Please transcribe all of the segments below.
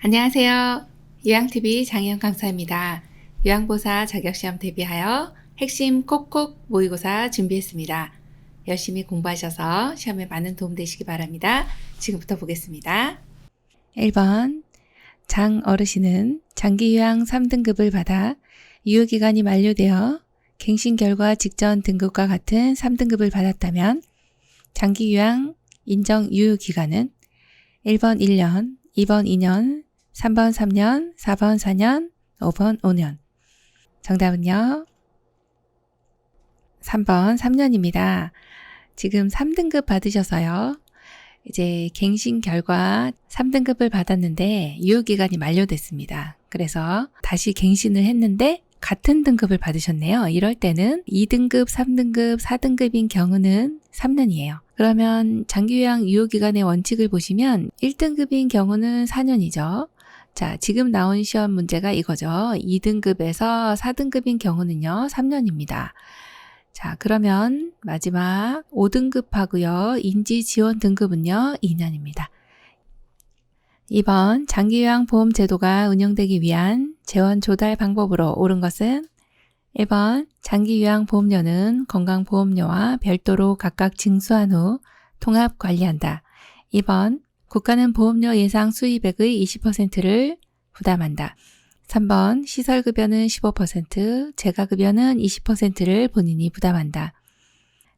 안녕하세요. 요양TV 장혜영 강사입니다. 요양보사 자격시험 대비하여 핵심 콕콕 모의고사 준비했습니다. 열심히 공부하셔서 시험에 많은 도움 되시기 바랍니다. 지금부터 보겠습니다. 1번 장 어르신은 장기요양 3등급을 받아 유효기간이 만료되어 갱신 결과 직전 등급과 같은 3등급을 받았다면 장기요양 인정 유효기간은 1번 1년, 2번 2년, 3번 3년, 4번 4년, 5번 5년. 정답은요. 3번 3년입니다. 지금 3등급 받으셔서요. 이제 갱신 결과 3등급을 받았는데 유효기간이 만료됐습니다. 그래서 다시 갱신을 했는데 같은 등급을 받으셨네요. 이럴 때는 2등급, 3등급, 4등급인 경우는 3년이에요. 그러면 장기요양 유효기간의 원칙을 보시면 1등급인 경우는 4년이죠. 자, 지금 나온 시험 문제가 이거죠. 2등급에서 4등급인 경우는요, 3년입니다. 자, 그러면 마지막 5등급하고요. 인지지원 등급은요, 2년입니다. 2번 장기요양보험 제도가 운영되기 위한 재원 조달 방법으로 옳은 것은 1번 장기요양보험료는 건강보험료와 별도로 각각 징수한 후 통합 관리한다. 2번 국가는 보험료 예상 수입액의 20%를 부담한다. 3번 시설급여는 15%, 재가급여는 20%를 본인이 부담한다.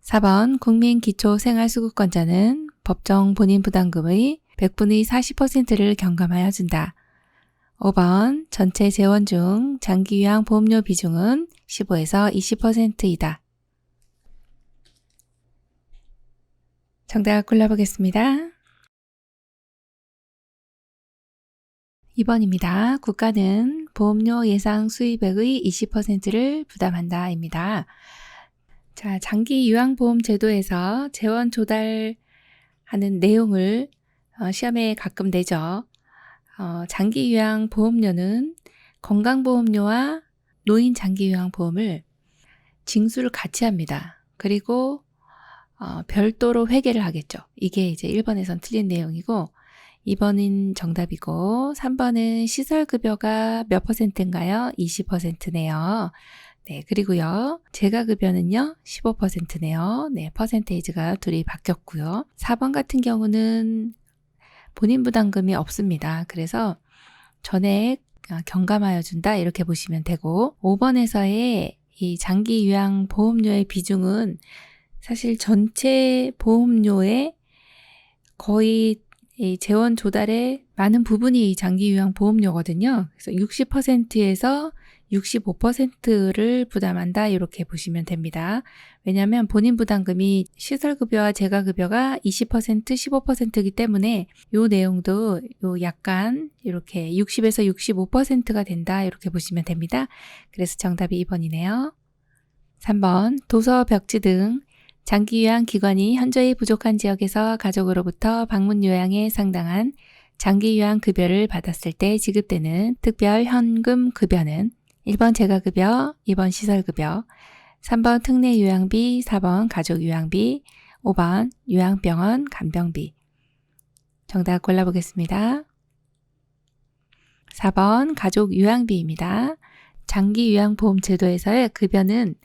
4번 국민기초생활수급권자는 법정 본인부담금의 100분의 40%를 경감하여 준다. 5번 전체 재원 중 장기요양 보험료 비중은 15에서 20%이다. 정답 골라보겠습니다. 2번입니다. 국가는 보험료 예상 수입액의 20%를 부담한다 입니다. 자, 장기요양보험 제도에서 재원 조달하는 내용을 시험에 가끔 내죠. 장기요양보험료는 건강보험료와 노인 장기요양보험을 징수를 같이 합니다. 그리고 별도로 회계를 하겠죠. 이게 이제 1번에선 틀린 내용이고 2번은 정답이고 3번은 시설급여가 몇 %인가요? 20%네요. 네, 그리고요. 재가급여는요. 15%네요. 네, 퍼센테이지가 둘이 바뀌었고요. 4번 같은 경우는 본인 부담금이 없습니다. 그래서 전액 경감하여 준다 이렇게 보시면 되고 5번에서의 이 장기요양 보험료의 비중은 사실 전체 보험료의 거의 이 재원 조달의 많은 부분이 이 장기요양 보험료거든요. 그래서 60%에서 65%를 부담한다 이렇게 보시면 됩니다. 왜냐하면 본인 부담금이 시설급여와 재가급여가 20%, 15%이기 때문에 이 내용도 약간 이렇게 60에서 65%가 된다 이렇게 보시면 됩니다. 그래서 정답이 2번이네요. 3번 도서, 벽지 등 장기요양 기관이 현저히 부족한 지역에서 가족으로부터 방문 요양에 상당한 장기요양 급여를 받았을 때 지급되는 특별 현금 급여는 1번 재가급여, 2번 시설급여, 3번 특례요양비, 4번 가족요양비, 5번 요양병원 간병비. 정답 골라보겠습니다. 4번 가족요양비입니다. 장기요양보험제도에서의 급여는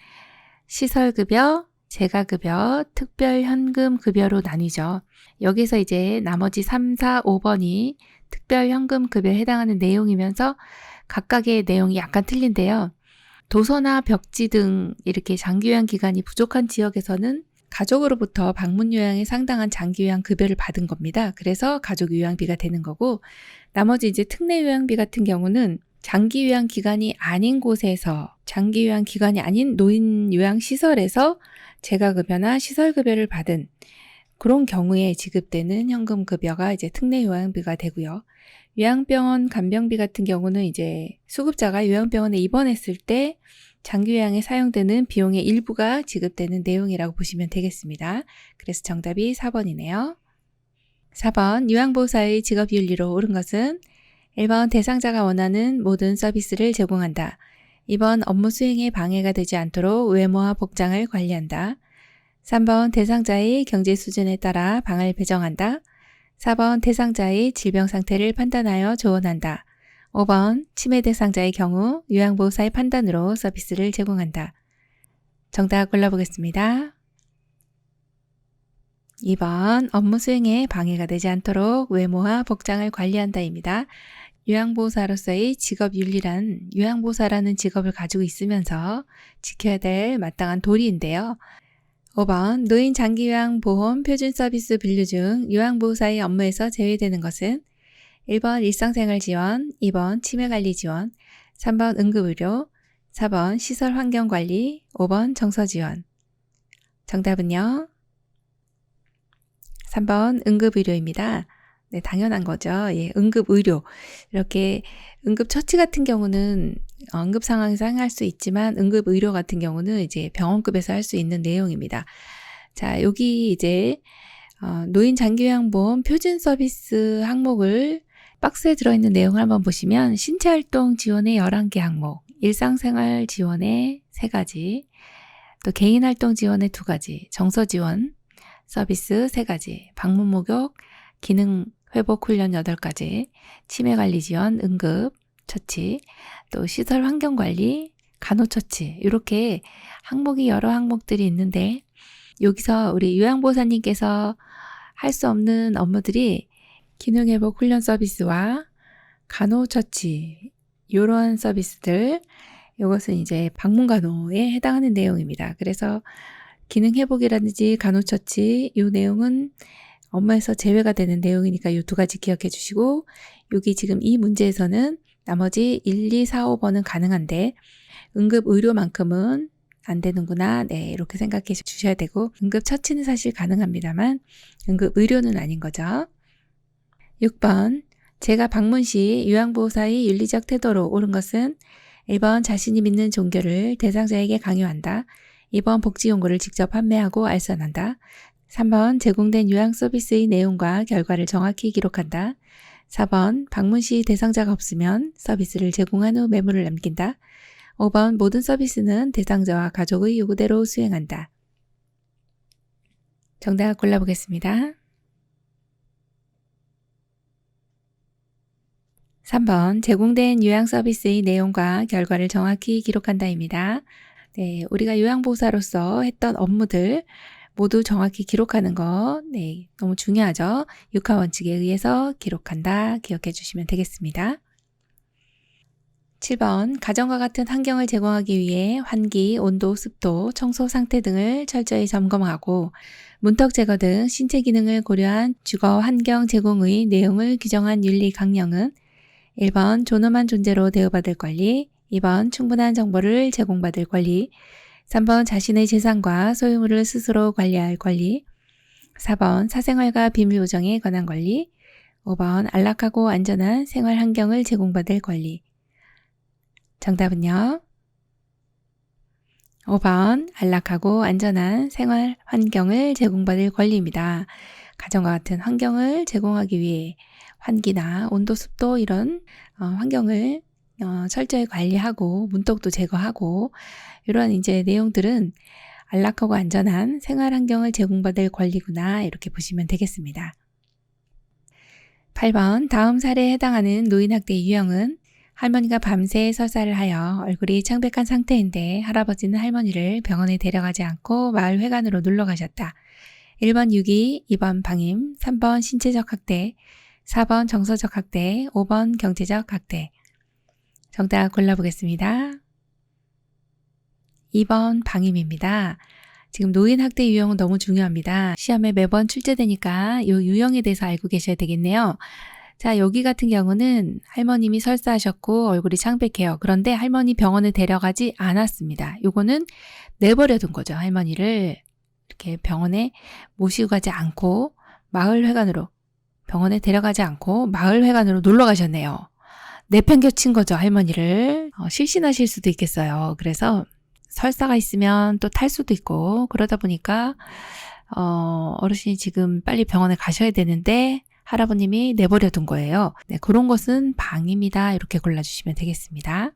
시설급여, 재가급여, 특별현금급여로 나뉘죠. 여기서 이제 나머지 3, 4, 5번이 특별현금급여에 해당하는 내용이면서 각각의 내용이 약간 틀린데요. 도서나 벽지 등 이렇게 장기요양 기간이 부족한 지역에서는 가족으로부터 방문 요양에 상당한 장기요양 급여를 받은 겁니다. 그래서 가족요양비가 되는 거고 나머지 이제 특례요양비 같은 경우는 장기요양 기간이 아닌 곳에서 장기요양 기간이 아닌 노인요양시설에서 재가급여나 시설급여를 받은 그런 경우에 지급되는 현금급여가 이제 특례요양비가 되고요. 요양병원 간병비 같은 경우는 이제 수급자가 요양병원에 입원했을 때 장기요양에 사용되는 비용의 일부가 지급되는 내용이라고 보시면 되겠습니다. 그래서 정답이 4번이네요. 4번 요양보호사의 직업윤리로 옳은 것은 1번 대상자가 원하는 모든 서비스를 제공한다. 2번 업무 수행에 방해가 되지 않도록 외모와 복장을 관리한다. 3번 대상자의 경제 수준에 따라 방을 배정한다. 4번 대상자의 질병 상태를 판단하여 조언한다. 5번 치매 대상자의 경우 요양보호사의 판단으로 서비스를 제공한다. 정답 골라보겠습니다. 2번 업무 수행에 방해가 되지 않도록 외모와 복장을 관리한다입니다. 요양보호사로서의 직업윤리란 요양보호사라는 직업을 가지고 있으면서 지켜야 될 마땅한 도리인데요. 5번 노인 장기요양보험 표준 서비스 분류 중 요양보호사의 업무에서 제외되는 것은 1번 일상생활 지원, 2번 치매관리 지원, 3번 응급의료, 4번 시설 환경관리, 5번 정서 지원. 정답은요? 3번 응급의료입니다. 네, 당연한 거죠. 예, 응급의료. 이렇게 응급처치 같은 경우는 응급 상황에서 할 수 있지만 응급의료 같은 경우는 이제 병원급에서 할 수 있는 내용입니다. 자, 여기 이제 노인 장기요양보험 표준 서비스 항목을 박스에 들어있는 내용을 한번 보시면 신체활동 지원의 11개 항목, 일상생활 지원의 3가지, 또 개인활동 지원의 2가지, 정서지원 서비스 3가지, 방문 목욕, 기능 회복 훈련 8가지, 치매관리 지원, 응급 처치, 또 시설 환경 관리, 간호처치 이렇게 항목이 여러 항목들이 있는데 여기서 우리 요양보호사님께서 할 수 없는 업무들이 기능회복 훈련 서비스와 간호처치 이런 서비스들 이것은 이제 방문간호에 해당하는 내용입니다. 그래서 기능회복이라든지 간호처치 이 내용은 업무에서 제외가 되는 내용이니까 이 2가지 기억해 주시고 여기 지금 이 문제에서는 나머지 1, 2, 4, 5번은 가능한데 응급의료만큼은 안 되는구나. 네, 이렇게 생각해 주셔야 되고 응급처치는 사실 가능합니다만 응급의료는 아닌 거죠. 6번 제가 방문 시 요양보호사의 윤리적 태도로 옳은 것은 1번 자신이 믿는 종교를 대상자에게 강요한다. 2번 복지용고를 직접 판매하고 알선한다. 3번 제공된 요양 서비스의 내용과 결과를 정확히 기록한다. 4번 방문 시 대상자가 없으면 서비스를 제공한 후 메모를 남긴다. 5번 모든 서비스는 대상자와 가족의 요구대로 수행한다. 정답 골라보겠습니다. 3번 제공된 요양 서비스의 내용과 결과를 정확히 기록한다입니다. 네, 우리가 요양보호사로서 했던 업무들 모두 정확히 기록하는 거 네, 너무 중요하죠. 6화 원칙에 의해서 기록한다. 기억해 주시면 되겠습니다. 7번 가정과 같은 환경을 제공하기 위해 환기, 온도, 습도, 청소 상태 등을 철저히 점검하고 문턱 제거 등 신체 기능을 고려한 주거 환경 제공의 내용을 규정한 윤리 강령은 1번 존엄한 존재로 대우받을 권리, 2번 충분한 정보를 제공받을 권리, 3번 자신의 재산과 소유물을 스스로 관리할 권리, 4번 사생활과 비밀 보정에 관한 권리, 5번 안락하고 안전한 생활 환경을 제공받을 권리. 정답은요? 5번 안락하고 안전한 생활 환경을 제공받을 권리입니다. 가정과 같은 환경을 제공하기 위해 환기나 온도, 습도 이런 환경을 철저히 관리하고 문턱도 제거하고 이런 이제 내용들은 안락하고 안전한 생활 환경을 제공받을 권리구나 이렇게 보시면 되겠습니다. 8번 다음 사례에 해당하는 노인학대 유형은 할머니가 밤새 설사를 하여 얼굴이 창백한 상태인데 할아버지는 할머니를 병원에 데려가지 않고 마을 회관으로 놀러 가셨다. 1번 유기, 2번 방임, 3번 신체적 학대, 4번 정서적 학대, 5번 경제적 학대. 정답 골라보겠습니다. 2번 방임입니다. 지금 노인 학대 유형은 너무 중요합니다. 시험에 매번 출제되니까 이 유형에 대해서 알고 계셔야 되겠네요. 자, 여기 같은 경우는 할머님이 설사하셨고 얼굴이 창백해요. 그런데 할머니 병원에 데려가지 않았습니다. 요거는 내버려 둔 거죠. 할머니를 이렇게 병원에 모시고 가지 않고 마을회관으로 병원에 데려가지 않고 마을회관으로 놀러 가셨네요. 내팽겨친 거죠. 할머니를. 실신하실 수도 있겠어요. 그래서 설사가 있으면 또 탈 수도 있고 그러다 보니까 어르신이 지금 빨리 병원에 가셔야 되는데 할아버님이 내버려 둔 거예요. 네, 그런 것은 방임이다. 이렇게 골라주시면 되겠습니다.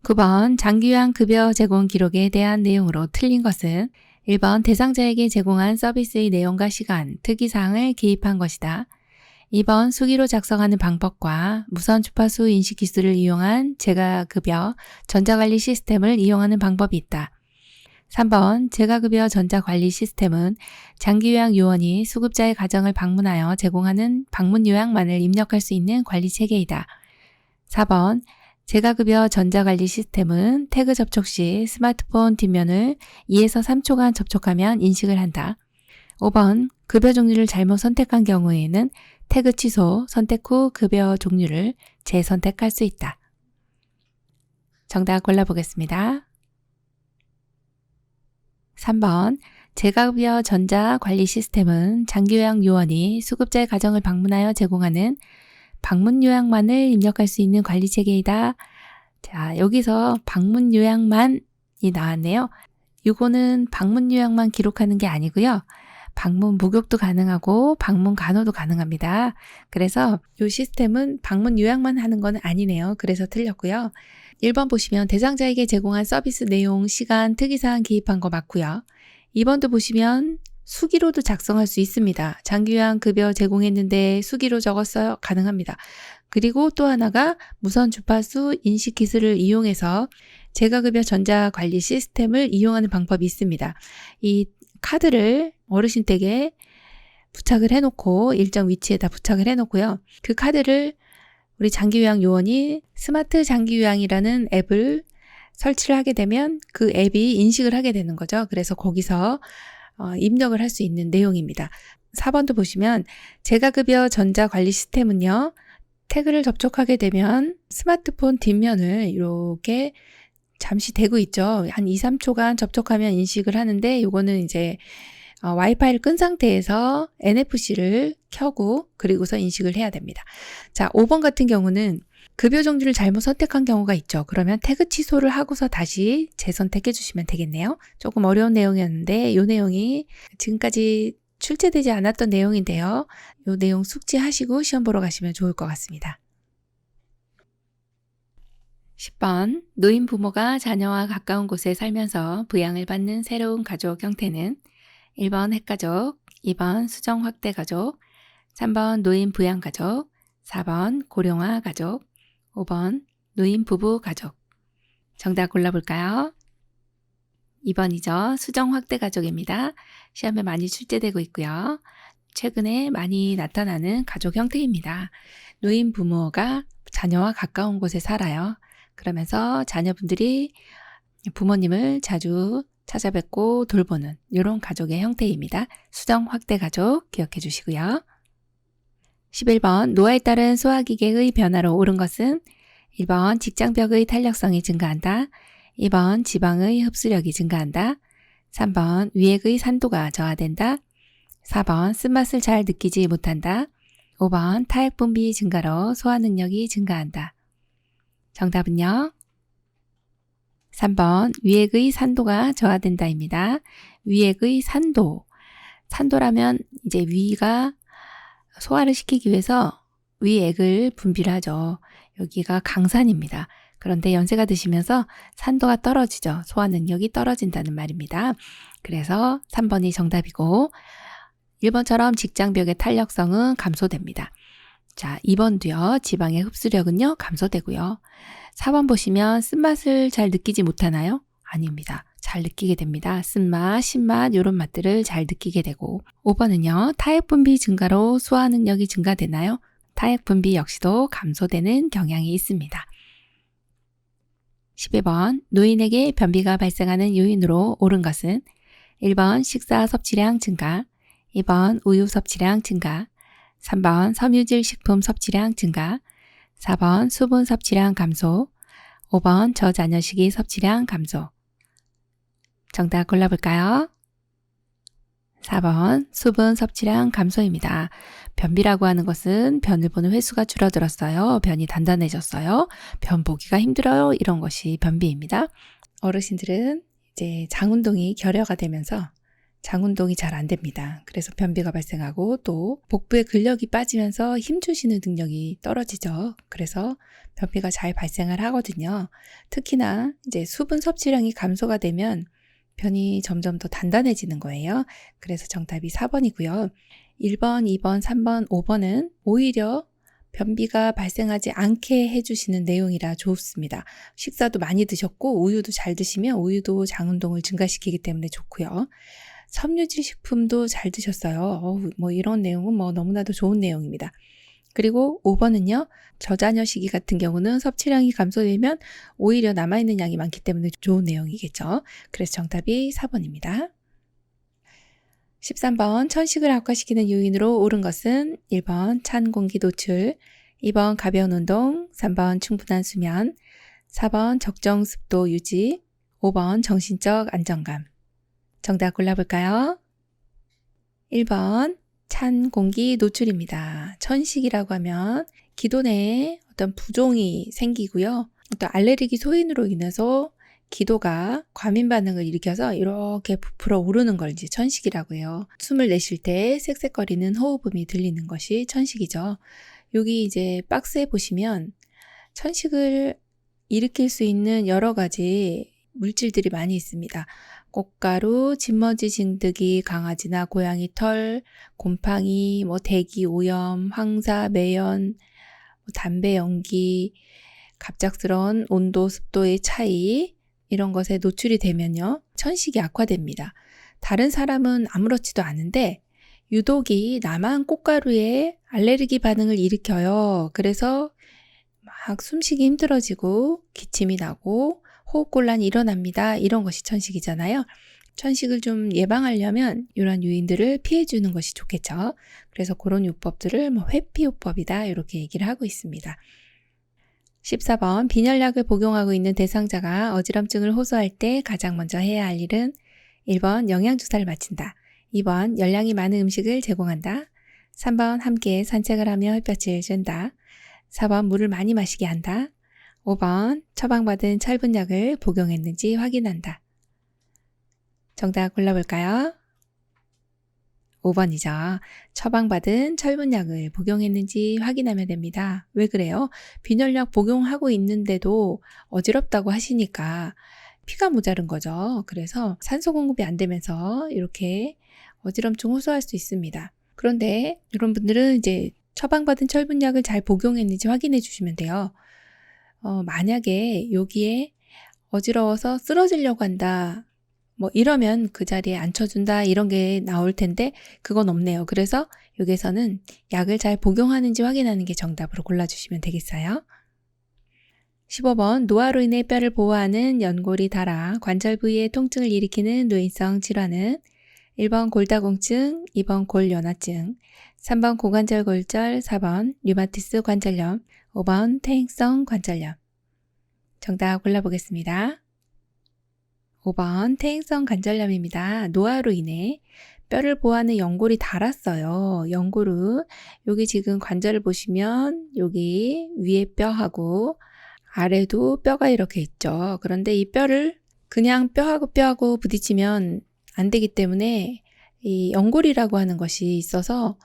9번 장기요양 급여 제공 기록에 대한 내용으로 틀린 것은 1번 대상자에게 제공한 서비스의 내용과 시간, 특이사항을 기입한 것이다. 2번 수기로 작성하는 방법과 무선 주파수 인식 기술을 이용한 재가급여 전자관리 시스템을 이용하는 방법이 있다. 3번 재가급여 전자관리 시스템은 장기요양 요원이 수급자의 가정을 방문하여 제공하는 방문 요양만을 입력할 수 있는 관리 체계이다. 4번 재가급여 전자관리 시스템은 태그 접촉 시 스마트폰 뒷면을 2에서 3초간 접촉하면 인식을 한다. 5번 급여 종류를 잘못 선택한 경우에는 태그 취소, 선택 후 급여 종류를 재선택할 수 있다. 정답 골라보겠습니다. 3번 재가급여 전자관리 시스템은 장기요양 요원이 수급자의 가정을 방문하여 제공하는 방문 요양만을 입력할 수 있는 관리 체계이다. 자, 여기서 방문 요양만이 나왔네요. 이거는 방문 요양만 기록하는 게 아니고요. 방문 목욕도 가능하고 방문 간호도 가능합니다. 그래서 이 시스템은 방문 요양만 하는 건 아니네요. 그래서 틀렸고요. 1번 보시면 대상자에게 제공한 서비스 내용, 시간, 특이사항 기입한 거 맞고요. 2번도 보시면 수기로도 작성할 수 있습니다. 장기요양 급여 제공했는데 수기로 적었어요? 가능합니다. 그리고 또 하나가 무선 주파수 인식 기술을 이용해서 재가급여 전자관리 시스템을 이용하는 방법이 있습니다. 이 카드를 어르신 댁에 부착을 해놓고 일정 위치에다 부착을 해놓고요. 그 카드를 우리 장기요양 요원이 스마트 장기요양이라는 앱을 설치를 하게 되면 그 앱이 인식을 하게 되는 거죠. 그래서 거기서 입력을 할 수 있는 내용입니다. 4번도 보시면 재가급여 전자관리 시스템은요. 태그를 접촉하게 되면 스마트폰 뒷면을 이렇게 잠시 대고 있죠. 한 2, 3초간 접촉하면 인식을 하는데 이거는 이제 와이파이를 끈 상태에서 NFC를 켜고 그리고서 인식을 해야 됩니다. 자, 5번 같은 경우는 급여 종류를 잘못 선택한 경우가 있죠. 그러면 태그 취소를 하고서 다시 재선택해 주시면 되겠네요. 조금 어려운 내용이었는데 이 내용이 지금까지 출제되지 않았던 내용인데요. 이 내용 숙지하시고 시험 보러 가시면 좋을 것 같습니다. 10번 노인 부모가 자녀와 가까운 곳에 살면서 부양을 받는 새로운 가족 형태는 1번 핵가족, 2번 수정 확대 가족, 3번 노인 부양 가족, 4번 고령화 가족, 5번 노인 부부 가족. 정답 골라볼까요? 2번이죠. 수정 확대 가족입니다. 시험에 많이 출제되고 있고요. 최근에 많이 나타나는 가족 형태입니다. 노인 부모가 자녀와 가까운 곳에 살아요. 그러면서 자녀분들이 부모님을 자주 찾아뵙고 돌보는 이런 가족의 형태입니다. 수정 확대 가족 기억해 주시고요. 11번 노화에 따른 소화기계의 변화로 옳은 것은 1번 직장벽의 탄력성이 증가한다. 2번 지방의 흡수력이 증가한다. 3번 위액의 산도가 저하된다. 4번 쓴맛을 잘 느끼지 못한다. 5번 타액 분비 증가로 소화 능력이 증가한다. 정답은요? 3번 위액의 산도가 저하된다입니다. 위액의 산도. 산도라면 이제 위가 소화를 시키기 위해서 위액을 분비를 하죠. 여기가 강산입니다. 그런데 연세가 드시면서 산도가 떨어지죠. 소화 능력이 떨어진다는 말입니다. 그래서 3번이 정답이고 1번처럼 직장벽의 탄력성은 감소됩니다. 자, 2번도요. 지방의 흡수력은요. 감소되고요. 4번 보시면 쓴맛을 잘 느끼지 못하나요? 아닙니다. 잘 느끼게 됩니다. 쓴맛, 신맛 이런 맛들을 잘 느끼게 되고 5번은요. 타액 분비 증가로 소화 능력이 증가되나요? 타액 분비 역시도 감소되는 경향이 있습니다. 12번 노인에게 변비가 발생하는 요인으로 옳은 것은 1번 식사 섭취량 증가, 2번 우유 섭취량 증가, 3번 섬유질 식품 섭취량 증가, 4번 수분 섭취량 감소, 5번 저자녀식이 섭취량 감소. 정답 골라볼까요? 4번 수분 섭취량 감소입니다. 변비라고 하는 것은 변을 보는 횟수가 줄어들었어요. 변이 단단해졌어요. 변 보기가 힘들어요. 이런 것이 변비입니다. 어르신들은 이제 장운동이 결여가 되면서 장운동이 잘 안 됩니다. 그래서 변비가 발생하고 또 복부에 근력이 빠지면서 힘주시는 능력이 떨어지죠. 그래서 변비가 잘 발생을 하거든요. 특히나 이제 수분 섭취량이 감소가 되면 변이 점점 더 단단해지는 거예요. 그래서 정답이 4번이고요. 1번, 2번, 3번, 5번은 오히려 변비가 발생하지 않게 해주시는 내용이라 좋습니다. 식사도 많이 드셨고 우유도 잘 드시면 우유도 장 운동을 증가시키기 때문에 좋고요. 섬유질 식품도 잘 드셨어요. 뭐 이런 내용은 뭐 너무나도 좋은 내용입니다. 그리고 5번은요. 저자녀 시기 같은 경우는 섭취량이 감소되면 오히려 남아있는 양이 많기 때문에 좋은 내용이겠죠. 그래서 정답이 4번입니다. 13번 천식을 악화시키는 요인으로 옳은 것은 1번 찬 공기 노출, 2번 가벼운 운동, 3번 충분한 수면, 4번 적정 습도 유지, 5번 정신적 안정감. 정답 골라볼까요? 1번 찬 공기 노출입니다. 천식이라고 하면 기도 내에 어떤 부종이 생기고요. 어떤 알레르기 소인으로 인해서 기도가 과민 반응을 일으켜서 이렇게 부풀어 오르는 걸 이제 천식이라고 해요. 숨을 내쉴 때 쌕쌕거리는 호흡음이 들리는 것이 천식이죠. 여기 이제 박스에 보시면 천식을 일으킬 수 있는 여러 가지 물질들이 많이 있습니다. 꽃가루, 진머지, 진드기, 강아지나 고양이 털, 곰팡이, 대기 오염, 황사, 매연, 담배 연기, 갑작스러운 온도, 습도의 차이 이런 것에 노출이 되면요. 천식이 악화됩니다. 다른 사람은 아무렇지도 않은데 유독이 나만 꽃가루에 알레르기 반응을 일으켜요. 그래서 막 숨쉬기 힘들어지고 기침이 나고 호흡곤란이 일어납니다. 이런 것이 천식이잖아요. 천식을 좀 예방하려면 이런 요인들을 피해주는 것이 좋겠죠. 그래서 그런 요법들을 회피요법이다 이렇게 얘기를 하고 있습니다. 14번 빈혈약을 복용하고 있는 대상자가 어지럼증을 호소할 때 가장 먼저 해야 할 일은 1번 영양주사를 맞힌다. 2번 열량이 많은 음식을 제공한다. 3번 함께 산책을 하며 햇볕을 쬐다. 4번 물을 많이 마시게 한다. 5번 처방받은 철분약을 복용했는지 확인한다. 정답 골라볼까요? 5번이죠. 처방받은 철분약을 복용했는지 확인하면 됩니다. 왜 그래요? 빈혈약 복용하고 있는데도 어지럽다고 하시니까 피가 모자른 거죠. 그래서 산소 공급이 안 되면서 이렇게 어지럼증 호소할 수 있습니다. 그런데 이런 분들은 이제 처방받은 철분약을 잘 복용했는지 확인해 주시면 돼요. 만약에 여기에 어지러워서 쓰러지려고 한다. 이러면 그 자리에 앉혀준다 이런 게 나올 텐데 그건 없네요. 그래서 여기서는 약을 잘 복용하는지 확인하는 게 정답으로 골라주시면 되겠어요. 15번 노화로 인해 뼈를 보호하는 연골이 닳아 관절 부위의 통증을 일으키는 노인성 질환은 1번 골다공증, 2번 골연화증, 3번 고관절 골절, 4번 류마티스 관절염, 5번 퇴행성 관절염. 정답 골라보겠습니다. 5번 퇴행성 관절염입니다. 노화로 인해 뼈를 보호하는 연골이 닳았어요. 연골은 여기 지금 관절을 보시면 여기 위에 뼈하고 아래도 뼈가 이렇게 있죠. 그런데 이 뼈를 그냥 뼈하고 부딪히면 안 되기 때문에 이 연골이라고 하는 것이 있어서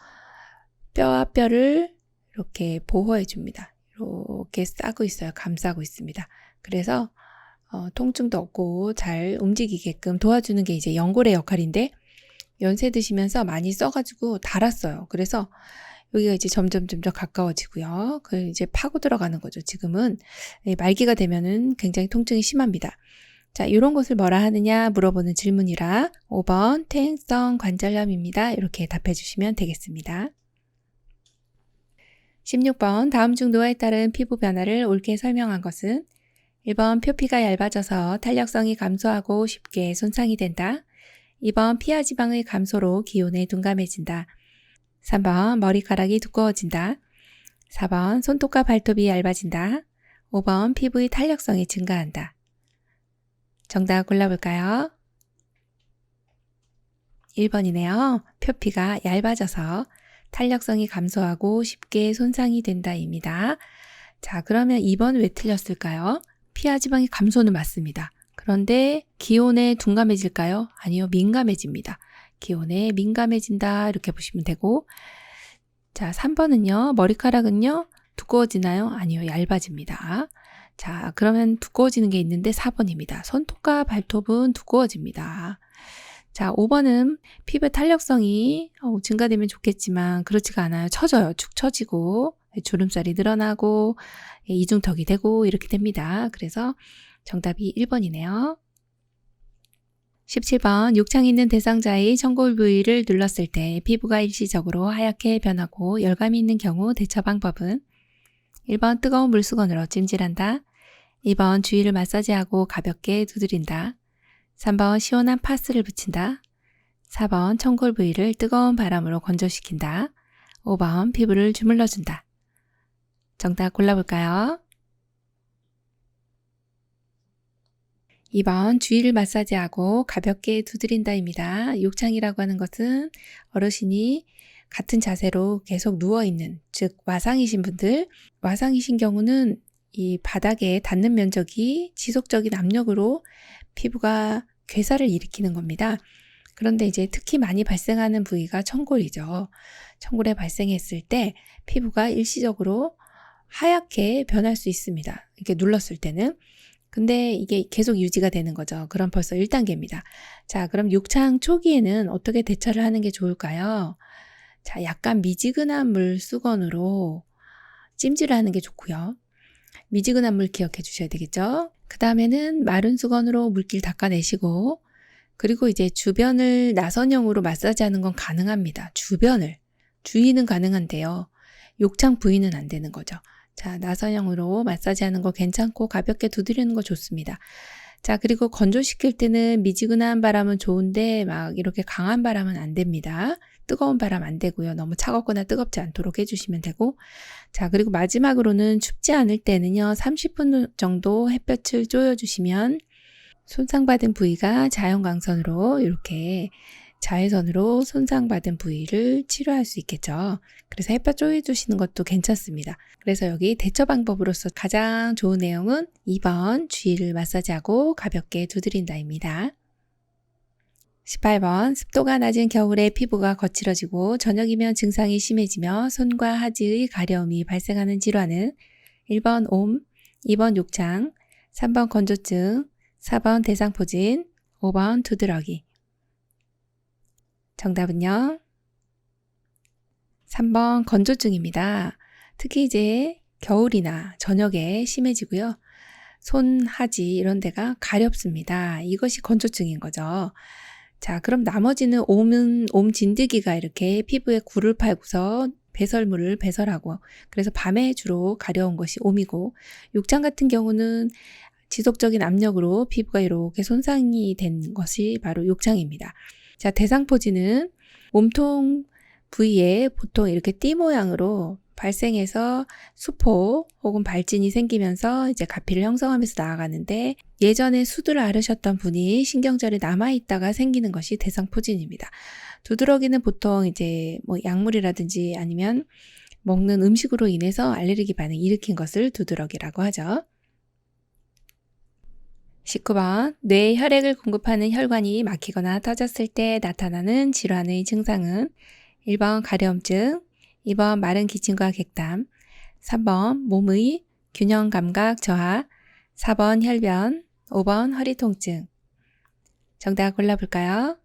뼈와 뼈를 이렇게 보호해 줍니다. 이렇게 싸고 있어요. 감싸고 있습니다. 그래서 통증도 없고 잘 움직이게끔 도와주는 게 이제 연골의 역할인데 연세 드시면서 많이 써가지고 닳았어요. 그래서 여기가 이제 점점 가까워지고요. 그 이제 파고 들어가는 거죠. 지금은 말기가 되면은 굉장히 통증이 심합니다. 자, 이런 것을 뭐라 하느냐 물어보는 질문이라 5번 퇴행성 관절염입니다. 이렇게 답해 주시면 되겠습니다. 16번 다음 중 노화에 따른 피부 변화를 옳게 설명한 것은 1번 표피가 얇아져서 탄력성이 감소하고 쉽게 손상이 된다. 2번 피하 지방의 감소로 기온에 둔감해진다. 3번 머리카락이 두꺼워진다. 4번 손톱과 발톱이 얇아진다. 5번 피부의 탄력성이 증가한다. 정답 골라볼까요? 1번이네요. 표피가 얇아져서 탄력성이 감소하고 쉽게 손상이 된다입니다. 자, 그러면 2번 왜 틀렸을까요? 피하 지방의 감소는 맞습니다. 그런데 기온에 둔감해질까요? 아니요, 민감해집니다. 기온에 민감해진다 이렇게 보시면 되고 자, 3번은요. 머리카락은요. 두꺼워지나요? 아니요, 얇아집니다. 자, 그러면 두꺼워지는 게 있는데 4번입니다. 손톱과 발톱은 두꺼워집니다. 자, 5번은 피부 탄력성이 증가되면 좋겠지만 그렇지가 않아요. 처져요. 축 처지고 주름살이 늘어나고 이중턱이 되고 이렇게 됩니다. 그래서 정답이 1번이네요. 17번 욕창 있는 대상자의 청골 부위를 눌렀을 때 피부가 일시적으로 하얗게 변하고 열감이 있는 경우 대처 방법은 1번 뜨거운 물수건으로 찜질한다. 2번 주위를 마사지하고 가볍게 두드린다. 3번 시원한 파스를 붙인다. 4번 청골 부위를 뜨거운 바람으로 건조시킨다. 5번 피부를 주물러준다. 정답 골라볼까요? 2번 주위를 마사지하고 가볍게 두드린다입니다. 욕창이라고 하는 것은 어르신이 같은 자세로 계속 누워있는, 즉 와상이신 분들, 와상이신 경우는 이 바닥에 닿는 면적이 지속적인 압력으로 피부가 괴사를 일으키는 겁니다. 그런데 이제 특히 많이 발생하는 부위가 청골이죠. 청골에 발생했을 때 피부가 일시적으로 하얗게 변할 수 있습니다. 이렇게 눌렀을 때는. 근데 이게 계속 유지가 되는 거죠. 그럼 벌써 1단계입니다. 자, 그럼 욕창 초기에는 어떻게 대처를 하는 게 좋을까요? 자, 약간 미지근한 물 수건으로 찜질을 하는 게 좋고요. 미지근한 물 기억해 주셔야 되겠죠? 그 다음에는 마른 수건으로 물길 닦아내시고, 그리고 이제 주변을 나선형으로 마사지하는 건 가능합니다. 주변을. 주위는 가능한데요. 욕창 부위는 안 되는 거죠. 자, 나선형으로 마사지하는 거 괜찮고 가볍게 두드리는 거 좋습니다. 자, 그리고 건조시킬 때는 미지근한 바람은 좋은데 막 이렇게 강한 바람은 안 됩니다. 뜨거운 바람 안 되고요. 너무 차갑거나 뜨겁지 않도록 해주시면 되고. 자, 그리고 마지막으로는 춥지 않을 때는요. 30분 정도 햇볕을 쬐어주시면 손상받은 부위가 자연광선으로 이렇게 자외선으로 손상받은 부위를 치료할 수 있겠죠. 그래서 햇볕 쪼여주시는 것도 괜찮습니다. 그래서 여기 대처 방법으로서 가장 좋은 내용은 2번 주위를 마사지하고 가볍게 두드린다입니다. 18번 습도가 낮은 겨울에 피부가 거칠어지고 저녁이면 증상이 심해지며 손과 하지의 가려움이 발생하는 질환은 1번 옴, 2번 욕창, 3번 건조증, 4번 대상포진, 5번 두드러기. 정답은요? 3번 건조증입니다. 특히 이제 겨울이나 저녁에 심해지고요. 손, 하지 이런 데가 가렵습니다. 이것이 건조증인 거죠. 자, 그럼 나머지는 옴은 옴 진드기가 이렇게 피부에 굴을 팔고서 배설물을 배설하고, 그래서 밤에 주로 가려운 것이 옴이고, 욕창 같은 경우는 지속적인 압력으로 피부가 이렇게 손상이 된 것이 바로 욕창입니다. 자, 대상포진은 몸통 부위에 보통 이렇게 띠 모양으로 발생해서 수포 혹은 발진이 생기면서 이제 가피를 형성하면서 나아가는데, 예전에 수두를 앓으셨던 분이 신경절이 남아있다가 생기는 것이 대상포진입니다. 두드러기는 보통 이제 뭐 약물이라든지 아니면 먹는 음식으로 인해서 알레르기 반응 일으킨 것을 두드러기라고 하죠. 19번 뇌에 혈액을 공급하는 혈관이 막히거나 터졌을 때 나타나는 질환의 증상은 1번 가려움증, 2번 마른 기침과 객담, 3번 몸의 균형 감각 저하, 4번 혈변, 5번 허리 통증. 정답 골라볼까요?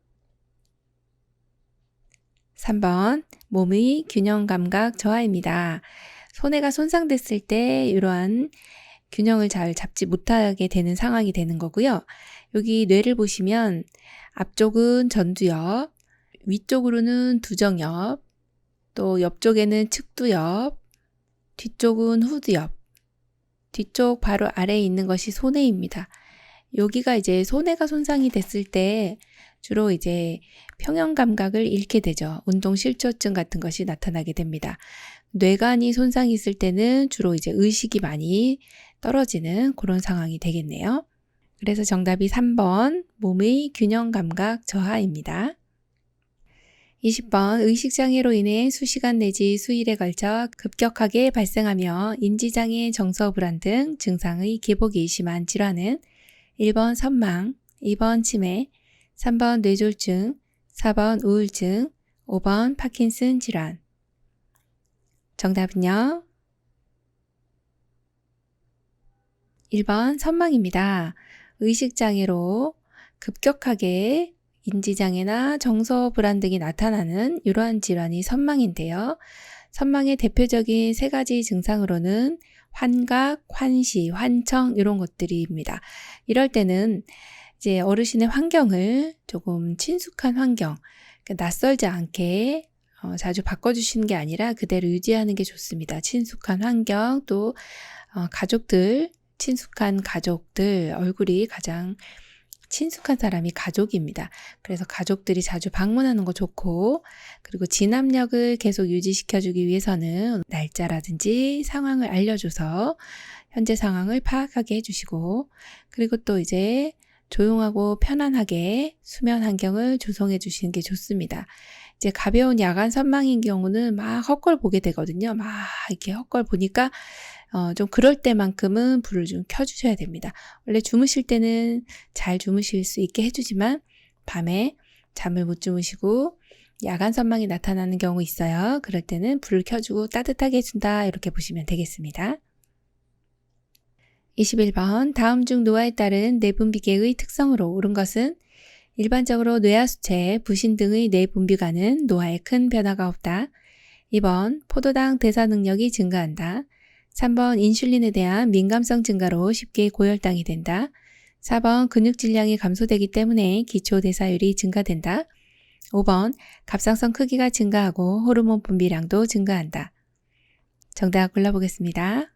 3번 몸의 균형 감각 저하입니다. 손해가 손상됐을 때 이러한 균형을 잘 잡지 못하게 되는 상황이 되는 거고요. 여기 뇌를 보시면 앞쪽은 전두엽, 위쪽으로는 두정엽, 또 옆쪽에는 측두엽, 뒤쪽은 후두엽, 뒤쪽 바로 아래에 있는 것이 소뇌입니다. 여기가 이제 소뇌가 손상이 됐을 때 주로 이제 평형 감각을 잃게 되죠. 운동 실조증 같은 것이 나타나게 됩니다. 뇌관이 손상이 있을 때는 주로 이제 의식이 많이 떨어지는 그런 상황이 되겠네요. 그래서 정답이 3번 몸의 균형 감각 저하입니다. 20번 의식장애로 인해 수시간 내지 수일에 걸쳐 급격하게 발생하며 인지장애, 정서불안 등 증상의 기복이 심한 질환은 1번 선망, 2번 치매, 3번 뇌졸중, 4번 우울증, 5번 파킨슨 질환. 정답은요? 1번 선망입니다. 의식장애로 급격하게 인지장애나 정서 불안 등이 나타나는 이러한 질환이 선망인데요. 선망의 대표적인 세 가지 증상으로는 환각, 환시, 환청 이런 것들입니다. 이럴 때는 이제 어르신의 환경을 조금 친숙한 환경, 그러니까 낯설지 않게 자주 바꿔주시는 게 아니라 그대로 유지하는 게 좋습니다. 친숙한 환경, 또 가족들, 친숙한 가족들, 얼굴이 가장 친숙한 사람이 가족입니다. 그래서 가족들이 자주 방문하는 거 좋고, 그리고 진압력을 계속 유지시켜주기 위해서는 날짜라든지 상황을 알려줘서 현재 상황을 파악하게 해주시고, 그리고 또 이제 조용하고 편안하게 수면 환경을 조성해 주시는 게 좋습니다. 이제 가벼운 야간 선망인 경우는 막 헛걸 보게 되거든요. 막 이렇게 헛걸 보니까 좀 그럴 때만큼은 불을 좀 켜주셔야 됩니다. 원래 주무실 때는 잘 주무실 수 있게 해주지만 밤에 잠을 못 주무시고 야간 선망이 나타나는 경우 있어요. 그럴 때는 불을 켜주고 따뜻하게 해준다 이렇게 보시면 되겠습니다. 21번 다음 중 노화에 따른 뇌분비계의 특성으로 옳은 것은 일반적으로 뇌하수체, 부신 등의 뇌분비가는 노화에 큰 변화가 없다. 2번 포도당 대사 능력이 증가한다. 3번 인슐린에 대한 민감성 증가로 쉽게 고혈당이 된다. 4번 근육 질량이 감소되기 때문에 기초 대사율이 증가된다. 5번 갑상선 크기가 증가하고 호르몬 분비량도 증가한다. 정답 골라보겠습니다.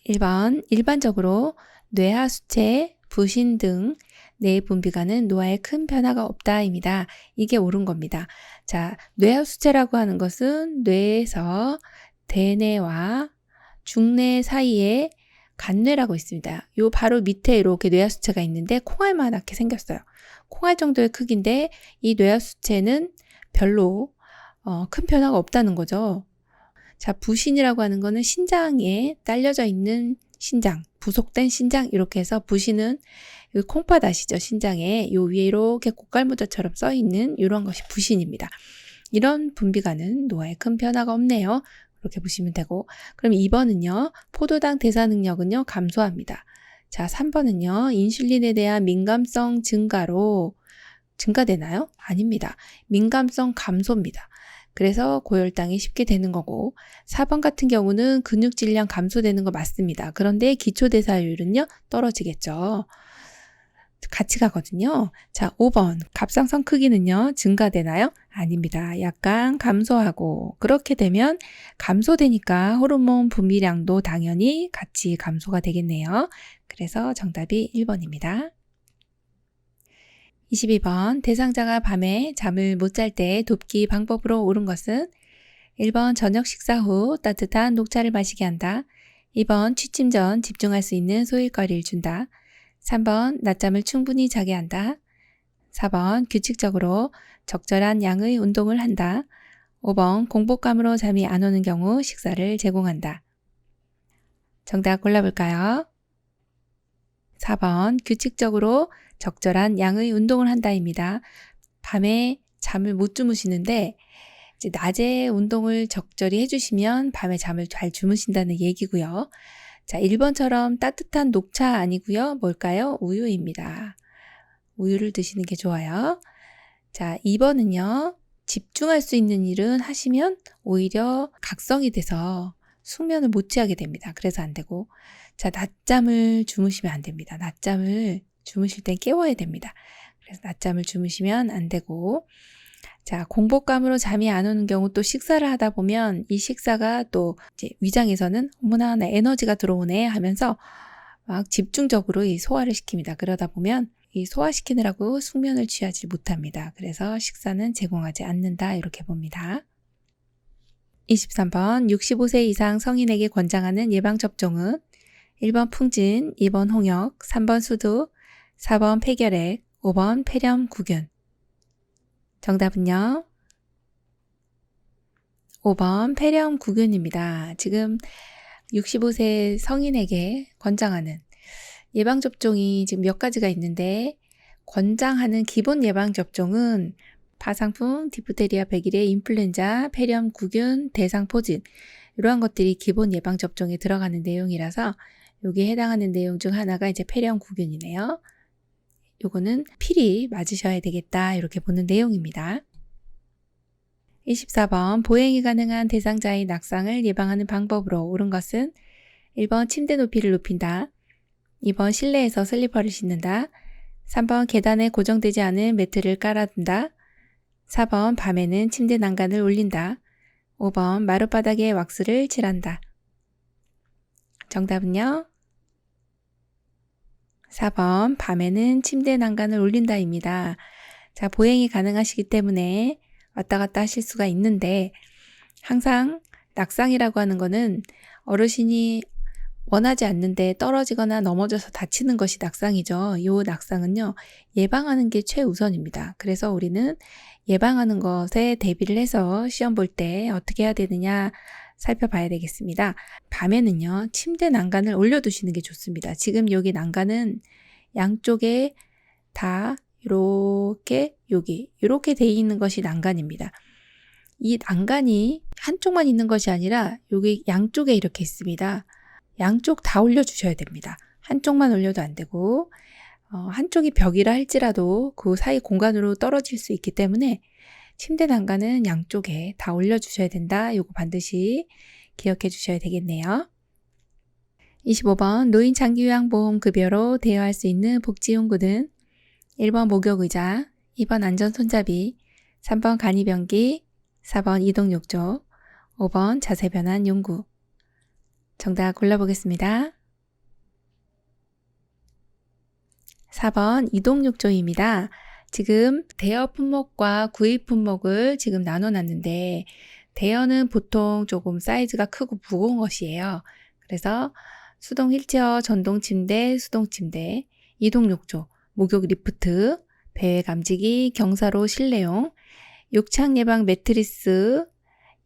1번 일반적으로 뇌하수체, 부신 등 뇌 분비가는 노화에 큰 변화가 없다입니다. 이게 옳은 겁니다. 자, 뇌하수체라고 하는 것은 뇌에서 대뇌와 중뇌 사이에 간뇌라고 있습니다. 요 바로 밑에 이렇게 뇌하수체가 있는데 콩알만하게 생겼어요. 콩알 정도의 크기인데 이 뇌하수체는 별로 큰 변화가 없다는 거죠. 자, 부신이라고 하는 거는 신장에 딸려져 있는 신장, 부속된 신장 이렇게 해서 부신은 콩팥 아시죠? 신장에 요 위에 이렇게 꽃갈무자처럼 써 있는 이런 것이 부신입니다. 이런 분비가는 노화에 큰 변화가 없네요. 그렇게 보시면 되고, 그럼 2번은요. 포도당 대사 능력은요. 감소합니다. 자, 3번은요. 인슐린에 대한 민감성 증가로 증가되나요? 아닙니다. 민감성 감소입니다. 그래서 고혈당이 쉽게 되는 거고 4번 같은 경우는 근육 질량 감소되는 거 맞습니다. 그런데 기초 대사율은요 떨어지겠죠. 같이 가거든요. 자, 5번 갑상선 크기는요 증가되나요? 아닙니다. 약간 감소하고 그렇게 되면 감소되니까 호르몬 분비량도 당연히 같이 감소가 되겠네요. 그래서 정답이 1번입니다. 22번 대상자가 밤에 잠을 못 잘 때 돕기 방법으로 옳은 것은 1번 저녁 식사 후 따뜻한 녹차를 마시게 한다. 2번 취침 전 집중할 수 있는 소일거리를 준다. 3번 낮잠을 충분히 자게 한다. 4번 규칙적으로 적절한 양의 운동을 한다. 5번 공복감으로 잠이 안 오는 경우 식사를 제공한다. 정답 골라볼까요? 4번 규칙적으로 적절한 양의 운동을 한다입니다. 밤에 잠을 못 주무시는데 이제 낮에 운동을 적절히 해주시면 밤에 잠을 잘 주무신다는 얘기고요. 자, 1번처럼 따뜻한 녹차 아니고요. 뭘까요? 우유입니다. 우유를 드시는 게 좋아요. 자, 2번은요. 집중할 수 있는 일은 하시면 오히려 각성이 돼서 숙면을 못 취하게 됩니다. 그래서 안 되고. 자, 낮잠을 주무시면 안 됩니다. 낮잠을 주무실 땐 깨워야 됩니다. 그래서 낮잠을 주무시면 안 되고, 자, 공복감으로 잠이 안 오는 경우 또 식사를 하다 보면 이 식사가 또 이제 위장에서는 어머나 나 에너지가 들어오네 하면서 막 집중적으로 이 소화를 시킵니다. 그러다 보면 이 소화시키느라고 숙면을 취하지 못합니다. 그래서 식사는 제공하지 않는다 이렇게 봅니다. 23번 65세 이상 성인에게 권장하는 예방접종은 1번 풍진, 2번 홍역, 3번 수두, 4번 폐결핵, 5번 폐렴구균. 정답은요? 5번 폐렴구균입니다. 지금 65세 성인에게 권장하는 예방접종이 지금 몇 가지가 있는데 권장하는 기본 예방접종은 파상풍, 디프테리아, 백일의 인플루엔자, 폐렴구균, 대상포진 이러한 것들이 기본 예방접종에 들어가는 내용이라서 여기에 해당하는 내용 중 하나가 이제 폐렴구균이네요. 요거는 필히 맞으셔야 되겠다 이렇게 보는 내용입니다. 24번 보행이 가능한 대상자의 낙상을 예방하는 방법으로 옳은 것은 1번 침대 높이를 높인다. 2번 실내에서 슬리퍼를 신는다. 3번 계단에 고정되지 않은 매트를 깔아둔다. 4번 밤에는 침대 난간을 올린다. 5번 마룻바닥에 왁스를 칠한다. 정답은요? 4번 밤에는 침대 난간을 올린다입니다. 자, 보행이 가능하시기 때문에 왔다 갔다 하실 수가 있는데 항상 낙상이라고 하는 거는 어르신이 원하지 않는데 떨어지거나 넘어져서 다치는 것이 낙상이죠. 이 낙상은요, 예방하는 게 최우선입니다. 그래서 우리는 예방하는 것에 대비를 해서 시험 볼 때 어떻게 해야 되느냐 살펴봐야 되겠습니다. 밤에는요, 침대 난간을 올려두시는 게 좋습니다. 지금 여기 난간은 양쪽에 다 이렇게 이렇게 돼 있는 것이 난간입니다. 이 난간이 한쪽만 있는 것이 아니라 여기 양쪽에 이렇게 있습니다. 양쪽 다 올려주셔야 됩니다. 한쪽만 올려도 안 되고 한쪽이 벽이라 할지라도 그 사이 공간으로 떨어질 수 있기 때문에 침대 난간은 양쪽에 다 올려주셔야 된다. 요거 반드시 기억해 주셔야 되겠네요. 25번 노인 장기요양보험급여로 대여할 수 있는 복지용구는 1번 목욕의자, 2번 안전손잡이, 3번 간이변기, 4번 이동욕조, 5번 자세변환 용구. 정답 골라보겠습니다. 4번 이동욕조입니다. 지금 대여 품목과 구입 품목을 지금 나눠놨는데 대여는 보통 조금 사이즈가 크고 무거운 것이에요. 그래서 수동 휠체어, 전동 침대, 수동 침대, 이동욕조, 목욕 리프트, 배회 감지기, 경사로 실내용, 욕창 예방 매트리스,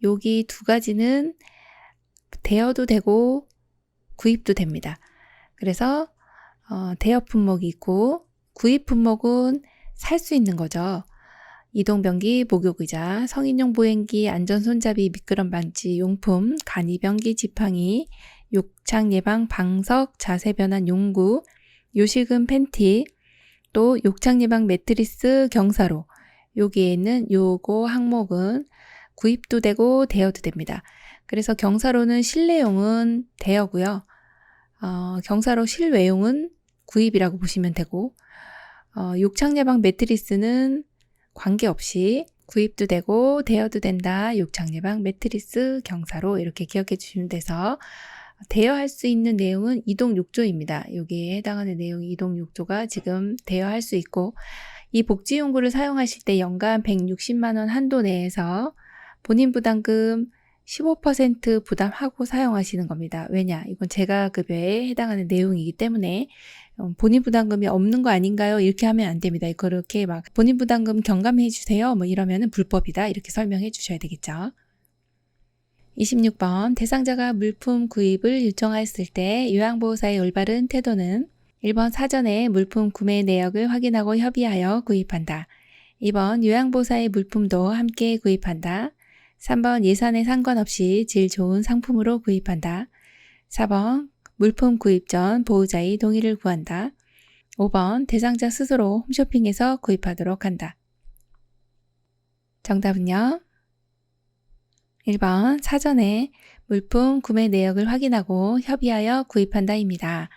여기 두 가지는 대여도 되고 구입도 됩니다. 그래서 대여 품목이 있고 구입 품목은 살 수 있는 거죠. 이동변기, 목욕의자, 성인용 보행기, 안전손잡이, 미끄럼 방지 용품, 간이변기, 지팡이, 욕창 예방 방석, 자세변환 용구, 요실금 팬티, 또 욕창 예방 매트리스, 경사로. 여기에는 요거 항목은 구입도 되고 대여도 됩니다. 그래서 경사로는 실내용은 대여고요. 경사로 실외용은 구입이라고 보시면 되고 욕창 예방 매트리스는 관계없이 구입도 되고 대여도 된다. 욕창 예방 매트리스 경사로 이렇게 기억해 주시면 돼서 대여할 수 있는 내용은 이동욕조입니다. 여기에 해당하는 내용이 이동욕조가 지금 대여할 수 있고 이 복지용구를 사용하실 때 연간 160만 원 한도 내에서 본인 부담금 15% 부담하고 사용하시는 겁니다. 왜냐? 이건 재가급여에 해당하는 내용이기 때문에 본인 부담금이 없는 거 아닌가요? 이렇게 하면 안 됩니다. 그렇게 막 본인 부담금 경감해 주세요. 뭐 이러면은 불법이다. 이렇게 설명해 주셔야 되겠죠. 26번 대상자가 물품 구입을 요청했을 때 요양보호사의 올바른 태도는 1번 사전에 물품 구매 내역을 확인하고 협의하여 구입한다. 2번 요양보호사의 물품도 함께 구입한다. 3번 예산에 상관없이 질 좋은 상품으로 구입한다. 4번 물품 구입 전 보호자의 동의를 구한다. 5번 대상자 스스로 홈쇼핑에서 구입하도록 한다. 정답은요? 1번 사전에 물품 구매 내역을 확인하고 협의하여 구입한다입니다.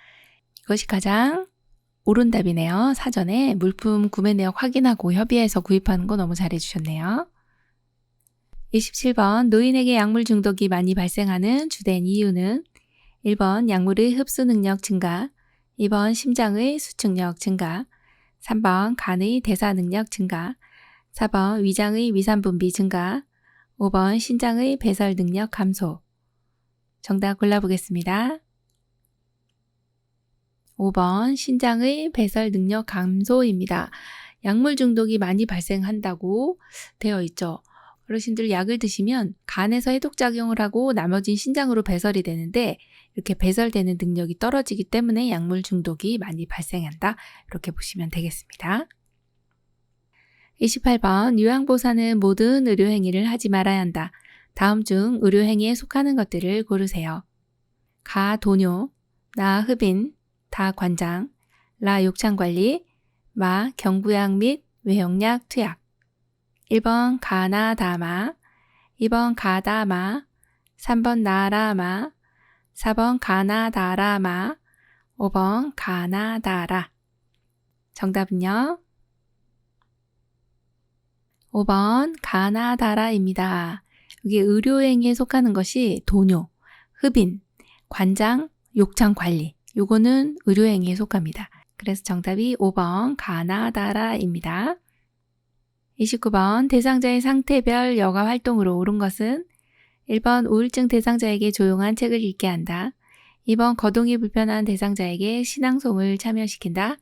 이것이 가장 옳은 답이네요. 사전에 물품 구매 내역 확인하고 협의해서 구입하는 거 너무 잘해주셨네요. 27번 노인에게 약물 중독이 많이 발생하는 주된 이유는 1번 약물의 흡수 능력 증가, 2번 심장의 수축력 증가, 3번 간의 대사 능력 증가, 4번 위장의 위산 분비 증가, 5번 신장의 배설 능력 감소. 정답 골라보겠습니다. 5번 신장의 배설 능력 감소입니다. 약물 중독이 많이 발생한다고 되어 있죠. 어르신들 약을 드시면 간에서 해독작용을 하고 나머진 신장으로 배설이 되는데 이렇게 배설되는 능력이 떨어지기 때문에 약물 중독이 많이 발생한다. 이렇게 보시면 되겠습니다. 28번 요양보호사는 모든 의료행위를 하지 말아야 한다. 다음 중 의료행위에 속하는 것들을 고르세요. 가 도뇨, 나 흡인, 다 관장, 라 욕창관리, 마 경부약 및 외형약 투약. 1번 가나 다마, 2번 가다마, 3번 나라마, 4번 가나다라마, 5번 가나다라. 정답은요? 5번 가나다라입니다. 여기 의료행위에 속하는 것이 도뇨, 흡인, 관장, 욕창 관리. 요거는 의료행위에 속합니다. 그래서 정답이 5번 가나다라입니다. 29번 대상자의 상태별 여가 활동으로 옳은 것은 1번 우울증 대상자에게 조용한 책을 읽게 한다. 2번 거동이 불편한 대상자에게 신앙송을 참여시킨다.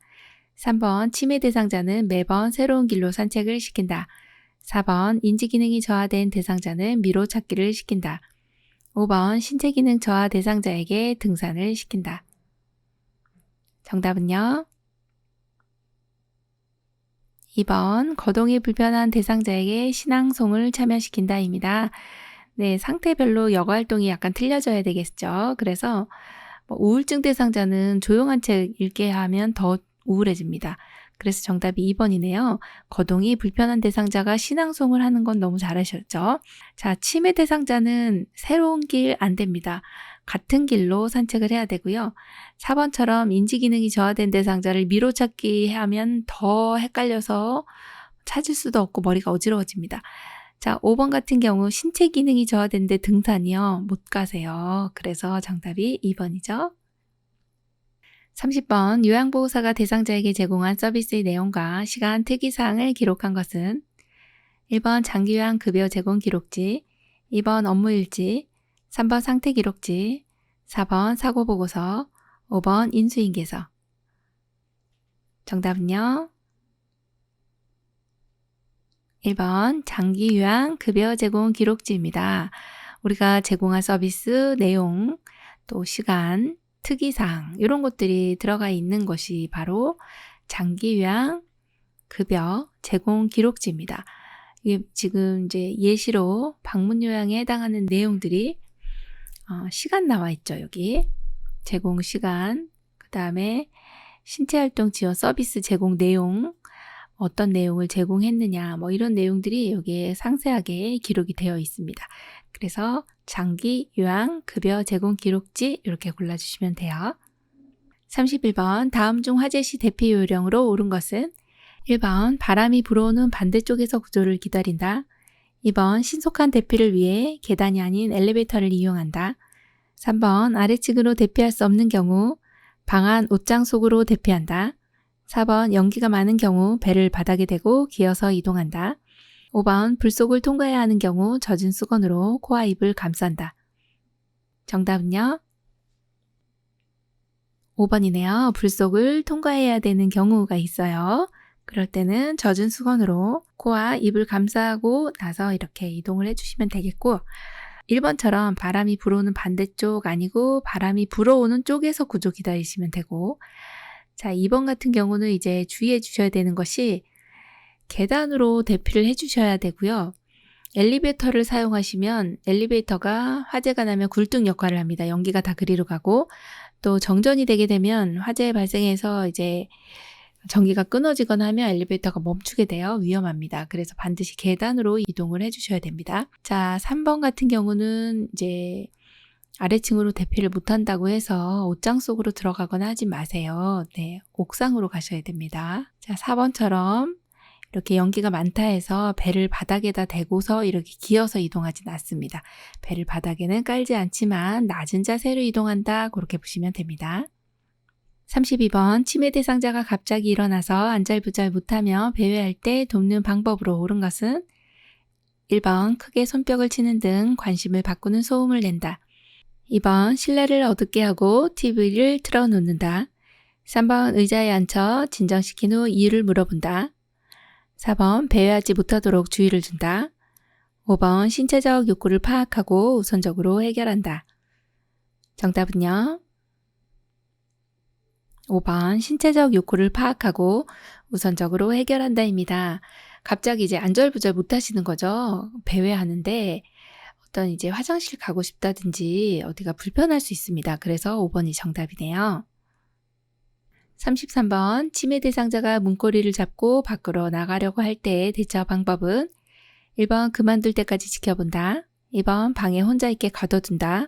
3번 치매 대상자는 매번 새로운 길로 산책을 시킨다. 4번 인지기능이 저하된 대상자는 미로 찾기를 시킨다. 5번 신체기능 저하 대상자에게 등산을 시킨다. 정답은요? 2번 거동이 불편한 대상자에게 신앙송을 참여시킨다입니다. 네, 상태별로 여가활동이 약간 틀려져야 되겠죠. 그래서 우울증 대상자는 조용한 책 읽게 하면 더 우울해집니다. 그래서 정답이 2번이네요. 거동이 불편한 대상자가 신앙송을 하는 건 너무 잘하셨죠. 자, 치매 대상자는 새로운 길 안 됩니다. 같은 길로 산책을 해야 되고요. 4번처럼 인지기능이 저하된 대상자를 미로 찾기 하면 더 헷갈려서 찾을 수도 없고 머리가 어지러워집니다. 자, 5번 같은 경우 신체 기능이 저하된데 등산이요. 못 가세요. 그래서 정답이 2번이죠. 30번 요양보호사가 대상자에게 제공한 서비스의 내용과 시간 특이사항을 기록한 것은 1번 장기요양 급여 제공 기록지, 2번 업무일지, 3번 상태기록지, 4번 사고보고서, 5번 인수인계서. 정답은요? 1번 장기요양 급여 제공 기록지입니다. 우리가 제공한 서비스 내용, 또 시간, 특이사항 이런 것들이 들어가 있는 것이 바로 장기요양 급여 제공 기록지입니다. 이게 지금 이제 예시로 방문요양에 해당하는 내용들이 시간 나와 있죠. 여기 제공 시간, 그 다음에 신체활동 지원 서비스 제공 내용, 어떤 내용을 제공했느냐 뭐 이런 내용들이 여기에 상세하게 기록이 되어 있습니다. 그래서 장기 요양 급여 제공 기록지 이렇게 골라주시면 돼요. 31번 다음 중 화재시 대피 요령으로 옳은 것은 1번 바람이 불어오는 반대쪽에서 구조를 기다린다. 2번 신속한 대피를 위해 계단이 아닌 엘리베이터를 이용한다. 3번 아래층으로 대피할 수 없는 경우 방안 옷장 속으로 대피한다. 4번 연기가 많은 경우 배를 바닥에 대고 기어서 이동한다. 5번 불속을 통과해야 하는 경우 젖은 수건으로 코와 입을 감싼다. 정답은요? 5번이네요. 불속을 통과해야 되는 경우가 있어요. 그럴 때는 젖은 수건으로 코와 입을 감싸고 나서 이렇게 이동을 해주시면 되겠고 1번처럼 바람이 불어오는 반대쪽 아니고 바람이 불어오는 쪽에서 구조 기다리시면 되고 자, 2번 같은 경우는 이제 주의해 주셔야 되는 것이 계단으로 대피를 해 주셔야 되고요. 엘리베이터를 사용하시면 엘리베이터가 화재가 나면 굴뚝 역할을 합니다. 연기가 다 그리로 가고 또 정전이 되게 되면 화재 발생해서 이제 전기가 끊어지거나 하면 엘리베이터가 멈추게 돼요. 위험합니다. 그래서 반드시 계단으로 이동을 해 주셔야 됩니다. 자, 3번 같은 경우는 이제 아래층으로 대피를 못한다고 해서 옷장 속으로 들어가거나 하지 마세요. 네, 옥상으로 가셔야 됩니다. 자, 4번처럼 이렇게 연기가 많다 해서 배를 바닥에다 대고서 이렇게 기어서 이동하진 않습니다. 배를 바닥에는 깔지 않지만 낮은 자세로 이동한다. 그렇게 보시면 됩니다. 32번 치매 대상자가 갑자기 일어나서 안절부절 못하며 배회할 때 돕는 방법으로 옳은 것은 1번 크게 손뼉을 치는 등 관심을 바꾸는 소음을 낸다. 2번 실내를 어둡게 하고 TV를 틀어놓는다. 3번 의자에 앉혀 진정시킨 후 이유를 물어본다. 4번 배회하지 못하도록 주의를 준다. 5번 신체적 욕구를 파악하고 우선적으로 해결한다. 정답은요? 5번 신체적 욕구를 파악하고 우선적으로 해결한다입니다. 갑자기 이제 안절부절 못하시는 거죠. 배회하는데 어떤 이제 화장실 가고 싶다든지 어디가 불편할 수 있습니다. 그래서 5번이 정답이네요. 33번 치매 대상자가 문고리를 잡고 밖으로 나가려고 할 때 대처 방법은 1번 그만둘 때까지 지켜본다. 2번 방에 혼자 있게 가둬둔다.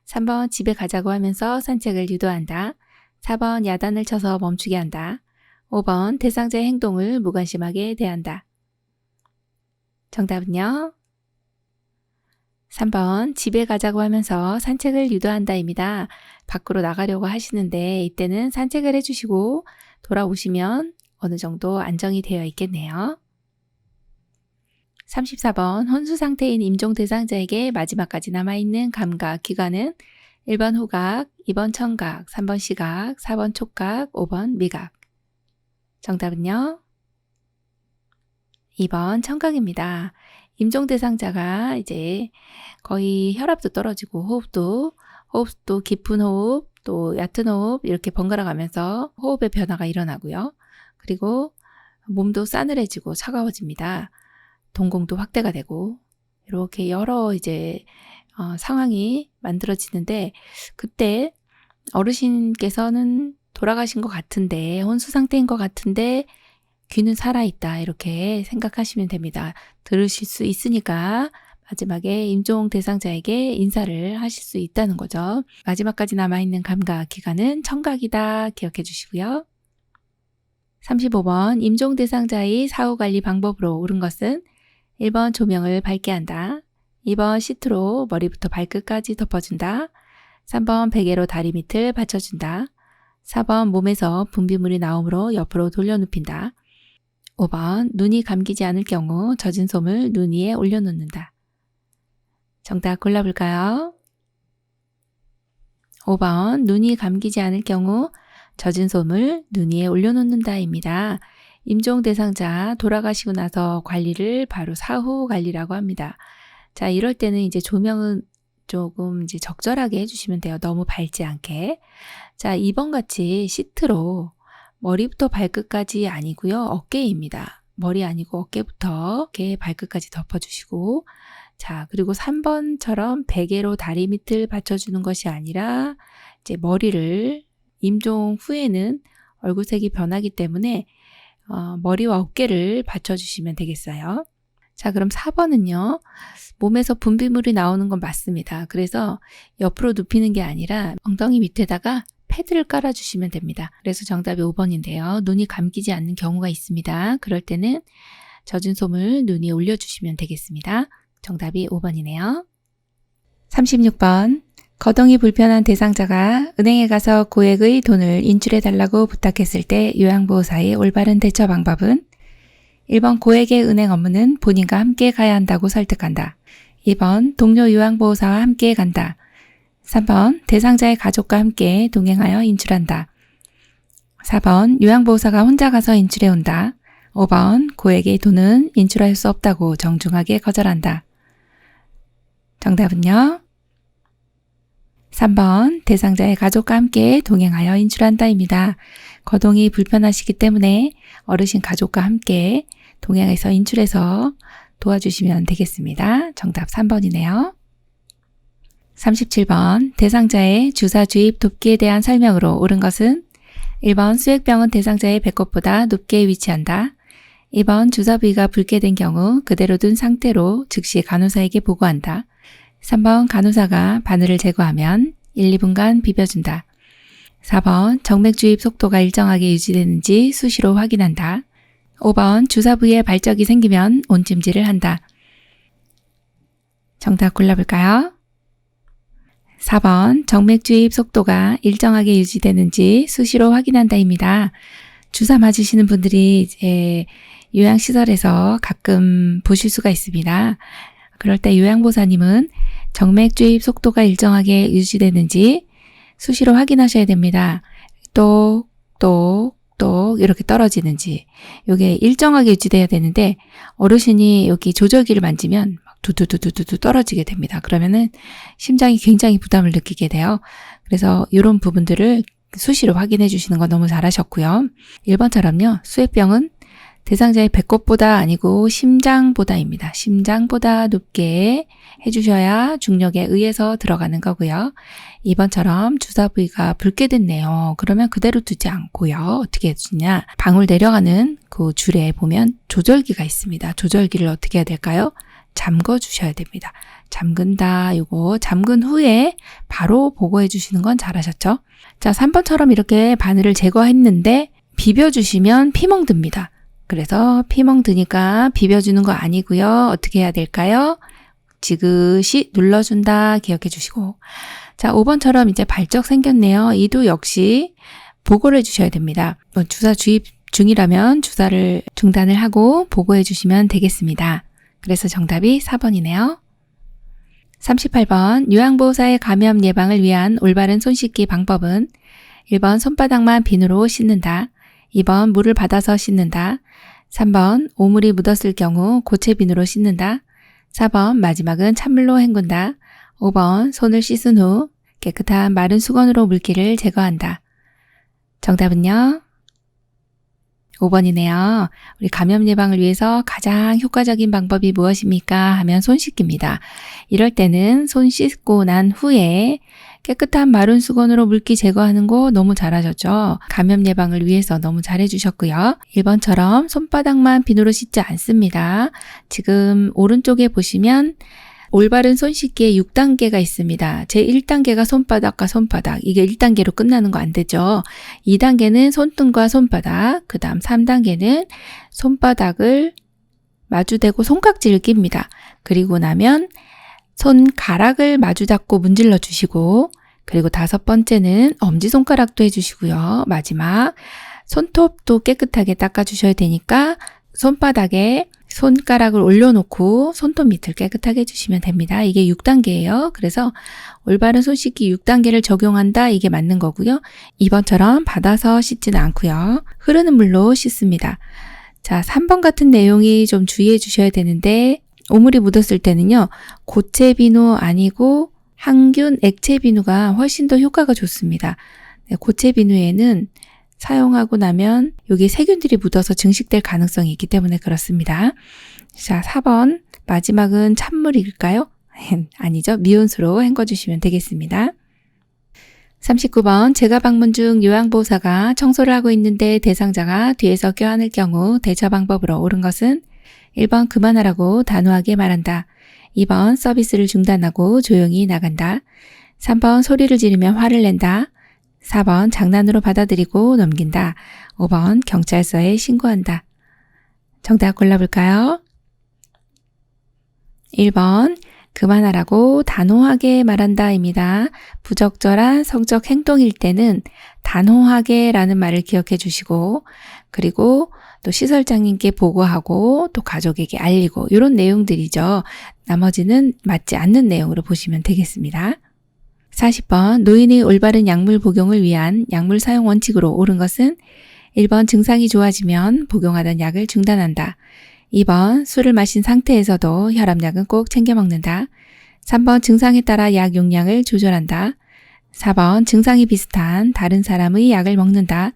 3번 집에 가자고 하면서 산책을 유도한다. 4번 야단을 쳐서 멈추게 한다. 5번 대상자의 행동을 무관심하게 대한다. 정답은요? 3번 집에 가자고 하면서 산책을 유도한다입니다. 밖으로 나가려고 하시는데 이때는 산책을 해주시고 돌아오시면 어느 정도 안정이 되어 있겠네요. 34번 혼수 상태인 임종 대상자에게 마지막까지 남아있는 감각 기관은 1번 후각, 2번 청각, 3번 시각, 4번 촉각, 5번 미각. 정답은요? 2번 청각입니다. 임종 대상자가 이제 거의 혈압도 떨어지고 호흡도 깊은 호흡, 또 얕은 호흡 이렇게 번갈아 가면서 호흡의 변화가 일어나고요. 그리고 몸도 싸늘해지고 차가워집니다. 동공도 확대가 되고 이렇게 여러 이제 상황이 만들어지는데 그때 어르신께서는 돌아가신 것 같은데 혼수 상태인 것 같은데 귀는 살아있다 이렇게 생각하시면 됩니다. 들으실 수 있으니까 마지막에 임종 대상자에게 인사를 하실 수 있다는 거죠. 마지막까지 남아있는 감각 기관은 청각이다 기억해 주시고요. 35번 임종 대상자의 사후관리 방법으로 옳은 것은 1번 조명을 밝게 한다. 2번 시트로 머리부터 발끝까지 덮어준다. 3번 베개로 다리 밑을 받쳐준다. 4번 몸에서 분비물이 나오므로 옆으로 돌려눕힌다. 5번 눈이 감기지 않을 경우 젖은 솜을 눈 위에 올려놓는다. 정답 골라볼까요? 5번 눈이 감기지 않을 경우 젖은 솜을 눈 위에 올려놓는다입니다. 임종 대상자 돌아가시고 나서 관리를 바로 사후 관리라고 합니다. 자, 이럴 때는 이제 조명은 조금 이제 적절하게 해주시면 돼요. 너무 밝지 않게. 자, 2번 같이 시트로 머리부터 발끝까지 아니고요. 어깨입니다. 머리 아니고 어깨부터 이렇게 발끝까지 덮어주시고 자, 그리고 3번처럼 베개로 다리 밑을 받쳐주는 것이 아니라 이제 머리를 임종 후에는 얼굴색이 변하기 때문에 머리와 어깨를 받쳐주시면 되겠어요. 자, 그럼 4번은요. 몸에서 분비물이 나오는 건 맞습니다. 그래서 옆으로 눕히는 게 아니라 엉덩이 밑에다가 패드를 깔아주시면 됩니다. 그래서 정답이 5번인데요. 눈이 감기지 않는 경우가 있습니다. 그럴 때는 젖은 솜을 눈 위에 올려주시면 되겠습니다. 정답이 5번이네요. 36번 거동이 불편한 대상자가 은행에 가서 고액의 돈을 인출해달라고 부탁했을 때 요양보호사의 올바른 대처 방법은 1번 고액의 은행 업무는 본인과 함께 가야 한다고 설득한다. 2번 동료 요양보호사와 함께 간다. 3번 대상자의 가족과 함께 동행하여 인출한다. 4번 요양보호사가 혼자 가서 인출해 온다. 5번 고액의 돈은 인출할 수 없다고 정중하게 거절한다. 정답은요? 3번 대상자의 가족과 함께 동행하여 인출한다입니다. 거동이 불편하시기 때문에 어르신 가족과 함께 동행해서 인출해서 도와주시면 되겠습니다. 정답 3번이네요. 37번 대상자의 주사 주입 돕기에 대한 설명으로 옳은 것은 1번 수액병은 대상자의 배꼽보다 높게 위치한다. 2번 주사 부위가 붉게 된 경우 그대로 둔 상태로 즉시 간호사에게 보고한다. 3번 간호사가 바늘을 제거하면 1, 2분간 비벼준다. 4번 정맥 주입 속도가 일정하게 유지되는지 수시로 확인한다. 5번 주사 부위에 발적이 생기면 온찜질을 한다. 정답 골라볼까요? 4번 정맥 주입 속도가 일정하게 유지되는지 수시로 확인한다입니다. 주사 맞으시는 분들이 이제 요양시설에서 가끔 보실 수가 있습니다. 그럴 때 요양보호사님은 정맥 주입 속도가 일정하게 유지되는지 수시로 확인하셔야 됩니다. 똑 이렇게 떨어지는지 이게 일정하게 유지돼야 되는데 어르신이 여기 조절기를 만지면 막 두두두두두 떨어지게 됩니다. 그러면은 심장이 굉장히 부담을 느끼게 돼요. 그래서 이런 부분들을 수시로 확인해 주시는 거 너무 잘하셨고요. 1번처럼요. 수액병은 대상자의 배꼽보다 아니고 심장보다입니다. 심장보다 높게 해주셔야 중력에 의해서 들어가는 거고요. 2번처럼 주사 부위가 붉게 됐네요. 그러면 그대로 두지 않고요. 어떻게 해주냐. 방울 내려가는 그 줄에 보면 조절기가 있습니다. 조절기를 어떻게 해야 될까요? 잠궈 주셔야 됩니다. 잠근다. 요거 잠근 후에 바로 보고해 주시는 건 잘하셨죠? 자, 3번처럼 이렇게 바늘을 제거했는데 비벼주시면 피멍 듭니다. 그래서 피멍 드니까 비벼주는 거 아니고요. 어떻게 해야 될까요? 지그시 눌러준다. 기억해 주시고. 자, 5번처럼 이제 발적 생겼네요. 이도 역시 보고를 해주셔야 됩니다. 주사 주입 중이라면 주사를 중단을 하고 보고해 주시면 되겠습니다. 그래서 정답이 4번이네요. 38번 요양보호사의 감염 예방을 위한 올바른 손 씻기 방법은 1번 손바닥만 비누로 씻는다. 2번 물을 받아서 씻는다. 3번 오물이 묻었을 경우 고체 비누로 씻는다. 4번 마지막은 찬물로 헹군다. 5번 손을 씻은 후 깨끗한 마른 수건으로 물기를 제거한다. 정답은요? 5번이네요. 우리 감염 예방을 위해서 가장 효과적인 방법이 무엇입니까? 하면 손 씻기입니다. 이럴 때는 손 씻고 난 후에 깨끗한 마른 수건으로 물기 제거하는 거 너무 잘하셨죠? 감염 예방을 위해서 너무 잘해주셨고요. 1번처럼 손바닥만 비누로 씻지 않습니다. 지금 오른쪽에 보시면 올바른 손 씻기에 6단계가 있습니다. 제 1단계가 손바닥과 손바닥. 이게 1단계로 끝나는 거 안 되죠. 2단계는 손등과 손바닥. 그 다음 3단계는 손바닥을 마주대고 손깍지를 낍니다. 그리고 나면 손가락을 마주 잡고 문질러 주시고, 그리고 5번째는 엄지손가락도 해주시고요. 마지막 손톱도 깨끗하게 닦아주셔야 되니까 손바닥에 손가락을 올려놓고 손톱 밑을 깨끗하게 해주시면 됩니다. 이게 6단계예요. 그래서 올바른 손 씻기 6단계를 적용한다. 이게 맞는 거고요. 2번처럼 받아서 씻지는 않고요. 흐르는 물로 씻습니다. 자, 3번 같은 내용이 좀 주의해 주셔야 되는데 오물이 묻었을 때는요. 고체 비누 아니고 항균 액체 비누가 훨씬 더 효과가 좋습니다. 고체 비누에는 사용하고 나면 여기 세균들이 묻어서 증식될 가능성이 있기 때문에 그렇습니다. 자, 4번 마지막은 찬물일까요? 아니죠. 미온수로 헹궈주시면 되겠습니다. 39번 제가 방문 중 요양보호사가 청소를 하고 있는데 대상자가 뒤에서 껴안을 경우 대처 방법으로 옳은 것은 1번 그만하라고 단호하게 말한다. 2번 서비스를 중단하고 조용히 나간다. 3번 소리를 지르면 화를 낸다. 4번 장난으로 받아들이고 넘긴다. 5번 경찰서에 신고한다. 정답 골라볼까요? 1번 그만하라고 단호하게 말한다입니다. 부적절한 성적 행동일 때는 단호하게 라는 말을 기억해 주시고, 그리고 또 시설장님께 보고하고 또 가족에게 알리고 이런 내용들이죠. 나머지는 맞지 않는 내용으로 보시면 되겠습니다. 40번 노인의 올바른 약물 복용을 위한 약물 사용 원칙으로 옳은 것은 1번 증상이 좋아지면 복용하던 약을 중단한다. 2번 술을 마신 상태에서도 혈압약은 꼭 챙겨 먹는다. 3번 증상에 따라 약 용량을 조절한다. 4번 증상이 비슷한 다른 사람의 약을 먹는다.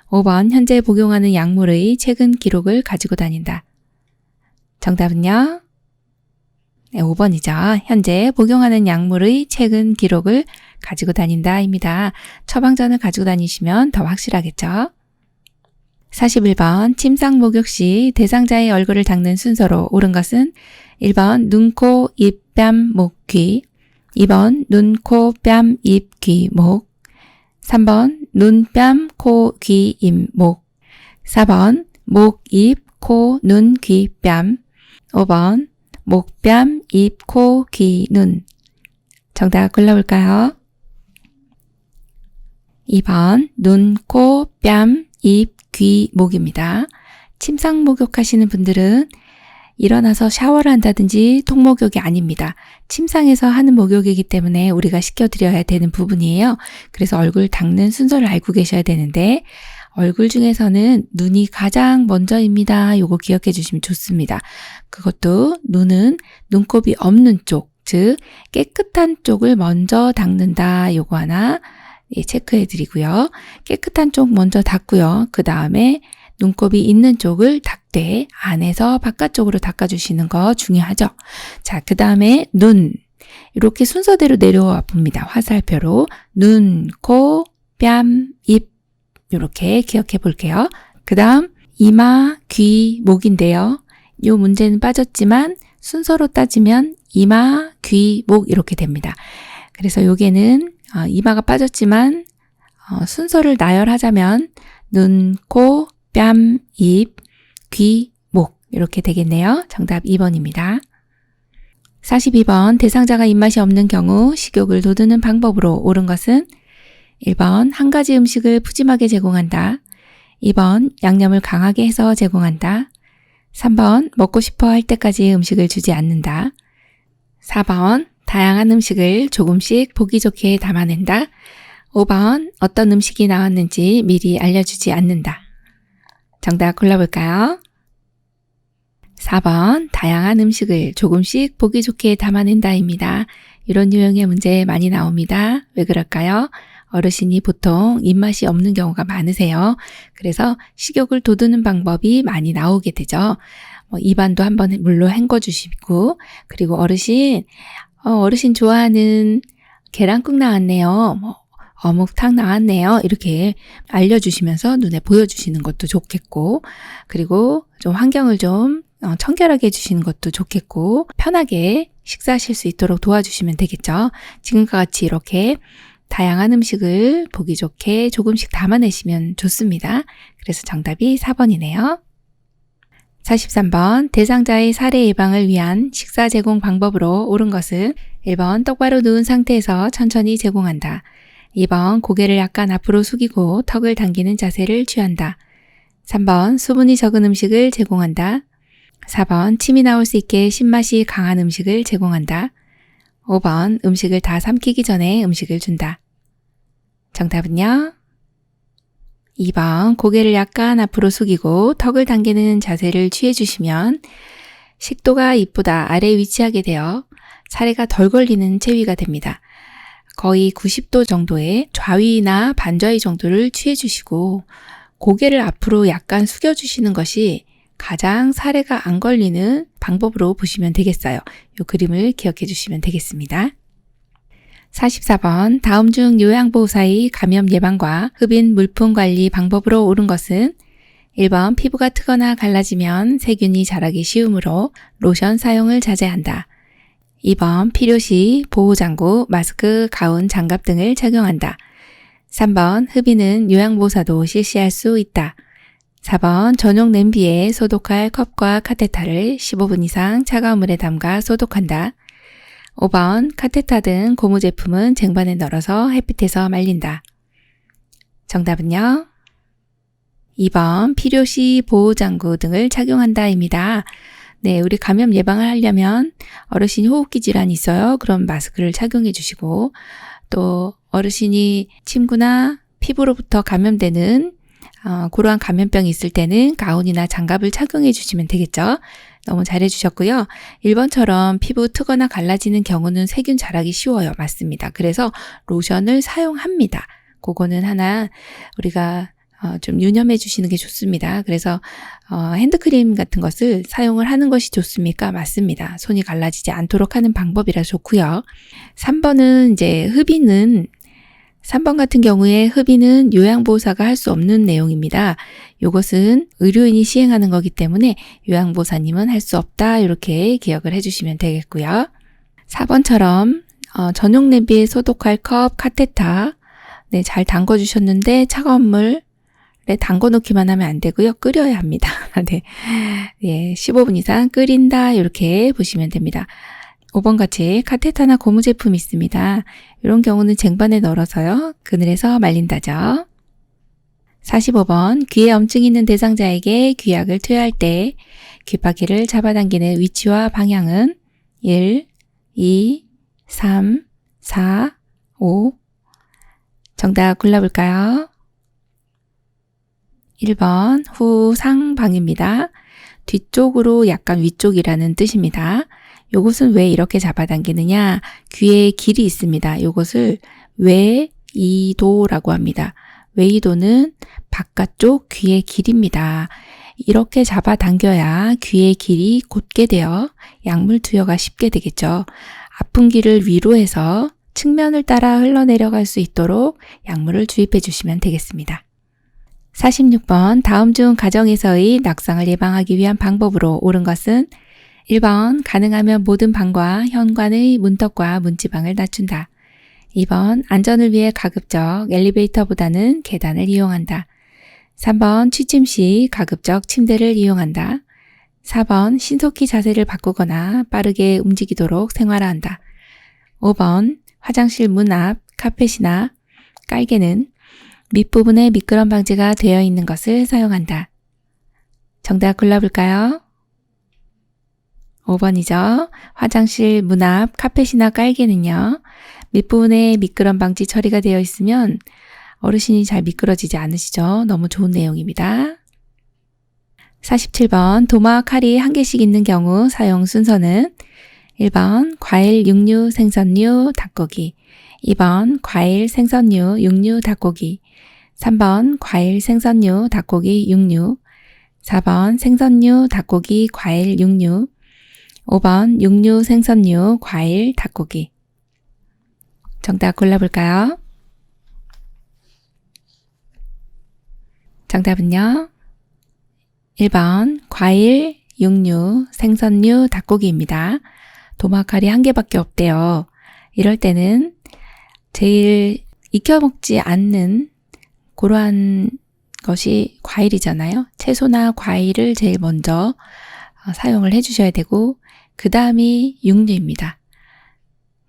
5번 현재 복용하는 약물의 최근 기록을 가지고 다닌다. 정답은요? 네, 5번이죠. 현재 복용하는 약물의 최근 기록을 가지고 다닌다입니다. 처방전을 가지고 다니시면 더 확실하겠죠. 41번 침상 목욕 시 대상자의 얼굴을 닦는 순서로 옳은 것은 1번 눈, 코, 입, 뺨, 목, 귀. 2번 눈, 코, 뺨, 입, 귀, 목. 3번 눈, 뺨, 코, 귀, 입, 목. 4번 목, 입, 코, 눈, 귀, 뺨. 5번 목, 뺨, 입, 코, 귀, 눈. 정답 골라볼까요? 2번 눈, 코, 뺨, 입, 귀, 목입니다. 침상 목욕하시는 분들은 일어나서 샤워를 한다든지 통목욕이 아닙니다. 침상에서 하는 목욕이기 때문에 우리가 시켜드려야 되는 부분이에요. 그래서 얼굴 닦는 순서를 알고 계셔야 되는데 얼굴 중에서는 눈이 가장 먼저입니다. 요거 기억해 주시면 좋습니다. 그것도 눈은 눈곱이 없는 쪽, 즉 깨끗한 쪽을 먼저 닦는다. 요거 하나 체크해 드리고요. 깨끗한 쪽 먼저 닦고요. 그 다음에 눈곱이 있는 쪽을 닦되 안에서 바깥쪽으로 닦아주시는 거 중요하죠. 자, 그 다음에 눈. 이렇게 순서대로 내려와 봅니다. 화살표로 눈, 코, 뺨, 입 이렇게 기억해 볼게요. 그 다음 이마, 귀, 목인데요. 이 문제는 빠졌지만 순서로 따지면 이마, 귀, 목 이렇게 됩니다. 그래서 여기에는 이마가 빠졌지만 순서를 나열하자면 눈, 코, 뺨, 입, 귀, 목 이렇게 되겠네요. 정답 2번입니다. 42번 대상자가 입맛이 없는 경우 식욕을 돋우는 방법으로 옳은 것은 1번 한 가지 음식을 푸짐하게 제공한다. 2번 양념을 강하게 해서 제공한다. 3번 먹고 싶어 할 때까지 음식을 주지 않는다. 4번 다양한 음식을 조금씩 보기 좋게 담아낸다. 5번 어떤 음식이 나왔는지 미리 알려주지 않는다. 정답 골라볼까요? 4번 다양한 음식을 조금씩 보기 좋게 담아낸다입니다. 이런 유형의 문제 많이 나옵니다. 왜 그럴까요? 어르신이 보통 입맛이 없는 경우가 많으세요. 그래서 식욕을 돋우는 방법이 많이 나오게 되죠. 입안도 한번 물로 헹궈주시고 그리고 어르신 좋아하는 계란국 나왔네요. 어묵탕 나왔네요. 이렇게 알려주시면서 눈에 보여주시는 것도 좋겠고 그리고 좀 환경을 좀 청결하게 해주시는 것도 좋겠고 편하게 식사하실 수 있도록 도와주시면 되겠죠. 지금과 같이 이렇게 다양한 음식을 보기 좋게 조금씩 담아내시면 좋습니다. 그래서 정답이 4번이네요. 43번 대상자의 살해 예방을 위한 식사 제공 방법으로 옳은 것은 1번 똑바로 누운 상태에서 천천히 제공한다. 2번 고개를 약간 앞으로 숙이고 턱을 당기는 자세를 취한다. 3번 수분이 적은 음식을 제공한다. 4번 침이 나올 수 있게 신맛이 강한 음식을 제공한다. 5번 음식을 다 삼키기 전에 음식을 준다. 정답은요? 2번 고개를 약간 앞으로 숙이고 턱을 당기는 자세를 취해주시면 식도가 이쁘다 아래에 위치하게 되어 살해가 덜 걸리는 체위가 됩니다. 거의 90도 정도의 좌위나 반좌위 정도를 취해주시고 고개를 앞으로 약간 숙여주시는 것이 가장 살해가 안 걸리는 방법으로 보시면 되겠어요. 이 그림을 기억해 주시면 되겠습니다. 44번 다음 중 요양보호사의 감염 예방과 흡인 물품 관리 방법으로 옳은 것은 1번 피부가 트거나 갈라지면 세균이 자라기 쉬우므로 로션 사용을 자제한다. 2번 필요시 보호장구, 마스크, 가운, 장갑 등을 착용한다. 3번 흡인은 요양보호사도 실시할 수 있다. 4번 전용 냄비에 소독할 컵과 카테타를 15분 이상 차가운 물에 담가 소독한다. 5번 카테타 등 고무 제품은 쟁반에 널어서 햇빛에서 말린다. 정답은요? 2번 필요시 보호장구 등을 착용한다입니다. 네, 우리 감염 예방을 하려면 어르신이 호흡기 질환이 있어요. 그럼 마스크를 착용해 주시고 또 어르신이 침구나 피부로부터 감염되는 그러한 감염병이 있을 때는 가운이나 장갑을 착용해 주시면 되겠죠. 너무 잘해 주셨고요. 1번처럼 피부 트거나 갈라지는 경우는 세균 자라기 쉬워요. 맞습니다. 그래서 로션을 사용합니다. 그거는 하나 우리가 좀 유념해 주시는 게 좋습니다. 그래서 핸드크림 같은 것을 사용을 하는 것이 좋습니까? 맞습니다. 손이 갈라지지 않도록 하는 방법이라 좋고요. 3번은 이제 흡인은 3번 같은 경우에 흡인은 요양보호사가 할 수 없는 내용입니다. 이것은 의료인이 시행하는 거기 때문에 요양보호사님은 할 수 없다 이렇게 기억을 해주시면 되겠고요. 4번처럼 전용 냄비에 소독할 컵, 카테타 네, 잘 담궈주셨는데 차가운 물에 담궈 놓기만 하면 안 되고요. 끓여야 합니다. 네, 예, 15분 이상 끓인다 이렇게 보시면 됩니다. 5번 같이 카테타나 고무 제품이 있습니다. 이런 경우는 쟁반에 널어서요. 그늘에서 말린다죠. 45번 귀에 염증이 있는 대상자에게 귀약을 투여할 때 귓바퀴를 잡아당기는 위치와 방향은 1, 2, 3, 4, 5 정답 골라볼까요? 1번 후상방입니다. 뒤쪽으로 약간 위쪽이라는 뜻입니다. 요것은 왜 이렇게 잡아당기느냐? 귀에 길이 있습니다. 요것을 외이도라고 합니다. 웨이도는 바깥쪽 귀의 길입니다. 이렇게 잡아 당겨야 귀의 길이 곧게 되어 약물 투여가 쉽게 되겠죠. 아픈 귀를 위로 해서 측면을 따라 흘러내려갈 수 있도록 약물을 주입해 주시면 되겠습니다. 46번 다음 중 가정에서의 낙상을 예방하기 위한 방법으로 옳은 것은 1번 가능하면 모든 방과 현관의 문턱과 문지방을 낮춘다. 2번 안전을 위해 가급적 엘리베이터보다는 계단을 이용한다. 3번 취침 시 가급적 침대를 이용한다. 4번 신속히 자세를 바꾸거나 빠르게 움직이도록 생활화한다. 5번 화장실 문 앞 카펫이나 깔개는 밑부분에 미끄럼 방지가 되어 있는 것을 사용한다. 정답 골라볼까요? 5번이죠. 화장실 문 앞 카펫이나 깔개는요. 밑부분에 미끄럼 방지 처리가 되어 있으면 어르신이 잘 미끄러지지 않으시죠? 너무 좋은 내용입니다. 47번 도마와 칼이 한 개씩 있는 경우 사용 순서는 1번 과일, 육류, 생선류, 닭고기 2번 과일, 생선류, 육류, 닭고기 3번 과일, 생선류, 닭고기, 육류 4번 생선류, 닭고기, 과일, 육류 5번 육류, 생선류, 과일, 닭고기 정답 골라볼까요? 정답은요. 1번 과일, 육류, 생선류, 닭고기입니다. 도마칼이 한 개밖에 없대요. 이럴 때는 제일 익혀 먹지 않는 그러한 것이 과일이잖아요. 채소나 과일을 제일 먼저 사용을 해주셔야 되고 그 다음이 육류입니다.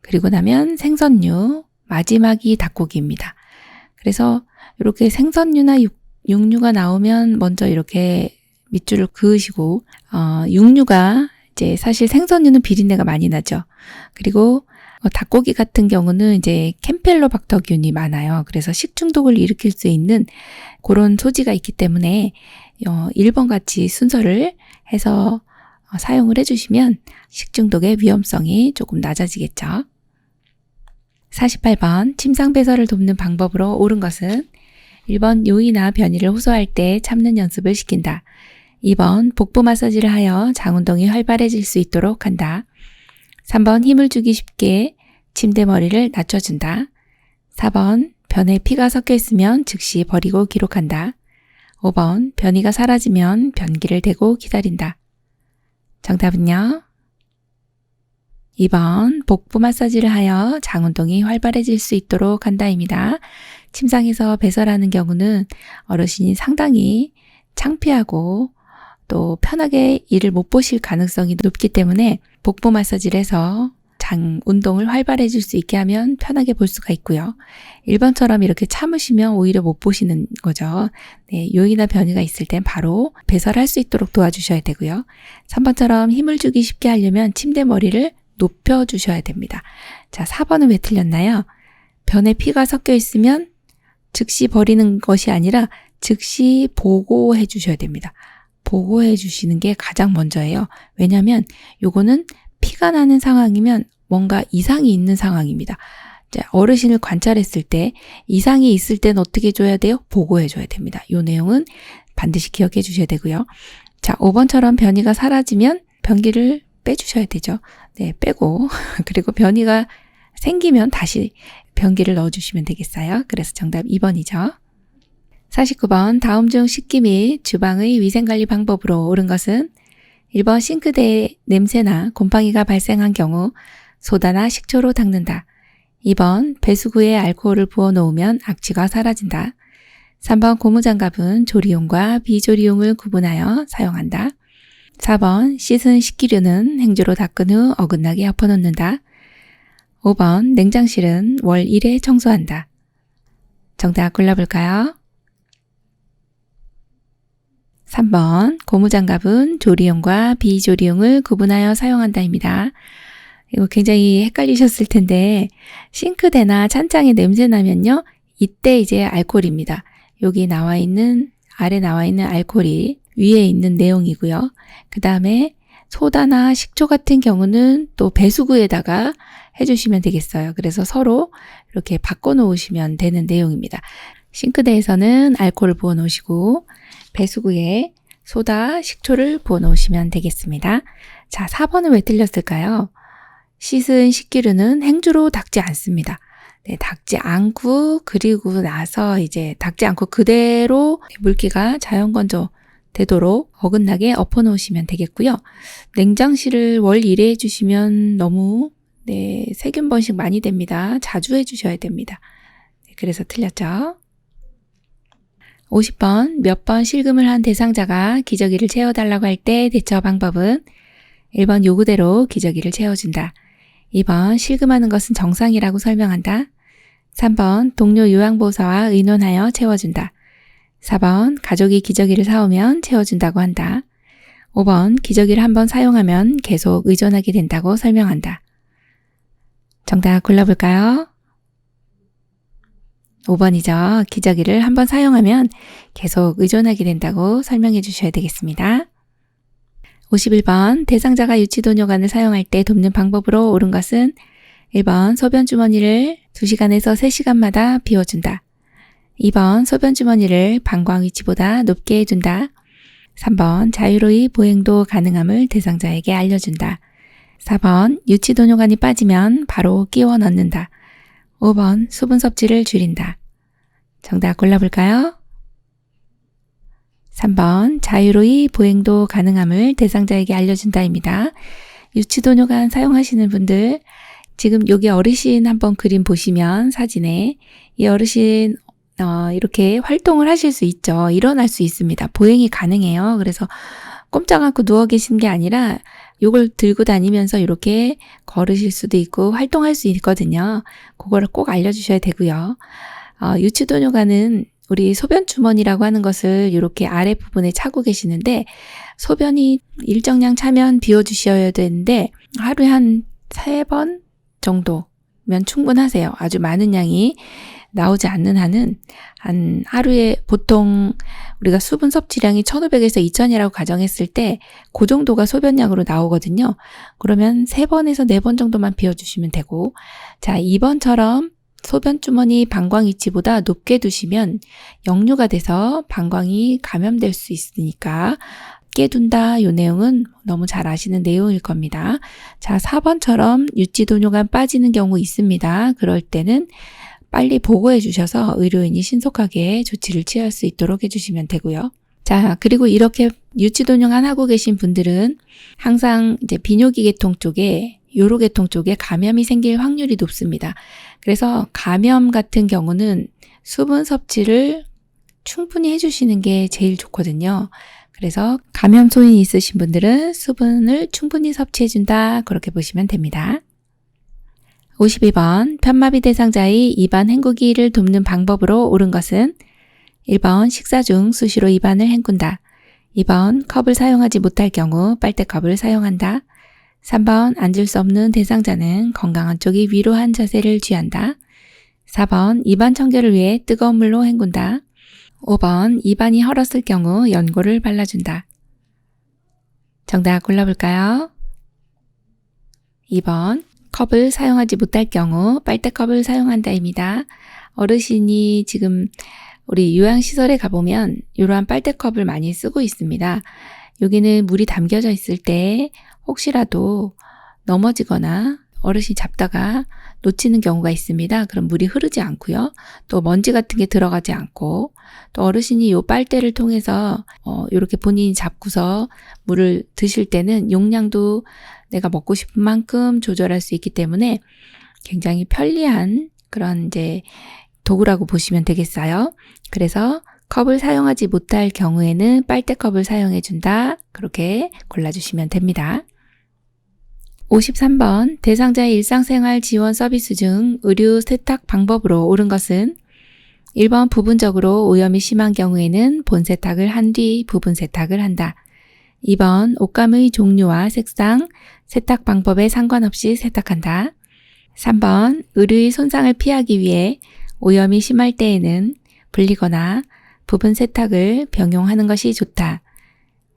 그리고 나면 생선류, 마지막이 닭고기입니다. 그래서 이렇게 생선류나 육류가 나오면 먼저 이렇게 밑줄을 그으시고 육류가 이제 사실 생선류는 비린내가 많이 나죠. 그리고 닭고기 같은 경우는 이제 캠펠로박터균이 많아요. 그래서 식중독을 일으킬 수 있는 그런 소지가 있기 때문에 1번 같이 순서를 해서 사용을 해주시면 식중독의 위험성이 조금 낮아지겠죠. 48번 침상 배설을 돕는 방법으로 옳은 것은 1번 요의나 변이를 호소할 때 참는 연습을 시킨다. 2번 복부 마사지를 하여 장운동이 활발해질 수 있도록 한다. 3번 힘을 주기 쉽게 침대 머리를 낮춰준다. 4번 변에 피가 섞여 있으면 즉시 버리고 기록한다. 5번 변이가 사라지면 변기를 대고 기다린다. 정답은요? 2번 복부 마사지를 하여 장운동이 활발해질 수 있도록 한다입니다. 침상에서 배설하는 경우는 어르신이 상당히 창피하고 또 편하게 일을 못 보실 가능성이 높기 때문에 복부 마사지를 해서 장 운동을 활발해질 수 있게 하면 편하게 볼 수가 있고요. 1번처럼 이렇게 참으시면 오히려 못 보시는 거죠. 네, 요의나 변이가 있을 땐 바로 배설할 수 있도록 도와주셔야 되고요. 3번처럼 힘을 주기 쉽게 하려면 침대 머리를 높여주셔야 됩니다. 자, 4번은 왜 틀렸나요? 변에 피가 섞여 있으면 즉시 버리는 것이 아니라 즉시 보고해 주셔야 됩니다. 보고해 주시는 게 가장 먼저예요. 왜냐하면 요거는 피가 나는 상황이면 뭔가 이상이 있는 상황입니다. 어르신을 관찰했을 때 이상이 있을 땐 어떻게 해줘야 돼요? 보고해 줘야 됩니다. 요 내용은 반드시 기억해 주셔야 되고요. 자, 5번처럼 변이가 사라지면 변기를 빼주셔야 되죠. 네, 빼고 그리고 변이가 생기면 다시 변기를 넣어주시면 되겠어요. 그래서 정답 2번이죠. 49번 다음 중 식기 및 주방의 위생관리 방법으로 옳은 것은 1번 싱크대에 냄새나 곰팡이가 발생한 경우 소다나 식초로 닦는다. 2번 배수구에 알코올을 부어 놓으면 악취가 사라진다. 3번 고무장갑은 조리용과 비조리용을 구분하여 사용한다. 4번 씻은 식기류는 행주로 닦은 후 어긋나게 엎어놓는다. 5번 냉장실은 월 1회 청소한다. 정답 골라볼까요? 3번 고무장갑은 조리용과 비조리용을 구분하여 사용한다입니다. 이거 굉장히 헷갈리셨을 텐데 싱크대나 찬장에 냄새 나면요. 이때 이제 알코올입니다. 여기 나와 있는 아래 나와 있는 알코올이 위에 있는 내용이고요. 그 다음에 소다나 식초 같은 경우는 또 배수구에다가 해주시면 되겠어요. 그래서 서로 이렇게 바꿔 놓으시면 되는 내용입니다. 싱크대에서는 알코올을 부어 놓으시고 배수구에 소다, 식초를 부어 놓으시면 되겠습니다. 자, 4번은 왜 틀렸을까요? 씻은 식기류는 행주로 닦지 않습니다. 네, 닦지 않고 그리고 나서 이제 닦지 않고 그대로 물기가 자연 건조 되도록 어긋나게 엎어 놓으시면 되겠고요. 냉장실을 월 1회 해주시면 너무 세균 번식 많이 됩니다. 자주 해주셔야 됩니다. 그래서 틀렸죠. 50번 몇 번 실금을 한 대상자가 기저귀를 채워달라고 할 때 대처 방법은 1번 요구대로 기저귀를 채워준다. 2번 실금하는 것은 정상이라고 설명한다. 3번 동료 요양보호사와 의논하여 채워준다. 4번 가족이 기저귀를 사오면 채워준다고 한다. 5번 기저귀를 한번 사용하면 계속 의존하게 된다고 설명한다. 정답 골라볼까요? 5번이죠. 기저귀를 한번 사용하면 계속 의존하게 된다고 설명해 주셔야 되겠습니다. 51번 대상자가 유치도뇨관을 사용할 때 돕는 방법으로 옳은 것은 1번 소변 주머니를 2시간에서 3시간마다 비워준다. 2번 소변 주머니를 방광 위치보다 높게 해둔다. 3번 자유로이 보행도 가능함을 대상자에게 알려준다. 4번 유치도뇨관이 빠지면 바로 끼워 넣는다. 5번 수분 섭취를 줄인다. 정답 골라볼까요? 3번 자유로이 보행도 가능함을 대상자에게 알려준다입니다. 유치도뇨관 사용하시는 분들 지금 여기 어르신 한번 그림 보시면 사진에 이 어르신 이렇게 활동을 하실 수 있죠. 일어날 수 있습니다. 보행이 가능해요. 그래서 꼼짝 않고 누워 계신 게 아니라 이걸 들고 다니면서 이렇게 걸으실 수도 있고 활동할 수 있거든요. 그거를 꼭 알려주셔야 되고요. 유치도뇨관은 우리 소변 주머니라고 하는 것을 이렇게 아랫부분에 차고 계시는데 소변이 일정량 차면 비워주셔야 되는데 하루에 한 3번 정도면 충분하세요. 아주 많은 양이 나오지 않는 한은 한 하루에 보통 우리가 수분 섭취량이 1500에서 2000이라고 가정했을 때 그 정도가 소변량으로 나오거든요. 그러면 3번에서 4번 정도만 비워주시면 되고 자 2번처럼 소변 주머니 방광 위치보다 높게 두시면 역류가 돼서 방광이 감염될 수 있으니까 깨둔다 이 내용은 너무 잘 아시는 내용일 겁니다. 자 4번처럼 유치도뇨관 빠지는 경우 있습니다. 그럴 때는 빨리 보고해 주셔서 의료인이 신속하게 조치를 취할 수 있도록 해주시면 되고요. 자, 그리고 이렇게 유치도뇨관 하고 계신 분들은 항상 이제 비뇨기 계통 쪽에 요로 계통 쪽에 감염이 생길 확률이 높습니다. 그래서 감염 같은 경우는 수분 섭취를 충분히 해주시는 게 제일 좋거든요. 그래서 감염 소인이 있으신 분들은 수분을 충분히 섭취해준다 그렇게 보시면 됩니다. 52번 편마비 대상자의 입안 헹구기를 돕는 방법으로 옳은 것은 1번 식사 중 수시로 입안을 헹군다. 2번 컵을 사용하지 못할 경우 빨대컵을 사용한다. 3번 앉을 수 없는 대상자는 건강한 쪽이 위로 한 자세를 취한다. 4번 입안 청결을 위해 뜨거운 물로 헹군다. 5번 입안이 헐었을 경우 연고를 발라준다. 정답 골라볼까요? 2번 컵을 사용하지 못할 경우 빨대컵을 사용한다입니다. 어르신이 지금 우리 요양시설에 가보면 이러한 빨대컵을 많이 쓰고 있습니다. 여기는 물이 담겨져 있을 때 혹시라도 넘어지거나 어르신이 잡다가 놓치는 경우가 있습니다. 그럼 물이 흐르지 않고요. 또 먼지 같은 게 들어가지 않고 또 어르신이 이 빨대를 통해서 이렇게 본인이 잡고서 물을 드실 때는 용량도 내가 먹고 싶은 만큼 조절할 수 있기 때문에 굉장히 편리한 그런 이제 도구라고 보시면 되겠어요. 그래서 컵을 사용하지 못할 경우에는 빨대컵을 사용해 준다. 그렇게 골라주시면 됩니다. 53번 대상자의 일상생활 지원 서비스 중 의류 세탁 방법으로 옳은 것은 1번 부분적으로 오염이 심한 경우에는 본 세탁을 한 뒤 부분 세탁을 한다. 2번 옷감의 종류와 색상, 세탁 방법에 상관없이 세탁한다. 3번 의류의 손상을 피하기 위해 오염이 심할 때에는 불리거나 부분 세탁을 병용하는 것이 좋다.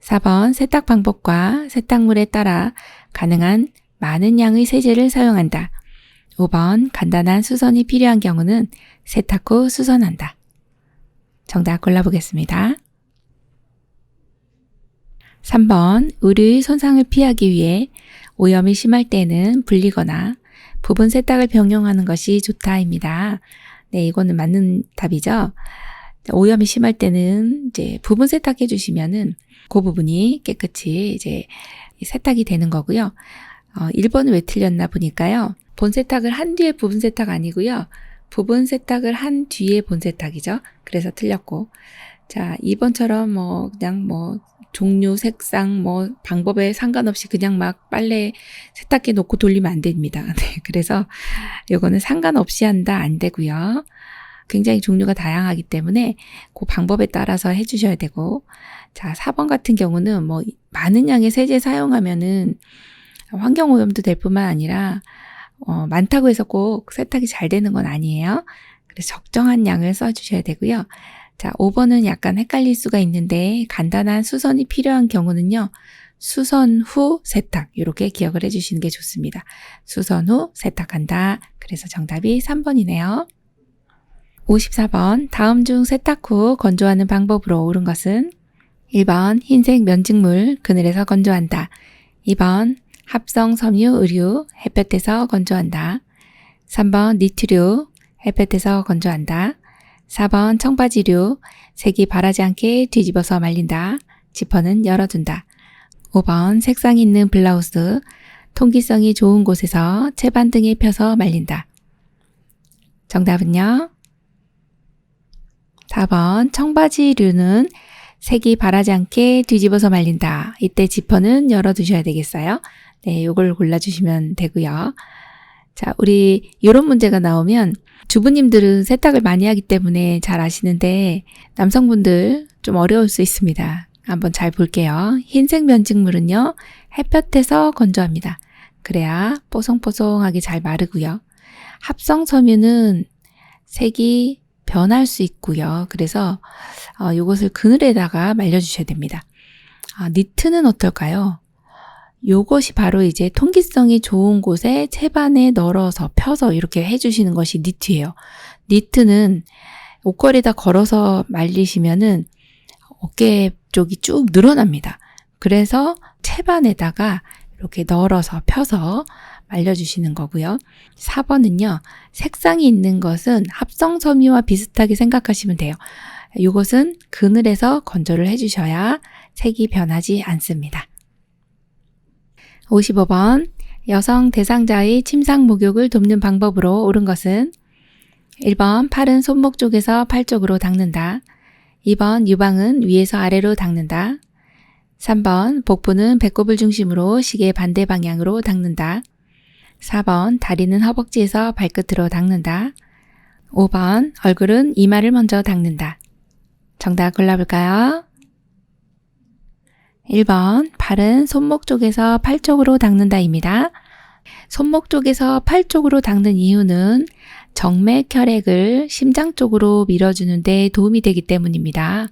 4번 세탁 방법과 세탁물에 따라 가능한 많은 양의 세제를 사용한다. 5번 간단한 수선이 필요한 경우는 세탁 후 수선한다. 정답 골라보겠습니다. 3번, 의류의 손상을 피하기 위해 오염이 심할 때는 불리거나 부분 세탁을 병용하는 것이 좋다입니다. 네, 이거는 맞는 답이죠. 오염이 심할 때는 이제 부분 세탁해 주시면은 그 부분이 깨끗이 이제 세탁이 되는 거고요. 1번은 왜 틀렸나 보니까요. 본 세탁을 한 뒤에 부분 세탁 아니고요. 부분 세탁을 한 뒤에 본 세탁이죠. 그래서 틀렸고. 자, 2번처럼 그냥 종류, 색상, 방법에 상관없이 그냥 막 빨래 세탁기에 놓고 돌리면 안 됩니다. 네, 그래서 이거는 상관없이 한다, 안 되고요. 굉장히 종류가 다양하기 때문에 그 방법에 따라서 해주셔야 되고. 자, 4번 같은 경우는 많은 양의 세제 사용하면은 환경오염도 될 뿐만 아니라 많다고 해서 꼭 세탁이 잘 되는 건 아니에요. 그래서 적정한 양을 써주셔야 되고요. 자, 5번은 약간 헷갈릴 수가 있는데 간단한 수선이 필요한 경우는요. 수선 후 세탁 이렇게 기억을 해주시는 게 좋습니다. 수선 후 세탁한다. 그래서 정답이 3번이네요. 54번 다음 중 세탁 후 건조하는 방법으로 옳은 것은 1번 흰색 면직물 그늘에서 건조한다. 2번 합성 섬유 의류 햇볕에서 건조한다. 3번 니트류 햇볕에서 건조한다. 4번 청바지류 색이 바라지 않게 뒤집어서 말린다. 지퍼는 열어둔다. 5번 색상이 있는 블라우스 통기성이 좋은 곳에서 채반등에 펴서 말린다. 정답은요? 4번 청바지류는 색이 바라지 않게 뒤집어서 말린다. 이때 지퍼는 열어두셔야 되겠어요. 네, 요걸 골라주시면 되고요. 자, 우리 이런 문제가 나오면 주부님들은 세탁을 많이 하기 때문에 잘 아시는데 남성분들 좀 어려울 수 있습니다. 한번 잘 볼게요. 흰색 면직물은요. 햇볕에서 건조합니다. 그래야 뽀송뽀송하게 잘 마르고요. 합성 섬유는 색이 변할 수 있고요. 그래서 이것을 그늘에다가 말려주셔야 됩니다. 니트는 어떨까요? 요것이 바로 이제 통기성이 좋은 곳에 채반에 널어서 펴서 이렇게 해주시는 것이 니트예요. 니트는 옷걸이에다 걸어서 말리시면은 어깨 쪽이 쭉 늘어납니다. 그래서 채반에다가 이렇게 널어서 펴서 말려주시는 거고요. 4번은요. 색상이 있는 것은 합성섬유와 비슷하게 생각하시면 돼요. 이것은 그늘에서 건조를 해주셔야 색이 변하지 않습니다. 55번 여성 대상자의 침상 목욕을 돕는 방법으로 옳은 것은 1번 팔은 손목 쪽에서 팔 쪽으로 닦는다. 2번 유방은 위에서 아래로 닦는다. 3번 복부는 배꼽을 중심으로 시계 반대 방향으로 닦는다. 4번 다리는 허벅지에서 발끝으로 닦는다. 5번 얼굴은 이마를 먼저 닦는다. 정답 골라볼까요? 1번 팔은 손목 쪽에서 팔 쪽으로 닦는다입니다. 손목 쪽에서 팔 쪽으로 닦는 이유는 정맥 혈액을 심장 쪽으로 밀어주는 데 도움이 되기 때문입니다.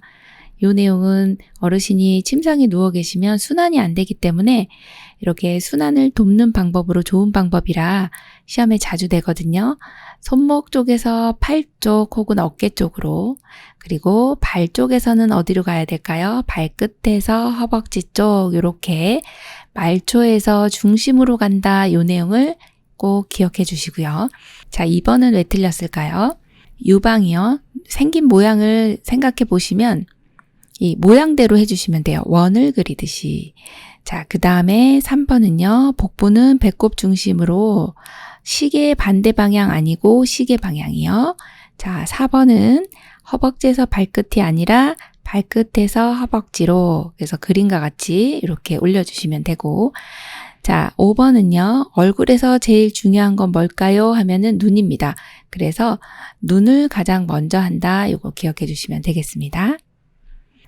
이 내용은 어르신이 침상에 누워 계시면 순환이 안 되기 때문에 이렇게 순환을 돕는 방법으로 좋은 방법이라 시험에 자주 되거든요. 손목 쪽에서 팔 쪽 혹은 어깨 쪽으로, 그리고 발 쪽에서는 어디로 가야 될까요? 발끝에서 허벅지 쪽, 이렇게 말초에서 중심으로 간다. 이 내용을 꼭 기억해 주시고요. 자, 2번은 왜 틀렸을까요? 유방이요. 생긴 모양을 생각해 보시면 이 모양대로 해주시면 돼요. 원을 그리듯이. 자, 그 다음에 3번은요. 복부는 배꼽 중심으로 시계 반대 방향 아니고 시계 방향이요. 자, 4번은 허벅지에서 발끝이 아니라 발끝에서 허벅지로, 그래서 그림과 같이 이렇게 올려주시면 되고, 자, 5번은요. 얼굴에서 제일 중요한 건 뭘까요? 하면은 눈입니다. 그래서 눈을 가장 먼저 한다. 이거 기억해 주시면 되겠습니다.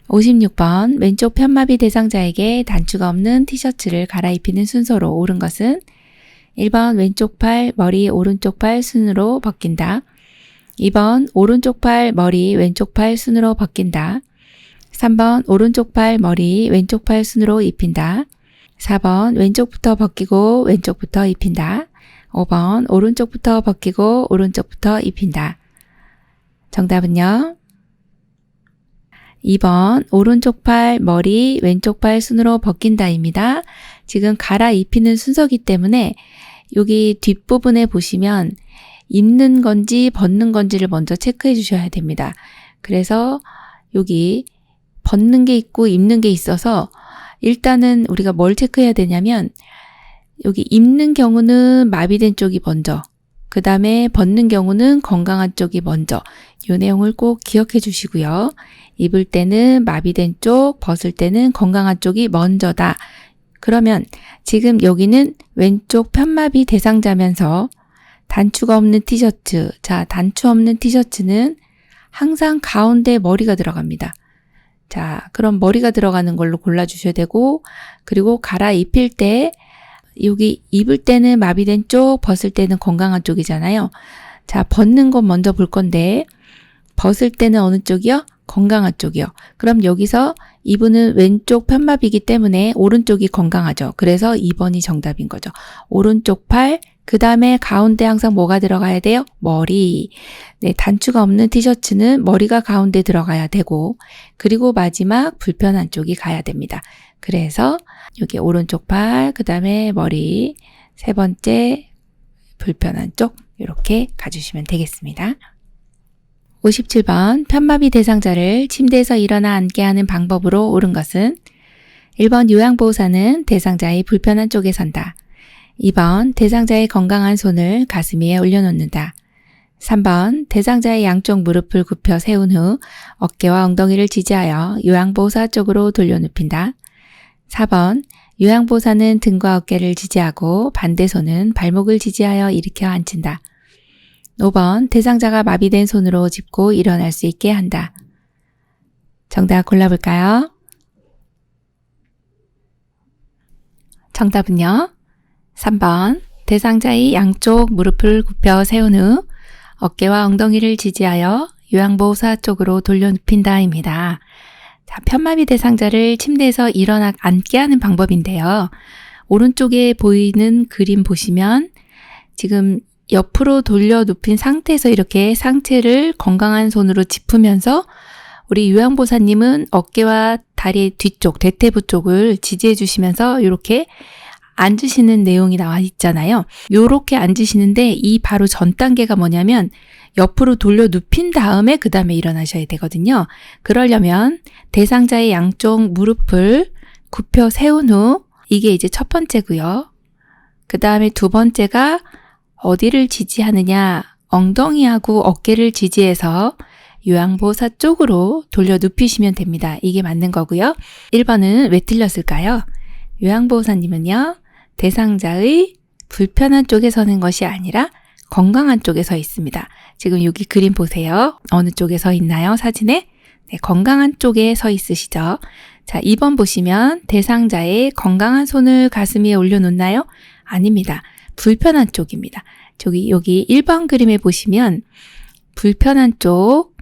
56번 왼쪽 편마비 대상자에게 단추가 없는 티셔츠를 갈아입히는 순서로 옳은 것은 1번 왼쪽 팔 머리 오른쪽 팔 순으로 벗긴다. 2번 오른쪽 팔 머리 왼쪽 팔 순으로 벗긴다. 3번 오른쪽 팔 머리 왼쪽 팔 순으로 입힌다. 4번 왼쪽부터 벗기고 왼쪽부터 입힌다. 5번 오른쪽부터 벗기고 오른쪽부터 입힌다. 정답은요? 2번 오른쪽 팔 머리 왼쪽 팔 손으로 벗긴다입니다. 지금 갈아입히는 순서기 때문에 여기 뒷부분에 보시면 입는 건지 벗는 건지를 먼저 체크해 주셔야 됩니다. 그래서 여기 벗는 게 있고 입는 게 있어서 일단은 우리가 뭘 체크해야 되냐면 여기 입는 경우는 마비된 쪽이 먼저, 그 다음에 벗는 경우는 건강한 쪽이 먼저, 이 내용을 꼭 기억해 주시고요. 입을 때는 마비된 쪽, 벗을 때는 건강한 쪽이 먼저다. 그러면 지금 여기는 왼쪽 편마비 대상자면서 단추가 없는 티셔츠, 자, 단추 없는 티셔츠는 항상 가운데 머리가 들어갑니다. 자, 그럼 머리가 들어가는 걸로 골라주셔야 되고, 그리고 갈아입힐 때 여기 입을 때는 마비된 쪽, 벗을 때는 건강한 쪽이잖아요. 자, 벗는 건 먼저 볼 건데 벗을 때는 어느 쪽이요? 건강한 쪽이요. 그럼 여기서 이분은 왼쪽 편마비이기 때문에 오른쪽이 건강하죠. 그래서 2번이 정답인 거죠. 오른쪽 팔, 그 다음에 가운데 항상 뭐가 들어가야 돼요? 머리. 네, 단추가 없는 티셔츠는 머리가 가운데 들어가야 되고, 그리고 마지막 불편한 쪽이 가야 됩니다. 그래서 여기 오른쪽 팔, 그 다음에 머리, 세 번째 불편한 쪽 이렇게 가주시면 되겠습니다. 57번 편마비 대상자를 침대에서 일어나 앉게 하는 방법으로 옳은 것은 1번 요양보호사는 대상자의 불편한 쪽에 선다. 2번 대상자의 건강한 손을 가슴 위에 올려놓는다. 3번 대상자의 양쪽 무릎을 굽혀 세운 후 어깨와 엉덩이를 지지하여 요양보호사 쪽으로 돌려눕힌다. 4번 요양보호사는 등과 어깨를 지지하고 반대 손은 발목을 지지하여 일으켜 앉힌다. 5번 대상자가 마비된 손으로 짚고 일어날 수 있게 한다. 정답 골라볼까요? 정답은요. 3번 대상자의 양쪽 무릎을 굽혀 세운 후 어깨와 엉덩이를 지지하여 요양보호사 쪽으로 돌려눕힌다입니다. 자, 편마비 대상자를 침대에서 일어나 앉게 하는 방법인데요. 오른쪽에 보이는 그림 보시면 지금 옆으로 돌려 눕힌 상태에서 이렇게 상체를 건강한 손으로 짚으면서 우리 요양보호사님은 어깨와 다리 뒤쪽, 대퇴부 쪽을 지지해 주시면서 이렇게 앉으시는 내용이 나와 있잖아요. 이렇게 앉으시는데 이 바로 전 단계가 뭐냐면 옆으로 돌려 눕힌 다음에 그 다음에 일어나셔야 되거든요. 그러려면 대상자의 양쪽 무릎을 굽혀 세운 후 이게 이제 첫 번째고요. 그 다음에 두 번째가 어디를 지지하느냐, 엉덩이하고 어깨를 지지해서 요양보호사 쪽으로 돌려 눕히시면 됩니다. 이게 맞는 거고요. 1번은 왜 틀렸을까요? 요양보호사님은요, 대상자의 불편한 쪽에 서는 것이 아니라 건강한 쪽에 서 있습니다. 지금 여기 그림 보세요. 어느 쪽에 서 있나요? 사진에? 네, 건강한 쪽에 서 있으시죠? 자, 2번 보시면 대상자의 건강한 손을 가슴 위에 올려놓나요? 아닙니다. 불편한 쪽입니다. 여기 1번 그림에 보시면 불편한 쪽,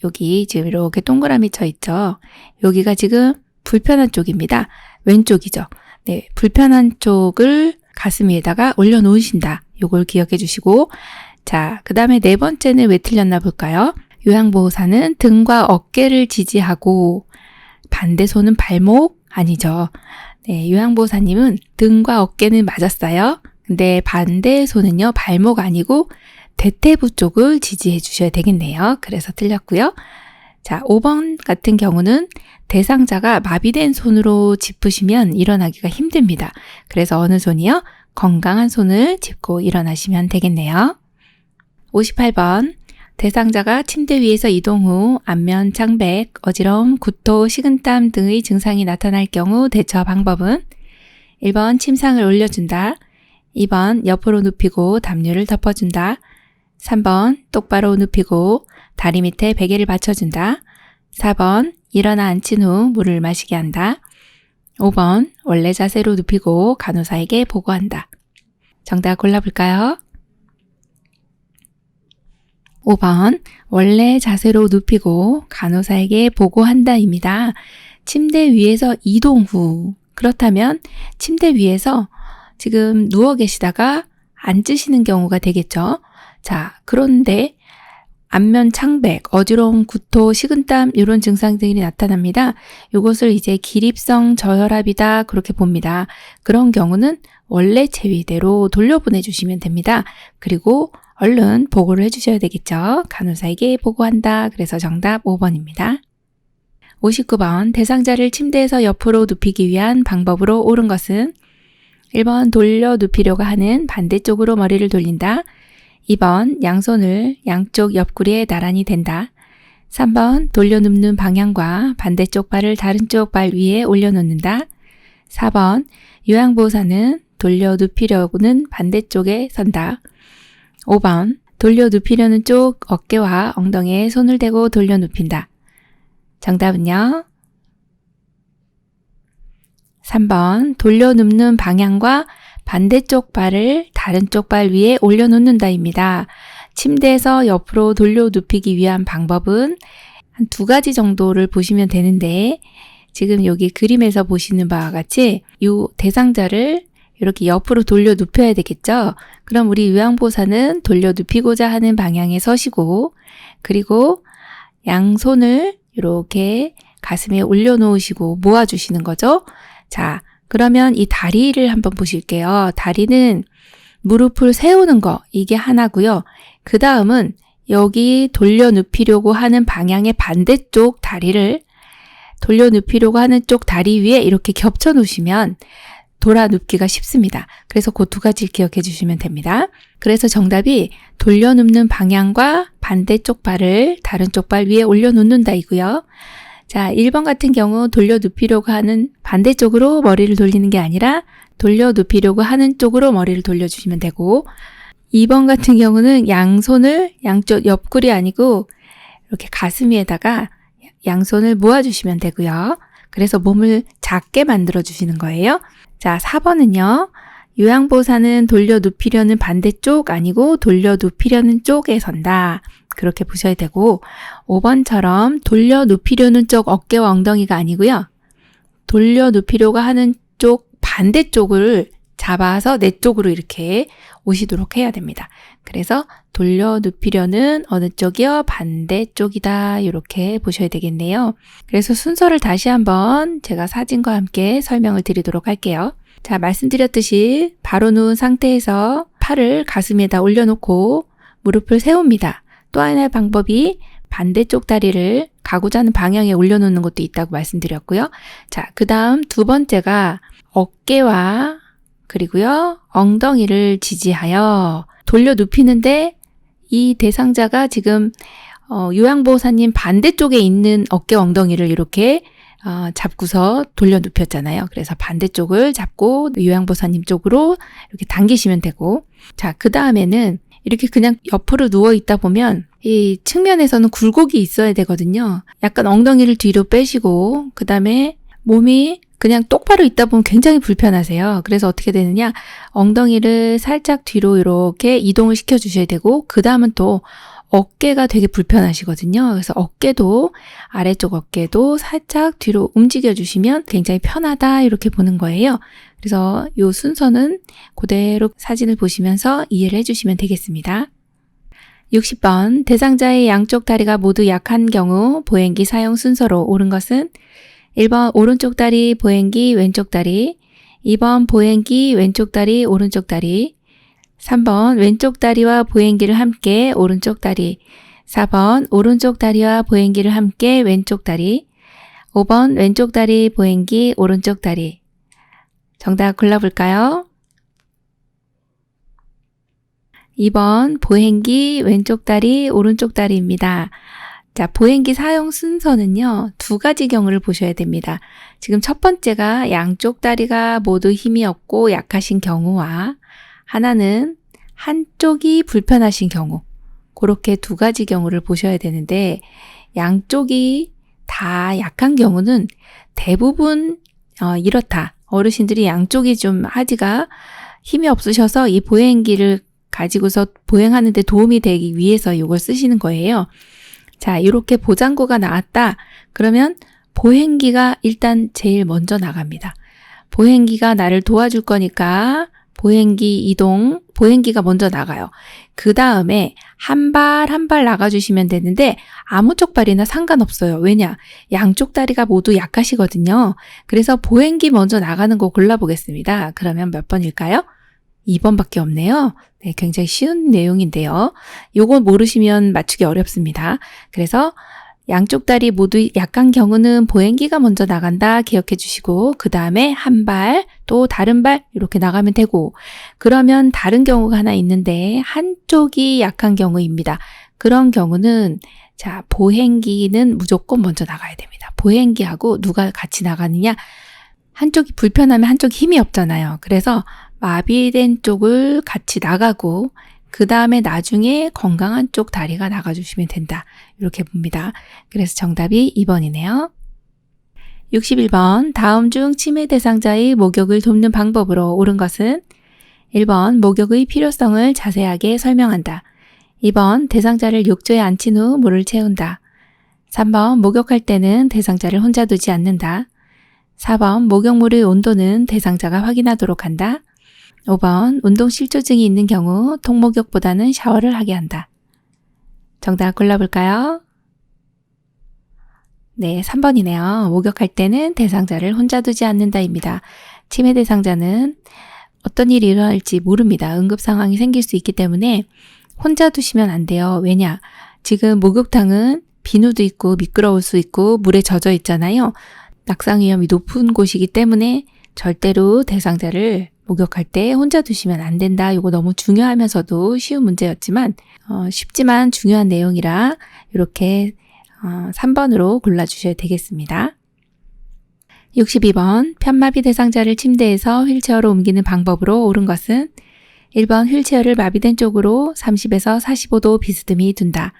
여기 지금 이렇게 동그라미 쳐 있죠? 여기가 지금 불편한 쪽입니다. 왼쪽이죠? 네, 불편한 쪽을 가슴 위에다가 올려놓으신다. 요걸 기억해 주시고, 자, 그 다음에 네 번째는 왜 틀렸나 볼까요? 요양보호사는 등과 어깨를 지지하고 반대 손은 발목? 아니죠. 네, 요양보호사님은 등과 어깨는 맞았어요. 근데 반대 손은요, 발목 아니고 대퇴부 쪽을 지지해 주셔야 되겠네요. 그래서 틀렸고요. 자, 5번 같은 경우는 대상자가 마비된 손으로 짚으시면 일어나기가 힘듭니다. 그래서 어느 손이요? 건강한 손을 짚고 일어나시면 되겠네요. 58번 대상자가 침대 위에서 이동 후 안면, 창백, 어지러움, 구토, 식은땀 등의 증상이 나타날 경우 대처 방법은 1번 침상을 올려준다. 2번 옆으로 눕히고 담요를 덮어준다. 3번 똑바로 눕히고 다리 밑에 베개를 받쳐준다. 4번 일어나 앉힌 후 물을 마시게 한다. 5번 원래 자세로 눕히고 간호사에게 보고한다. 정답 골라볼까요? 5번 원래 자세로 눕히고 간호사에게 보고한다입니다. 침대 위에서 이동 후, 그렇다면 침대 위에서 지금 누워 계시다가 앉으시는 경우가 되겠죠. 자, 그런데 안면 창백, 어지러움, 구토, 식은땀 이런 증상들이 나타납니다. 이것을 이제 기립성 저혈압이다 그렇게 봅니다. 그런 경우는 원래 체위대로 돌려보내주시면 됩니다. 그리고 얼른 보고를 해주셔야 되겠죠. 간호사에게 보고한다. 그래서 정답 5번입니다. 59번 대상자를 침대에서 옆으로 눕히기 위한 방법으로 옳은 것은 1번 돌려 눕히려고 하는 반대쪽으로 머리를 돌린다. 2번 양손을 양쪽 옆구리에 나란히 댄다. 3번 돌려 눕는 방향과 반대쪽 발을 다른 쪽 발 위에 올려놓는다. 4번 요양보호사는 돌려 눕히려고는 반대쪽에 선다. 5번 돌려 눕히려는 쪽 어깨와 엉덩이에 손을 대고 돌려 눕힌다. 정답은요? 3번 돌려 눕는 방향과 반대쪽 발을 다른 쪽 발 위에 올려놓는다입니다. 침대에서 옆으로 돌려 눕히기 위한 방법은 한 2가지 정도를 보시면 되는데 지금 여기 그림에서 보시는 바와 같이 이 대상자를 이렇게 옆으로 돌려 눕혀야 되겠죠? 그럼 우리 요양보호사는 돌려 눕히고자 하는 방향에 서시고 그리고 양손을 이렇게 가슴에 올려놓으시고 모아주시는 거죠. 자, 그러면 이 다리를 한번 보실게요. 다리는 무릎을 세우는 거 이게 하나고요. 그 다음은 여기 돌려 눕히려고 하는 방향의 반대쪽 다리를 돌려 눕히려고 하는 쪽 다리 위에 이렇게 겹쳐 놓으시면 돌아 눕기가 쉽습니다. 그래서 그 2가지를 기억해 주시면 됩니다. 그래서 정답이 돌려 눕는 방향과 반대쪽 발을 다른 쪽 발 위에 올려놓는다 이고요. 자, 1번 같은 경우 돌려 눕히려고 하는 반대쪽으로 머리를 돌리는 게 아니라 돌려 눕히려고 하는 쪽으로 머리를 돌려주시면 되고 2번 같은 경우는 양손을 양쪽 옆구리 아니고 이렇게 가슴 위에다가 양손을 모아주시면 되고요. 그래서 몸을 작게 만들어주시는 거예요. 자, 4번은요. 요양보호사는 돌려 눕히려는 반대쪽 아니고 돌려 눕히려는 쪽에 선다. 그렇게 보셔야 되고 5번처럼 돌려 눕히려는 쪽 어깨와 엉덩이가 아니고요. 돌려 눕히려고 하는 쪽 반대쪽을 잡아서 내 쪽으로 이렇게 오시도록 해야 됩니다. 그래서 돌려 눕히려는 어느 쪽이요? 반대쪽이다. 이렇게 보셔야 되겠네요. 그래서 순서를 다시 한번 제가 사진과 함께 설명을 드리도록 할게요. 자, 말씀드렸듯이 바로 누운 상태에서 팔을 가슴에다 올려놓고 무릎을 세웁니다. 또 하나의 방법이 반대쪽 다리를 가고자 하는 방향에 올려놓는 것도 있다고 말씀드렸고요. 자, 그 다음 2번째가 어깨와 그리고요 엉덩이를 지지하여 돌려 눕히는데 이 대상자가 지금 요양보호사님 반대쪽에 있는 어깨 엉덩이를 이렇게 잡고서 돌려 눕혔잖아요. 그래서 반대쪽을 잡고 요양보호사님 쪽으로 이렇게 당기시면 되고 자, 그 다음에는 이렇게 그냥 옆으로 누워 있다 보면 이 측면에서는 굴곡이 있어야 되거든요. 약간 엉덩이를 뒤로 빼시고 그 다음에 몸이 그냥 똑바로 있다 보면 굉장히 불편하세요. 그래서 어떻게 되느냐 엉덩이를 살짝 뒤로 이렇게 이동을 시켜 주셔야 되고 그 다음은 또 어깨가 되게 불편하시거든요. 그래서 어깨도 아래쪽 어깨도 살짝 뒤로 움직여 주시면 굉장히 편하다 이렇게 보는 거예요. 그래서 이 순서는 그대로 사진을 보시면서 이해를 해주시면 되겠습니다. 60번 대상자의 양쪽 다리가 모두 약한 경우 보행기 사용 순서로 옳은 것은 1번 오른쪽 다리 보행기 왼쪽 다리 2번 보행기 왼쪽 다리 오른쪽 다리 3번 왼쪽 다리와 보행기를 함께 오른쪽 다리 4번 오른쪽 다리와 보행기를 함께 왼쪽 다리 5번 왼쪽 다리 보행기 오른쪽 다리 정답 골라볼까요? 2번 보행기 왼쪽 다리 오른쪽 다리입니다. 자, 보행기 사용 순서는요. 2가지 경우를 보셔야 됩니다. 지금 첫 번째가 양쪽 다리가 모두 힘이 없고 약하신 경우와 하나는 한쪽이 불편하신 경우 그렇게 2가지 경우를 보셔야 되는데 양쪽이 다 약한 경우는 대부분 이렇다. 어르신들이 양쪽이 좀 하지가 힘이 없으셔서 이 보행기를 가지고서 보행하는 데 도움이 되기 위해서 이걸 쓰시는 거예요. 자, 이렇게 보장구가 나왔다. 그러면 보행기가 일단 제일 먼저 나갑니다. 보행기가 나를 도와줄 거니까 보행기 이동, 보행기가 먼저 나가요. 그 다음에 한 발 한 발 나가주시면 되는데 아무 쪽 발이나 상관없어요. 왜냐? 양쪽 다리가 모두 약하시거든요. 그래서 보행기 먼저 나가는 거 골라보겠습니다. 그러면 몇 번일까요? 2번밖에 없네요. 네, 굉장히 쉬운 내용인데요. 요거 모르시면 맞추기 어렵습니다. 그래서 양쪽 다리 모두 약한 경우는 보행기가 먼저 나간다 기억해 주시고 그 다음에 한 발, 또 다른 발 이렇게 나가면 되고 그러면 다른 경우가 하나 있는데 한쪽이 약한 경우입니다. 그런 경우는 자 보행기는 무조건 먼저 나가야 됩니다. 보행기하고 누가 같이 나가느냐 한쪽이 불편하면 한쪽이 힘이 없잖아요. 그래서 마비된 쪽을 같이 나가고 그 다음에 나중에 건강한 쪽 다리가 나가주시면 된다. 이렇게 봅니다. 그래서 정답이 2번이네요. 61번 다음 중 치매 대상자의 목욕을 돕는 방법으로 옳은 것은 1번 목욕의 필요성을 자세하게 설명한다. 2번 대상자를 욕조에 앉힌 후 물을 채운다. 3번 목욕할 때는 대상자를 혼자 두지 않는다. 4번 목욕물의 온도는 대상자가 확인하도록 한다. 5번 운동 실조증이 있는 경우 통목욕보다는 샤워를 하게 한다. 정답 골라볼까요? 네, 3번이네요. 목욕할 때는 대상자를 혼자 두지 않는다입니다. 치매 대상자는 어떤 일이 일어날지 모릅니다. 응급 상황이 생길 수 있기 때문에 혼자 두시면 안 돼요. 왜냐? 지금 목욕탕은 비누도 있고 미끄러울 수 있고 물에 젖어 있잖아요. 낙상 위험이 높은 곳이기 때문에 절대로 대상자를 목욕할 때 혼자 두시면 안 된다. 이거 너무 중요하면서도 쉬운 문제였지만 쉽지만 중요한 내용이라 이렇게 3번으로 골라주셔야 되겠습니다. 62번 편마비 대상자를 침대에서 휠체어로 옮기는 방법으로 옳은 것은 1번 휠체어를 마비된 쪽으로 30에서 45도 비스듬히 둔다.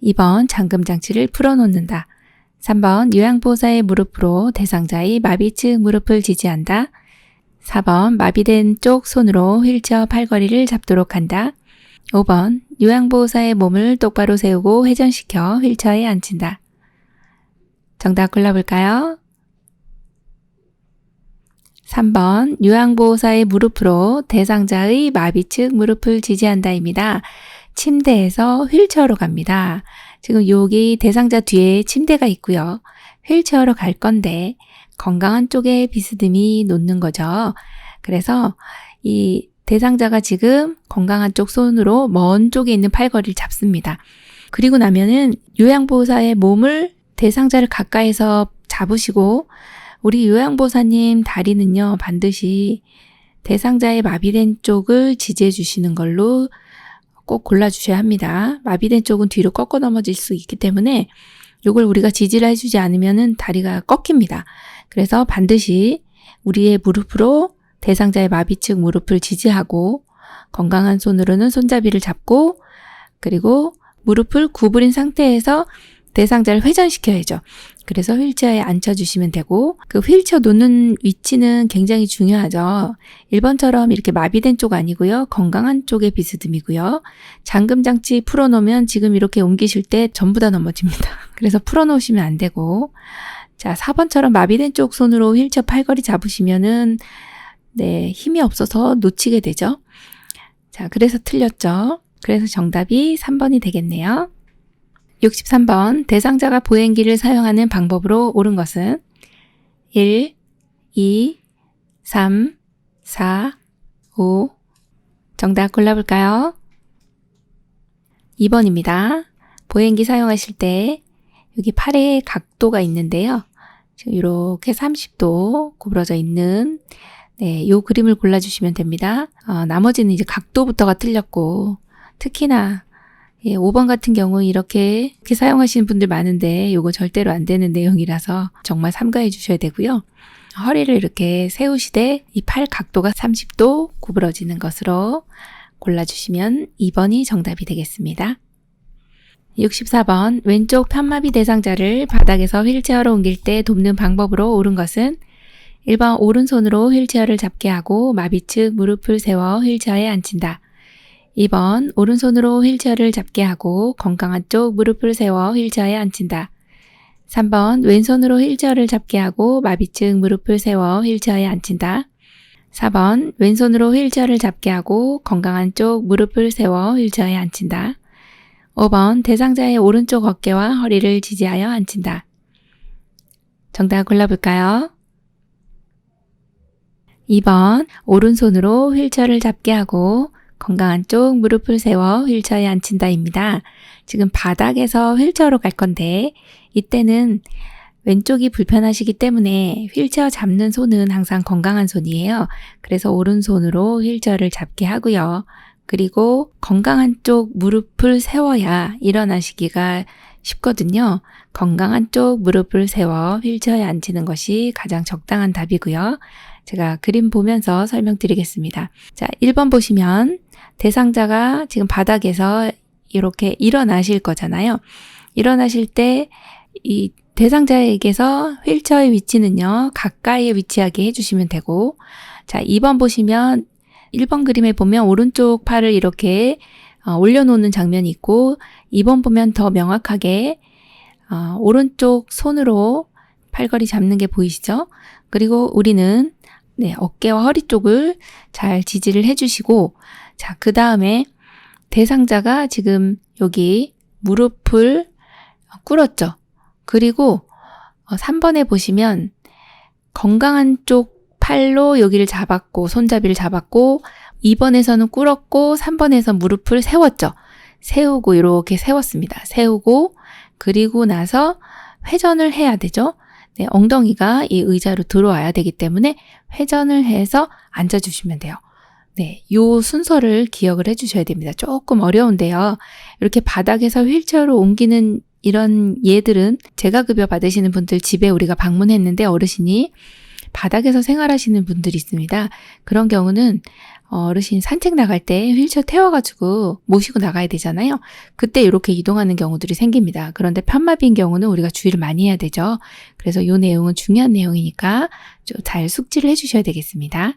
2번 잠금장치를 풀어놓는다. 3번 요양보호사의 무릎으로 대상자의 마비 측 무릎을 지지한다. 4번 마비된 쪽 손으로 휠체어 팔걸이를 잡도록 한다. 5번 요양보호사의 몸을 똑바로 세우고 회전시켜 휠체어에 앉힌다. 정답 골라볼까요? 3번 요양보호사의 무릎으로 대상자의 마비 측 무릎을 지지한다입니다. 침대에서 휠체어로 갑니다. 지금 여기 대상자 뒤에 침대가 있고요. 휠체어로 갈 건데 건강한 쪽에 비스듬히 놓는 거죠. 그래서 이 대상자가 지금 건강한 쪽 손으로 먼 쪽에 있는 팔걸이를 잡습니다. 그리고 나면은 요양보호사의 몸을 대상자를 가까이서 잡으시고 우리 요양보호사님 다리는요 반드시 대상자의 마비된 쪽을 지지해 주시는 걸로 꼭 골라주셔야 합니다. 마비된 쪽은 뒤로 꺾어 넘어질 수 있기 때문에 이걸 우리가 지지를 해주지 않으면 다리가 꺾입니다. 그래서 반드시 우리의 무릎으로 대상자의 마비 측 무릎을 지지하고 건강한 손으로는 손잡이를 잡고 그리고 무릎을 구부린 상태에서 대상자를 회전시켜야죠. 그래서 휠체어에 앉혀주시면 되고 그 휠체어 놓는 위치는 굉장히 중요하죠. 1번처럼 이렇게 마비된 쪽 아니고요. 건강한 쪽에 비스듬이고요. 잠금장치 풀어놓으면 지금 이렇게 옮기실 때 전부 다 넘어집니다. 그래서 풀어놓으시면 안 되고 자 4번처럼 마비된 쪽 손으로 휠체어 팔걸이 잡으시면은 네 힘이 없어서 놓치게 되죠. 자 그래서 틀렸죠. 그래서 정답이 3번이 되겠네요. 63번 대상자가 보행기를 사용하는 방법으로 옳은 것은 1, 2, 3, 4, 5 정답 골라볼까요? 2번입니다. 보행기 사용하실 때 여기 팔에 각도가 있는데요. 지금 이렇게 30도 구부러져 있는 네, 요 그림을 골라주시면 됩니다. 나머지는 이제 각도부터가 틀렸고 특히나 5번 같은 경우 이렇게 사용하시는 분들 많은데 이거 절대로 안 되는 내용이라서 정말 삼가해 주셔야 되고요. 허리를 이렇게 세우시되 이 팔 각도가 30도 구부러지는 것으로 골라주시면 2번이 정답이 되겠습니다. 64번 왼쪽 편마비 대상자를 바닥에서 휠체어로 옮길 때 돕는 방법으로 옳은 것은 1번 오른손으로 휠체어를 잡게 하고 마비 측 무릎을 세워 휠체어에 앉힌다. 2번 오른손으로 휠체어를 잡게 하고 건강한 쪽 무릎을 세워 휠체어에 앉힌다. 3번 왼손으로 휠체어를 잡게 하고 마비 측 무릎을 세워 휠체어에 앉힌다. 4번 왼손으로 휠체어를 잡게 하고 건강한 쪽 무릎을 세워 휠체어에 앉힌다. 5번 대상자의 오른쪽 어깨와 허리를 지지하여 앉힌다. 정답 골라볼까요? 2번 오른손으로 휠체어를 잡게 하고 건강한 쪽 무릎을 세워 휠체어에 앉힌다입니다. 지금 바닥에서 휠체어로 갈 건데 이때는 왼쪽이 불편하시기 때문에 휠체어 잡는 손은 항상 건강한 손이에요. 그래서 오른손으로 휠체어를 잡게 하고요. 그리고 건강한 쪽 무릎을 세워야 일어나시기가 쉽거든요. 건강한 쪽 무릎을 세워 휠체어에 앉히는 것이 가장 적당한 답이고요. 제가 그림 보면서 설명드리겠습니다. 자, 1번 보시면 대상자가 지금 바닥에서 이렇게 일어나실 거잖아요. 일어나실 때 이 대상자에게서 휠체어의 위치는요, 가까이에 위치하게 해주시면 되고, 자, 2번 보시면 1번 그림에 보면 오른쪽 팔을 이렇게 올려놓는 장면이 있고 2번 보면 더 명확하게 오른쪽 손으로 팔걸이 잡는 게 보이시죠? 그리고 우리는 어깨와 허리 쪽을 잘 지지를 해주시고 자, 그 다음에 대상자가 지금 여기 무릎을 꿇었죠. 그리고 3번에 보시면 건강한 쪽 팔로 여기를 잡았고 손잡이를 잡았고 2번에서는 꿇었고 3번에서 무릎을 세웠죠. 세우고 이렇게 세웠습니다. 세우고 그리고 나서 회전을 해야 되죠. 네, 엉덩이가 이 의자로 들어와야 되기 때문에 회전을 해서 앉아주시면 돼요. 네, 요 순서를 기억을 해주셔야 됩니다. 조금 어려운데요. 이렇게 바닥에서 휠체어로 옮기는 이런 예들은 재가급여 받으시는 분들 집에 우리가 방문했는데 어르신이 바닥에서 생활하시는 분들이 있습니다. 그런 경우는 어르신 산책 나갈 때 휠체어 태워가지고 모시고 나가야 되잖아요. 그때 이렇게 이동하는 경우들이 생깁니다. 그런데 편마비인 경우는 우리가 주의를 많이 해야 되죠. 그래서 이 내용은 중요한 내용이니까 좀 잘 숙지를 해주셔야 되겠습니다.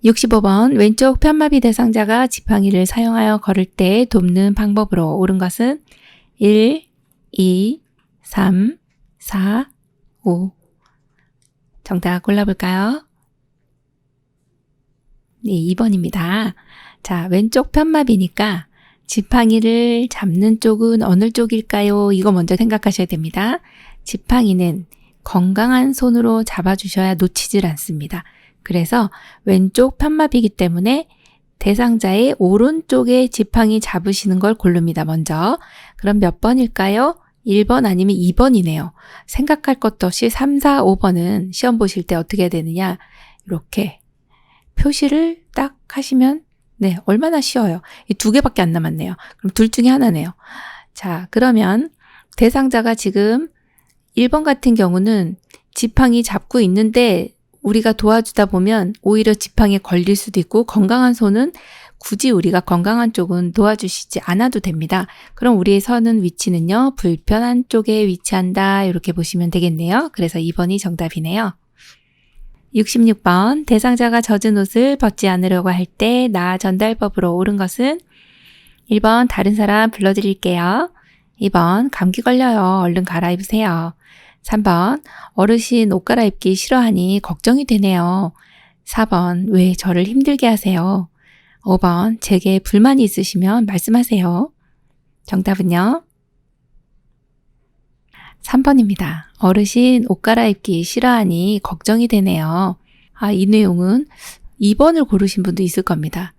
65번 왼쪽 편마비 대상자가 지팡이를 사용하여 걸을 때 돕는 방법으로 옳은 것은 1, 2, 3, 4, 5 정답 골라볼까요? 네, 2번입니다. 자, 왼쪽 편마비니까 지팡이를 잡는 쪽은 어느 쪽일까요? 이거 먼저 생각하셔야 됩니다. 지팡이는 건강한 손으로 잡아주셔야 놓치질 않습니다. 그래서 왼쪽 편마비이기 때문에 대상자의 오른쪽에 지팡이 잡으시는 걸 고릅니다. 먼저. 그럼 몇 번일까요? 1번 아니면 2번이네요. 생각할 것도 없이 3, 4, 5번은 시험 보실 때 어떻게 해야 되느냐. 이렇게 표시를 딱 하시면 네, 얼마나 쉬워요. 이 2개밖에 안 남았네요. 그럼 둘 중에 하나네요. 자, 그러면 대상자가 지금 1번 같은 경우는 지팡이 잡고 있는데 우리가 도와주다 보면 오히려 지팡이에 걸릴 수도 있고 건강한 손은 굳이 우리가 건강한 쪽은 도와주시지 않아도 됩니다. 그럼 우리의 서는 위치는요. 불편한 쪽에 위치한다 이렇게 보시면 되겠네요. 그래서 2번이 정답이네요. 66번 대상자가 젖은 옷을 벗지 않으려고 할 때 나 전달법으로 옳은 것은 1번 다른 사람 불러드릴게요. 2번 감기 걸려요. 얼른 갈아입으세요. 3번 어르신 옷 갈아입기 싫어하니 걱정이 되네요. 4번 왜 저를 힘들게 하세요. 5번 제게 불만이 있으시면 말씀하세요. 정답은요? 3번입니다. 어르신 옷 갈아입기 싫어하니 걱정이 되네요. 이 내용은 2번을 고르신 분도 있을 겁니다.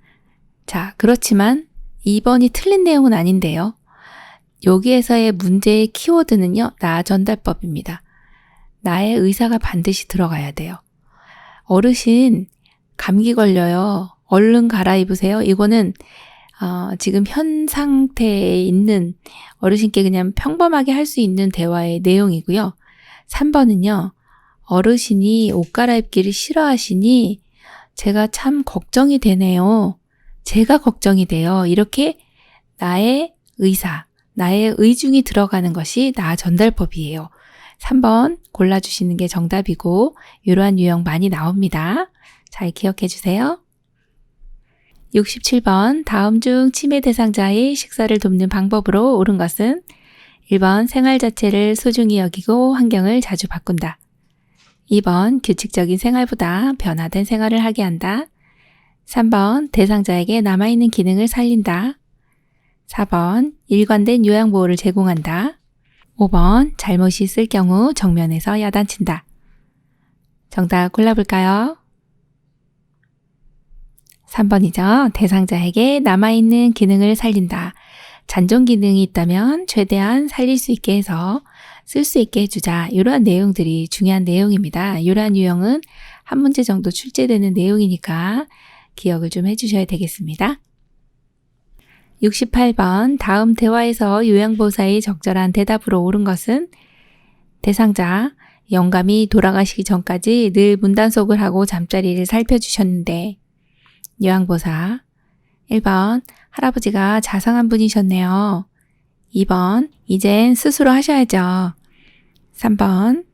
자, 그렇지만 2번이 틀린 내용은 아닌데요. 여기에서의 문제의 키워드는요. 나 전달법입니다. 나의 의사가 반드시 들어가야 돼요. 어르신 감기 걸려요. 얼른 갈아입으세요. 이거는 지금 현 상태에 있는 어르신께 그냥 평범하게 할 수 있는 대화의 내용이고요. 3번은요. 어르신이 옷 갈아입기를 싫어하시니 제가 참 걱정이 되네요. 제가 걱정이 돼요. 이렇게 나의 의사, 나의 의중이 들어가는 것이 나 전달법이에요. 3번 골라주시는 게 정답이고 이러한 유형 많이 나옵니다. 잘 기억해 주세요. 67번 다음 중 치매 대상자의 식사를 돕는 방법으로 옳은 것은 1번 생활 자체를 소중히 여기고 환경을 자주 바꾼다. 2번 규칙적인 생활보다 변화된 생활을 하게 한다. 3번 대상자에게 남아있는 기능을 살린다. 4번 일관된 요양보호를 제공한다. 5번 잘못이 있을 경우 정면에서 야단친다. 정답 골라볼까요? 3번이죠. 대상자에게 남아있는 기능을 살린다. 잔존 기능이 있다면 최대한 살릴 수 있게 해서 쓸 수 있게 해주자. 이러한 내용들이 중요한 내용입니다. 이러한 유형은 한 문제 정도 출제되는 내용이니까 기억을 좀 해주셔야 되겠습니다. 68번 다음 대화에서 요양보호사의 적절한 대답으로 옳은 것은 대상자 영감이 돌아가시기 전까지 늘 문단속을 하고 잠자리를 살펴주셨는데 요양보호사 1번 할아버지가 자상한 분이셨네요. 2번 이젠 스스로 하셔야죠. 3번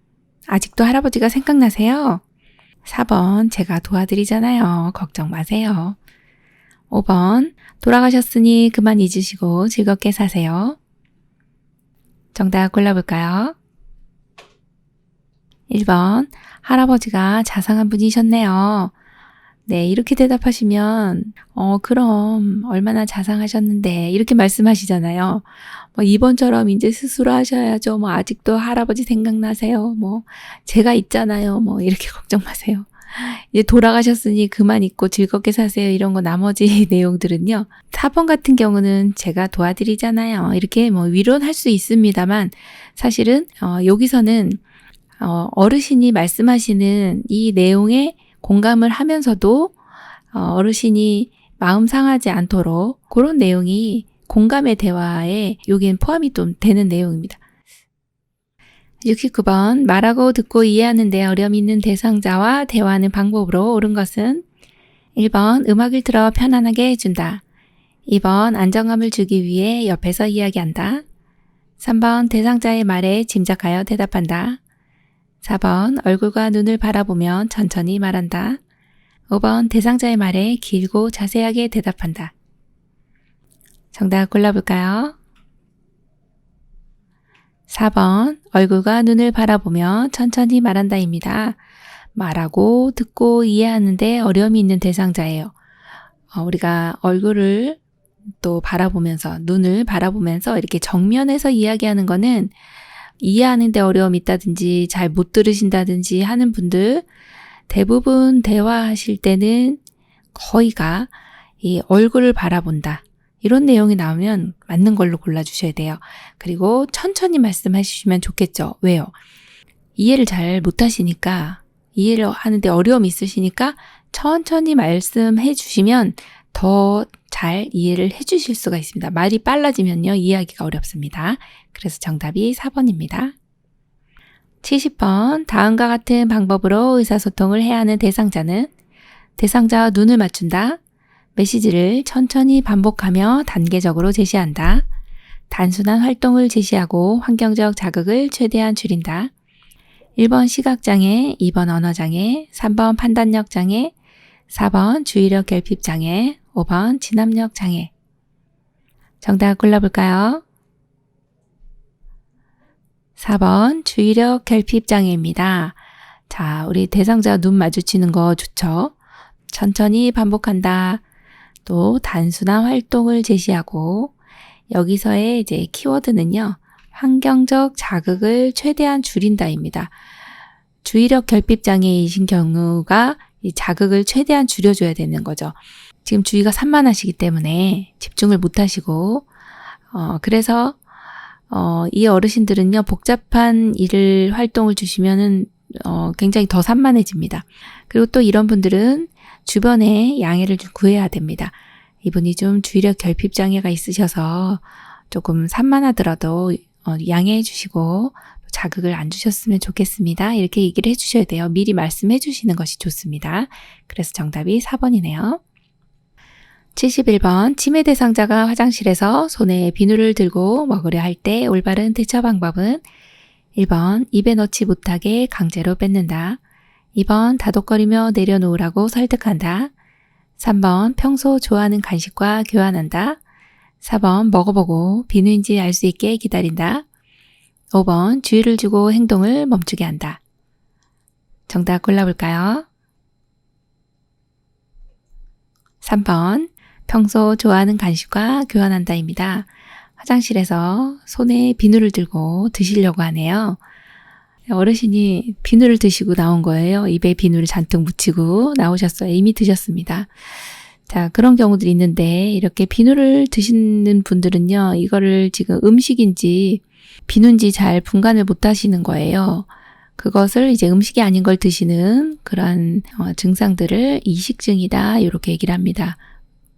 아직도 할아버지가 생각나세요? 4번 제가 도와드리잖아요. 걱정 마세요. 5번 돌아가셨으니 그만 잊으시고 즐겁게 사세요. 정답 골라볼까요? 1번 할아버지가 자상한 분이셨네요. 네, 이렇게 대답하시면 그럼 얼마나 자상하셨는데 이렇게 말씀하시잖아요. 2번처럼 이제 스스로 하셔야죠. 아직도 할아버지 생각나세요. 제가 있잖아요. 이렇게 걱정 마세요. 이제 돌아가셨으니 그만 잊고 즐겁게 사세요. 이런 거 나머지 내용들은요. 4번 같은 경우는 제가 도와드리잖아요. 이렇게 위로는 할 수 있습니다만 사실은 여기서는 어르신이 말씀하시는 이 내용에 공감을 하면서도 어르신이 마음 상하지 않도록 그런 내용이 공감의 대화에 여기엔 포함이 좀 되는 내용입니다. 69번 말하고 듣고 이해하는 데 어려움이 있는 대상자와 대화하는 방법으로 옳은 것은 1번 음악을 틀어 편안하게 해준다. 2번 안정감을 주기 위해 옆에서 이야기한다. 3번 대상자의 말에 짐작하여 대답한다. 4번 얼굴과 눈을 바라보며 천천히 말한다. 5번 대상자의 말에 길고 자세하게 대답한다. 정답 골라볼까요? 4번 얼굴과 눈을 바라보며 천천히 말한다입니다. 말하고 듣고 이해하는데 어려움이 있는 대상자예요. 우리가 얼굴을 또 바라보면서 눈을 바라보면서 이렇게 정면에서 이야기하는 거는 이해하는데 어려움이 있다든지 잘 못 들으신다든지 하는 분들 대부분 대화하실 때는 거의가 이 얼굴을 바라본다. 이런 내용이 나오면 맞는 걸로 골라주셔야 돼요. 그리고 천천히 말씀해 주시면 좋겠죠. 왜요? 이해를 잘 못하시니까 이해를 하는데 어려움이 있으시니까 천천히 말씀해 주시면 더 잘 이해를 해 주실 수가 있습니다. 말이 빨라지면요. 이해하기가 어렵습니다. 그래서 정답이 4번입니다. 70번 다음과 같은 방법으로 의사소통을 해야 하는 대상자는 대상자와 눈을 맞춘다. 메시지를 천천히 반복하며 단계적으로 제시한다. 단순한 활동을 제시하고 환경적 자극을 최대한 줄인다. 1번 시각장애, 2번 언어장애, 3번 판단력 장애, 4번 주의력 결핍 장애, 5번 진압력 장애. 정답 골라볼까요? 4번 주의력 결핍 장애입니다. 자, 우리 대상자 눈 마주치는 거 좋죠? 천천히 반복한다. 또 단순한 활동을 제시하고 여기서의 이제 키워드는요. 환경적 자극을 최대한 줄인다입니다. 주의력 결핍 장애이신 경우가 이 자극을 최대한 줄여줘야 되는 거죠. 지금 주의가 산만하시기 때문에 집중을 못 하시고 그래서 이 어르신들은요. 복잡한 일을 활동을 주시면은 굉장히 더 산만해집니다. 그리고 또 이런 분들은 주변에 양해를 좀 구해야 됩니다. 이분이 좀 주의력 결핍 장애가 있으셔서 조금 산만하더라도 양해해 주시고 자극을 안 주셨으면 좋겠습니다. 이렇게 얘기를 해주셔야 돼요. 미리 말씀해 주시는 것이 좋습니다. 그래서 정답이 4번이네요. 71번 치매 대상자가 화장실에서 손에 비누를 들고 먹으려 할 때 올바른 대처 방법은 1번 입에 넣지 못하게 강제로 뺏는다. 2번 다독거리며 내려놓으라고 설득한다. 3번 평소 좋아하는 간식과 교환한다. 4번 먹어보고 비누인지 알 수 있게 기다린다. 5번 주의를 주고 행동을 멈추게 한다. 정답 골라볼까요? 3번. 평소 좋아하는 간식과 교환한다입니다. 화장실에서 손에 비누를 들고 드시려고 하네요. 어르신이 비누를 드시고 나온 거예요. 입에 비누를 잔뜩 묻히고 나오셨어요. 이미 드셨습니다. 자, 그런 경우들이 있는데 이렇게 비누를 드시는 분들은요. 이거를 지금 음식인지 비누인지 잘 분간을 못 하시는 거예요. 그것을 이제 음식이 아닌 걸 드시는 그런 증상들을 이식증이다 이렇게 얘기를 합니다.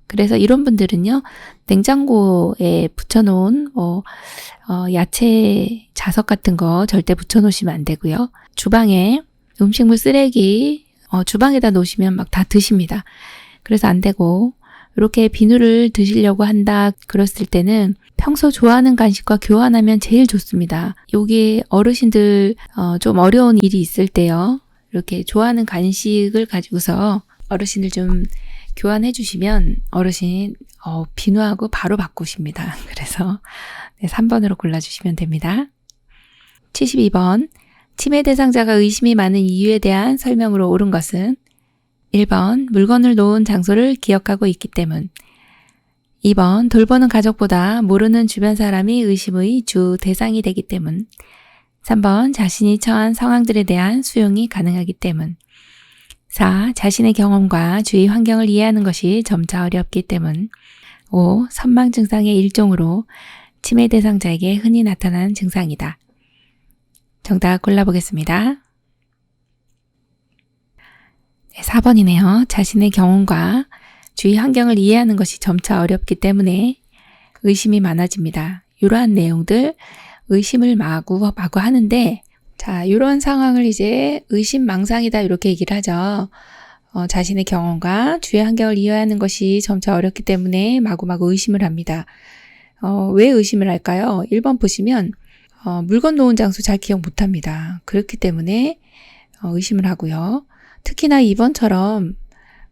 그래서 이런 분들은요. 냉장고에 붙여놓은 야채 자석 같은 거 절대 붙여놓으시면 안 되고요. 주방에 음식물 쓰레기 주방에다 놓으시면 막 다 드십니다. 그래서 안 되고 이렇게 비누를 드시려고 한다 그랬을 때는 평소 좋아하는 간식과 교환하면 제일 좋습니다. 여기 어르신들 좀 어려운 일이 있을 때요. 이렇게 좋아하는 간식을 가지고서 어르신들 좀 교환해 주시면 어르신 비누하고 바로 바꾸십니다. 그래서 3번으로 골라주시면 됩니다. 72번. 치매 대상자가 의심이 많은 이유에 대한 설명으로 옳은 것은 1번. 물건을 놓은 장소를 기억하고 있기 때문. 2번. 돌보는 가족보다 모르는 주변 사람이 의심의 주 대상이 되기 때문. 3번. 자신이 처한 상황들에 대한 수용이 가능하기 때문. 4. 자신의 경험과 주위 환경을 이해하는 것이 점차 어렵기 때문. 5. 선망 증상의 일종으로 치매 대상자에게 흔히 나타나는 증상이다. 정답 골라보겠습니다. 네, 4번이네요. 자신의 경험과 주위 환경을 이해하는 것이 점차 어렵기 때문에 의심이 많아집니다. 이러한 내용들 의심을 마구 하는데 자, 이런 상황을 이제 의심망상이다 이렇게 얘기를 하죠. 자신의 경험과 주위 환경을 이해하는 것이 점차 어렵기 때문에 마구마구 의심을 합니다. 왜 의심을 할까요? 1번 보시면 물건 놓은 장소 잘 기억 못합니다. 그렇기 때문에 의심을 하고요. 특히나 2번처럼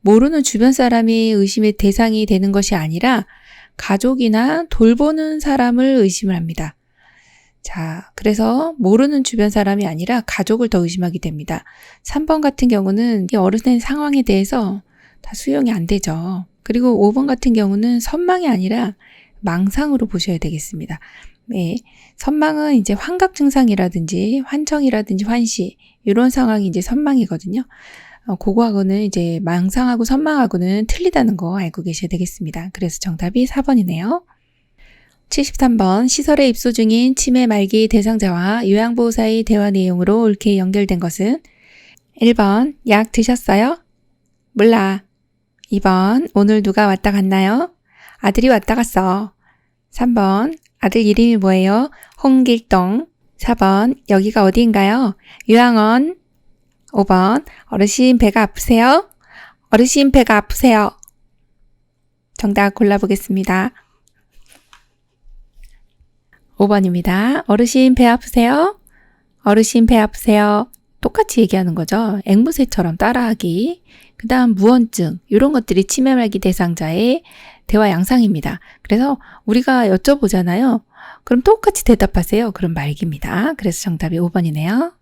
모르는 주변 사람이 의심의 대상이 되는 것이 아니라 가족이나 돌보는 사람을 의심을 합니다. 자, 그래서 모르는 주변 사람이 아니라 가족을 더 의심하게 됩니다. 3번 같은 경우는 이 어르신의 상황에 대해서 다 수용이 안 되죠. 그리고 5번 같은 경우는 선망이 아니라 망상으로 보셔야 되겠습니다. 네, 선망은 이제 환각 증상이라든지 환청이라든지 환시 이런 상황이 이제 선망이거든요. 그거하고는 이제 망상하고 선망하고는 틀리다는 거 알고 계셔야 되겠습니다. 그래서 정답이 4번이네요. 73번. 시설에 입소 중인 치매 말기 대상자와 요양보호사의 대화 내용으로 옳게 연결된 것은 1번. 약 드셨어요? 몰라. 2번. 오늘 누가 왔다 갔나요? 아들이 왔다 갔어. 3번. 아들 이름이 뭐예요? 홍길동. 4번. 여기가 어디인가요? 요양원. 5번. 어르신 배가 아프세요? 어르신 배가 아프세요. 정답 골라보겠습니다. 5번입니다. 어르신 배 아프세요? 어르신 배 아프세요? 똑같이 얘기하는 거죠. 앵무새처럼 따라하기. 그 다음 무언증 이런 것들이 치매 말기 대상자의 대화 양상입니다. 그래서 우리가 여쭤보잖아요. 그럼 똑같이 대답하세요. 그럼 말기입니다. 그래서 정답이 5번이네요.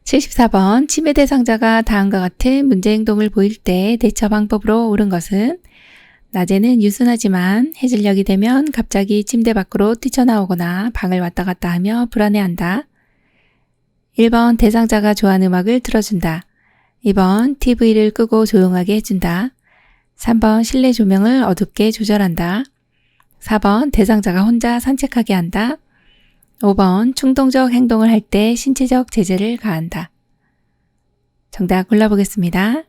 74번. 치매 대상자가 다음과 같은 문제 행동을 보일 때 대처 방법으로 옳은 것은 낮에는 유순하지만 해질녘이 되면 갑자기 침대 밖으로 뛰쳐나오거나 방을 왔다 갔다 하며 불안해한다. 1번. 대상자가 좋아하는 음악을 틀어준다. 2번. TV를 끄고 조용하게 해준다. 3번. 실내 조명을 어둡게 조절한다. 4번. 대상자가 혼자 산책하게 한다. 5번. 충동적 행동을 할 때 신체적 제재를 가한다. 정답 골라보겠습니다.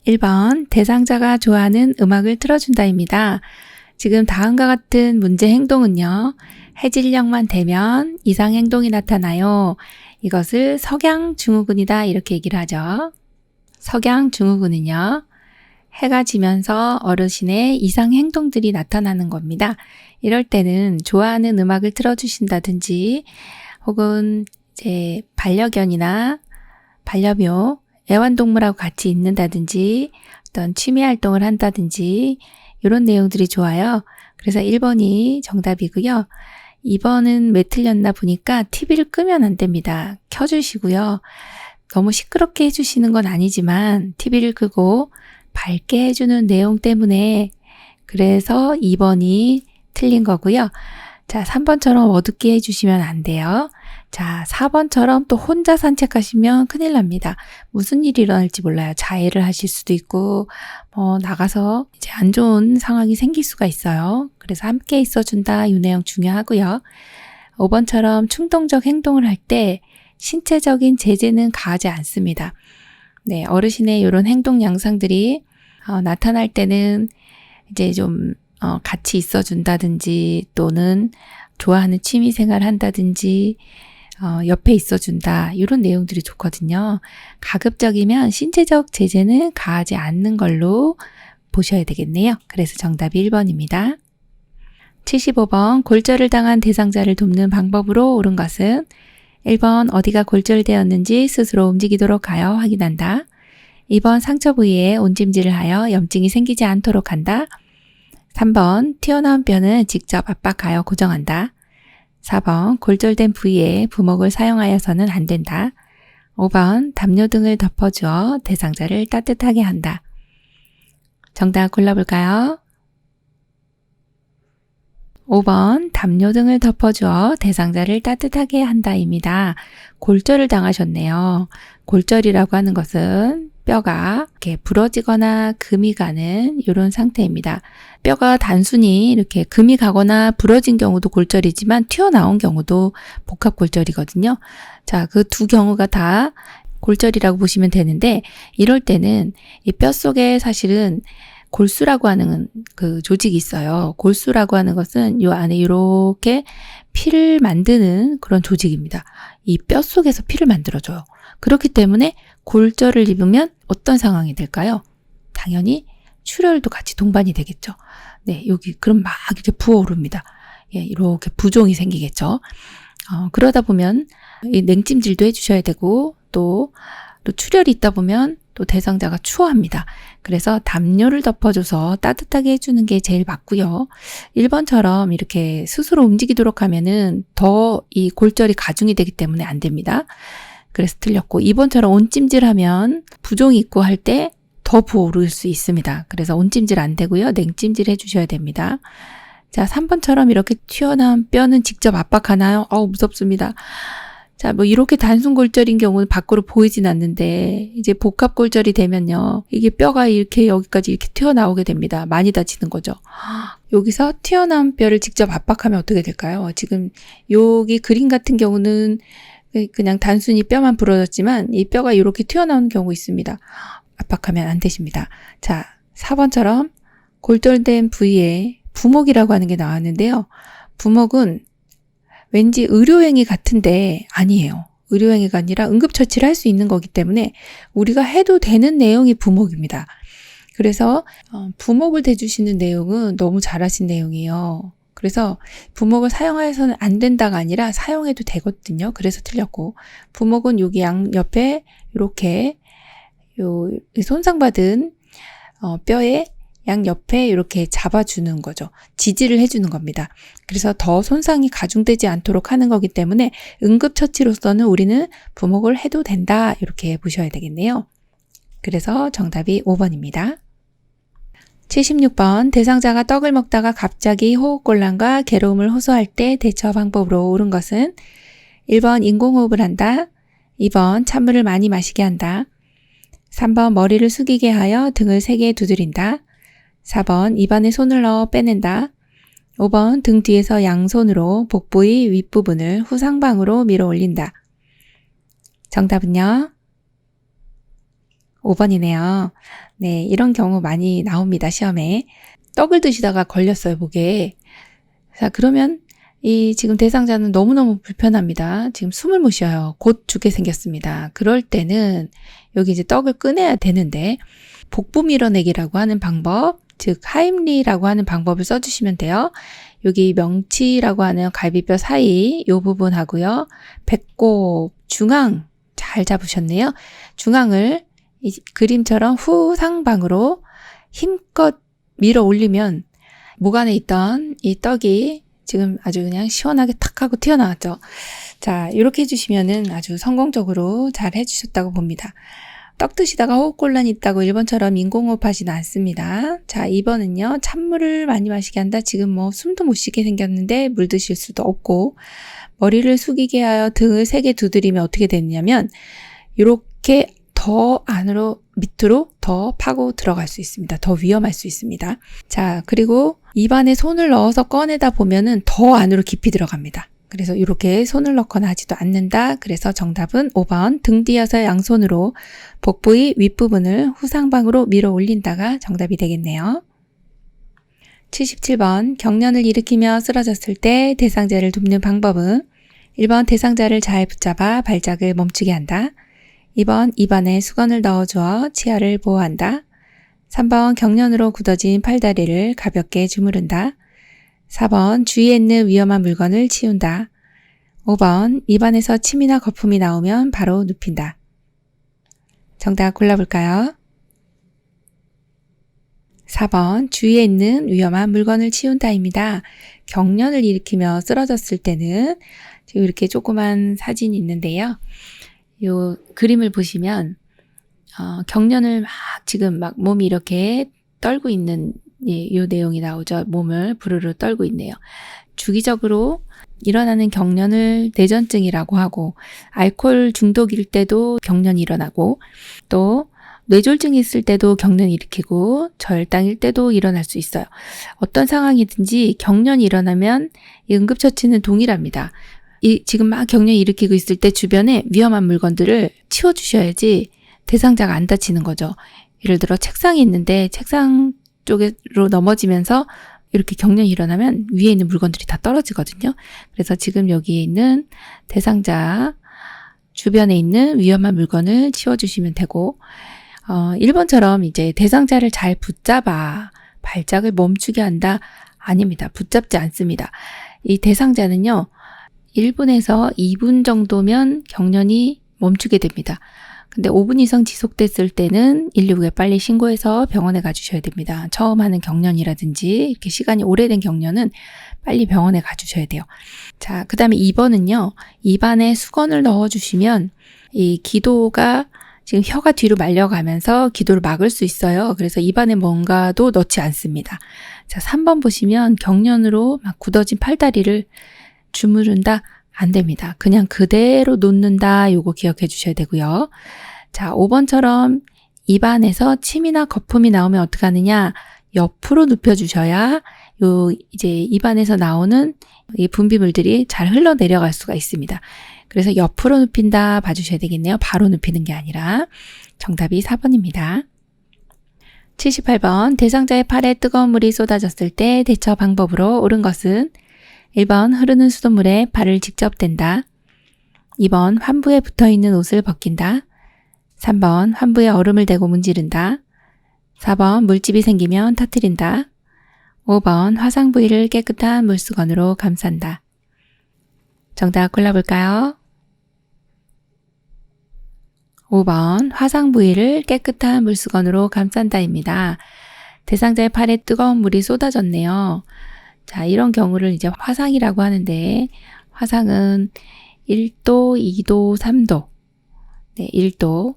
1번. 대상자가 좋아하는 음악을 틀어준다입니다. 지금 다음과 같은 문제 행동은요. 해질녘만 되면 이상 행동이 나타나요. 이것을 석양증후군이다 이렇게 얘기를 하죠. 석양증후군은요. 해가 지면서 어르신의 이상 행동들이 나타나는 겁니다. 이럴 때는 좋아하는 음악을 틀어주신다든지 혹은 이제 반려견이나 반려묘, 애완동물하고 같이 있는다든지 어떤 취미 활동을 한다든지 이런 내용들이 좋아요. 그래서 1번이 정답이고요. 2번은 왜 틀렸나 보니까 TV를 끄면 안 됩니다. 켜주시고요. 너무 시끄럽게 해주시는 건 아니지만 TV를 끄고 밝게 해주는 내용 때문에 그래서 2번이 틀린 거고요. 자, 3번처럼 어둡게 해주시면 안 돼요. 자, 4번처럼 또 혼자 산책하시면 큰일 납니다. 무슨 일이 일어날지 몰라요. 자해를 하실 수도 있고 나가서 이제 안 좋은 상황이 생길 수가 있어요. 그래서 함께 있어준다. 이 내용 중요하고요. 5번처럼 충동적 행동을 할 때 신체적인 제재는 가하지 않습니다. 네, 어르신의 이런 행동 양상들이 나타날 때는 이제 좀 같이 있어준다든지 또는 좋아하는 취미생활 한다든지 옆에 있어준다 이런 내용들이 좋거든요. 가급적이면 신체적 제재는 가하지 않는 걸로 보셔야 되겠네요. 그래서 정답이 1번입니다. 75번 골절을 당한 대상자를 돕는 방법으로 옳은 것은 1번 어디가 골절되었는지 스스로 움직이도록 하여 확인한다. 2번 상처 부위에 온찜질을 하여 염증이 생기지 않도록 한다. 3번 튀어나온 뼈는 직접 압박하여 고정한다. 4번 골절된 부위에 부목을 사용하여서는 안 된다. 5번 담요 등을 덮어주어 대상자를 따뜻하게 한다. 정답 골라볼까요? 5번 담요 등을 덮어주어 대상자를 따뜻하게 한다입니다. 골절을 당하셨네요. 골절이라고 하는 것은 뼈가 이렇게 부러지거나 금이 가는 이런 상태입니다. 뼈가 단순히 이렇게 금이 가거나 부러진 경우도 골절이지만 튀어나온 경우도 복합골절이거든요. 자, 그 두 경우가 다 골절이라고 보시면 되는데 이럴 때는 이 뼈 속에 사실은 골수라고 하는 그 조직이 있어요. 골수라고 하는 것은 이 안에 이렇게 피를 만드는 그런 조직입니다. 이 뼈 속에서 피를 만들어줘요. 그렇기 때문에 골절을 입으면 어떤 상황이 될까요? 당연히 출혈도 같이 동반이 되겠죠. 네, 여기 그럼 막 이렇게 부어오릅니다. 예, 이렇게 부종이 생기겠죠. 그러다 보면 이 냉찜질도 해주셔야 되고 또 출혈이 있다 보면 또 대상자가 추워합니다. 그래서 담요를 덮어줘서 따뜻하게 해주는 게 제일 맞고요. 1번처럼 이렇게 스스로 움직이도록 하면은 더 이 골절이 가중이 되기 때문에 안 됩니다. 그래서 틀렸고 2번처럼 온찜질하면 부종이 있고 할 때 더 부어오를 수 있습니다. 그래서 온찜질 안 되고요. 냉찜질 해주셔야 됩니다. 자, 3번처럼 이렇게 튀어나온 뼈는 직접 압박하나요? 무섭습니다. 자, 뭐 이렇게 단순 골절인 경우는 밖으로 보이진 않는데 이제 복합 골절이 되면요. 이게 뼈가 이렇게 여기까지 이렇게 튀어나오게 됩니다. 많이 다치는 거죠. 여기서 튀어나온 뼈를 직접 압박하면 어떻게 될까요? 지금 여기 그림 같은 경우는 그냥 단순히 뼈만 부러졌지만 이 뼈가 이렇게 튀어나오는 경우 있습니다. 압박하면 안 되십니다. 자, 4번처럼 골절된 부위에 부목이라고 하는 게 나왔는데요. 부목은 왠지 의료행위 같은데 아니에요. 의료행위가 아니라 응급처치를 할 수 있는 거기 때문에 우리가 해도 되는 내용이 부목입니다. 그래서 부목을 대주시는 내용은 너무 잘하신 내용이에요. 그래서 부목을 사용해서는 안 된다가 아니라 사용해도 되거든요. 그래서 틀렸고 부목은 여기 양옆에 이렇게 손상받은 뼈에 양옆에 이렇게 잡아주는 거죠. 지지를 해주는 겁니다. 그래서 더 손상이 가중되지 않도록 하는 거기 때문에 응급처치로서는 우리는 부목을 해도 된다. 이렇게 보셔야 되겠네요. 그래서 정답이 5번입니다. 76번 대상자가 떡을 먹다가 갑자기 호흡곤란과 괴로움을 호소할 때 대처 방법으로 옳은 것은 1번 인공호흡을 한다. 2번 찬물을 많이 마시게 한다. 3번 머리를 숙이게 하여 등을 세게 두드린다. 4번 입안에 손을 넣어 빼낸다. 5번 등 뒤에서 양손으로 복부의 윗부분을 후상방으로 밀어 올린다. 정답은요? 5번이네요. 네, 이런 경우 많이 나옵니다, 시험에. 떡을 드시다가 걸렸어요, 목에. 자, 그러면 지금 대상자는 너무너무 불편합니다. 지금 숨을 못 쉬어요. 곧 죽게 생겼습니다. 그럴 때는 여기 이제 떡을 꺼내야 되는데 복부 밀어내기라고 하는 방법, 즉 하임리라고 하는 방법을 써주시면 돼요. 여기 명치라고 하는 갈비뼈 사이 이 부분하고요. 배꼽 중앙 잘 잡으셨네요. 중앙을 이 그림처럼 후상방으로 힘껏 밀어 올리면 목 안에 있던 이 떡이 지금 아주 그냥 시원하게 탁 하고 튀어나왔죠. 자, 이렇게 해주시면은 아주 성공적으로 잘 해주셨다고 봅니다. 떡 드시다가 호흡곤란이 있다고 1번처럼 인공호흡하지는 않습니다. 자, 2번은요. 찬물을 많이 마시게 한다. 지금 뭐 숨도 못 쉬게 생겼는데 물 드실 수도 없고, 머리를 숙이게 하여 등을 세게 두드리면 어떻게 되느냐면 이렇게 더 안으로 밑으로 더 파고 들어갈 수 있습니다. 더 위험할 수 있습니다. 자, 그리고 입안에 손을 넣어서 꺼내다 보면은 더 안으로 깊이 들어갑니다. 그래서 이렇게 손을 넣거나 하지도 않는다. 그래서 정답은 5번 등 뒤어서 양손으로 복부의 윗부분을 후상방으로 밀어 올린다가 정답이 되겠네요. 77번 경련을 일으키며 쓰러졌을 때 대상자를 돕는 방법은 1번 대상자를 잘 붙잡아 발작을 멈추게 한다. 2번 입안에 수건을 넣어주어 치아를 보호한다. 3번 경련으로 굳어진 팔다리를 가볍게 주무른다. 4번 주위에 있는 위험한 물건을 치운다. 5번 입안에서 침이나 거품이 나오면 바로 눕힌다. 정답 골라볼까요? 4번 주위에 있는 위험한 물건을 치운다입니다. 경련을 일으키며 쓰러졌을 때는 지금 이렇게 조그만 사진이 있는데요. 요 그림을 보시면 경련을 지금 몸이 이렇게 떨고 있는 요 내용이 나오죠. 몸을 부르르 떨고 있네요. 주기적으로 일어나는 경련을 내전증이라고 하고, 알코올 중독일 때도 경련이 일어나고, 또 뇌졸중이 있을 때도 경련이 일으키고, 저혈당일 때도 일어날 수 있어요. 어떤 상황이든지 경련이 일어나면 이 응급처치는 동일합니다. 지금 막 경련이 일으키고 있을 때 주변에 위험한 물건들을 치워주셔야지 대상자가 안 다치는 거죠. 예를 들어 책상이 있는데 책상 쪽으로 넘어지면서 이렇게 경련이 일어나면 위에 있는 물건들이 다 떨어지거든요. 그래서 지금 여기에 있는 대상자 주변에 있는 위험한 물건을 치워주시면 되고, 1번처럼 이제 대상자를 잘 붙잡아 발작을 멈추게 한다. 아닙니다. 붙잡지 않습니다. 이 대상자는요, 1분에서 2분 정도면 경련이 멈추게 됩니다. 근데 5분 이상 지속됐을 때는 119에 빨리 신고해서 병원에 가주셔야 됩니다. 처음 하는 경련이라든지 이렇게 시간이 오래된 경련은 빨리 병원에 가주셔야 돼요. 자, 그 다음에 2번은요. 입안에 수건을 넣어주시면 이 기도가 지금 혀가 뒤로 말려가면서 기도를 막을 수 있어요. 그래서 입안에 뭔가도 넣지 않습니다. 자, 3번 보시면 경련으로 막 굳어진 팔다리를 주무른다? 안 됩니다. 그냥 그대로 놓는다. 요거 기억해 주셔야 되고요. 자, 5번처럼 입안에서 침이나 거품이 나오면 어떻게 하느냐? 옆으로 눕혀주셔야 이제 입안에서 나오는 이 분비물들이 잘 흘러내려갈 수가 있습니다. 그래서 옆으로 눕힌다 봐주셔야 되겠네요. 바로 눕히는 게 아니라. 정답이 4번입니다. 78번 대상자의 팔에 뜨거운 물이 쏟아졌을 때 대처 방법으로 옳은 것은 1번 흐르는 수돗물에 발을 직접 댄다. 2번 환부에 붙어있는 옷을 벗긴다. 3번 환부에 얼음을 대고 문지른다. 4번 물집이 생기면 터뜨린다. 5번 화상 부위를 깨끗한 물수건으로 감싼다. 정답 골라볼까요? 5번 화상 부위를 깨끗한 물수건으로 감싼다입니다. 대상자의 팔에 뜨거운 물이 쏟아졌네요. 자, 이런 경우를 이제 화상이라고 하는데, 화상은 1도, 2도, 3도. 네, 1도,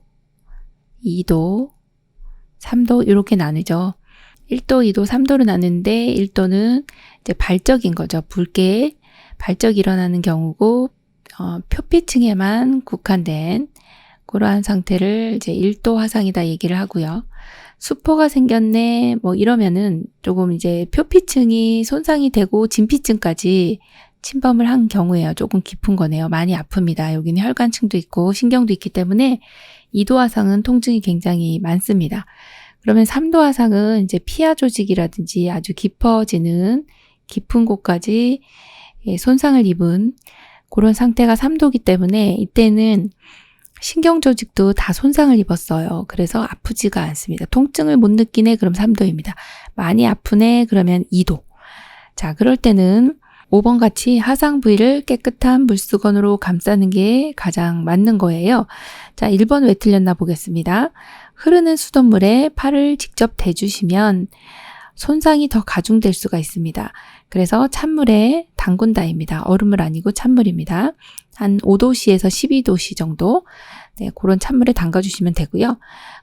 2도, 3도 이렇게 나누죠. 1도, 2도, 3도로 나누는데 1도는 이제 발적인 거죠. 붉게 발적이 일어나는 경우고, 표피층에만 국한된 그러한 상태를 이제 1도 화상이다 얘기를 하고요. 수포가 생겼네 뭐 이러면은 조금 이제 표피층이 손상이 되고 진피층까지 침범을 한 경우예요. 조금 깊은 거네요. 많이 아픕니다. 여기는 혈관층도 있고 신경도 있기 때문에 2도 화상은 통증이 굉장히 많습니다. 그러면 3도 화상은 이제 피하 조직이라든지 아주 깊어지는 깊은 곳까지 손상을 입은 그런 상태가 3도이기 때문에 이때는 신경 조직도 다 손상을 입었어요. 그래서 아프지가 않습니다. 통증을 못 느끼네? 그럼 3도입니다. 많이 아프네? 그러면 2도. 자, 그럴 때는 5번 같이 화상 부위를 깨끗한 물수건으로 감싸는 게 가장 맞는 거예요. 자, 1번 왜 틀렸나 보겠습니다. 흐르는 수돗물에 팔을 직접 대주시면 손상이 더 가중될 수가 있습니다. 그래서 찬물에 담근다입니다. 얼음물 아니고 찬물입니다. 한 5도씨에서 12도씨 정도. 네, 그런 찬물에 담가주시면 되고요.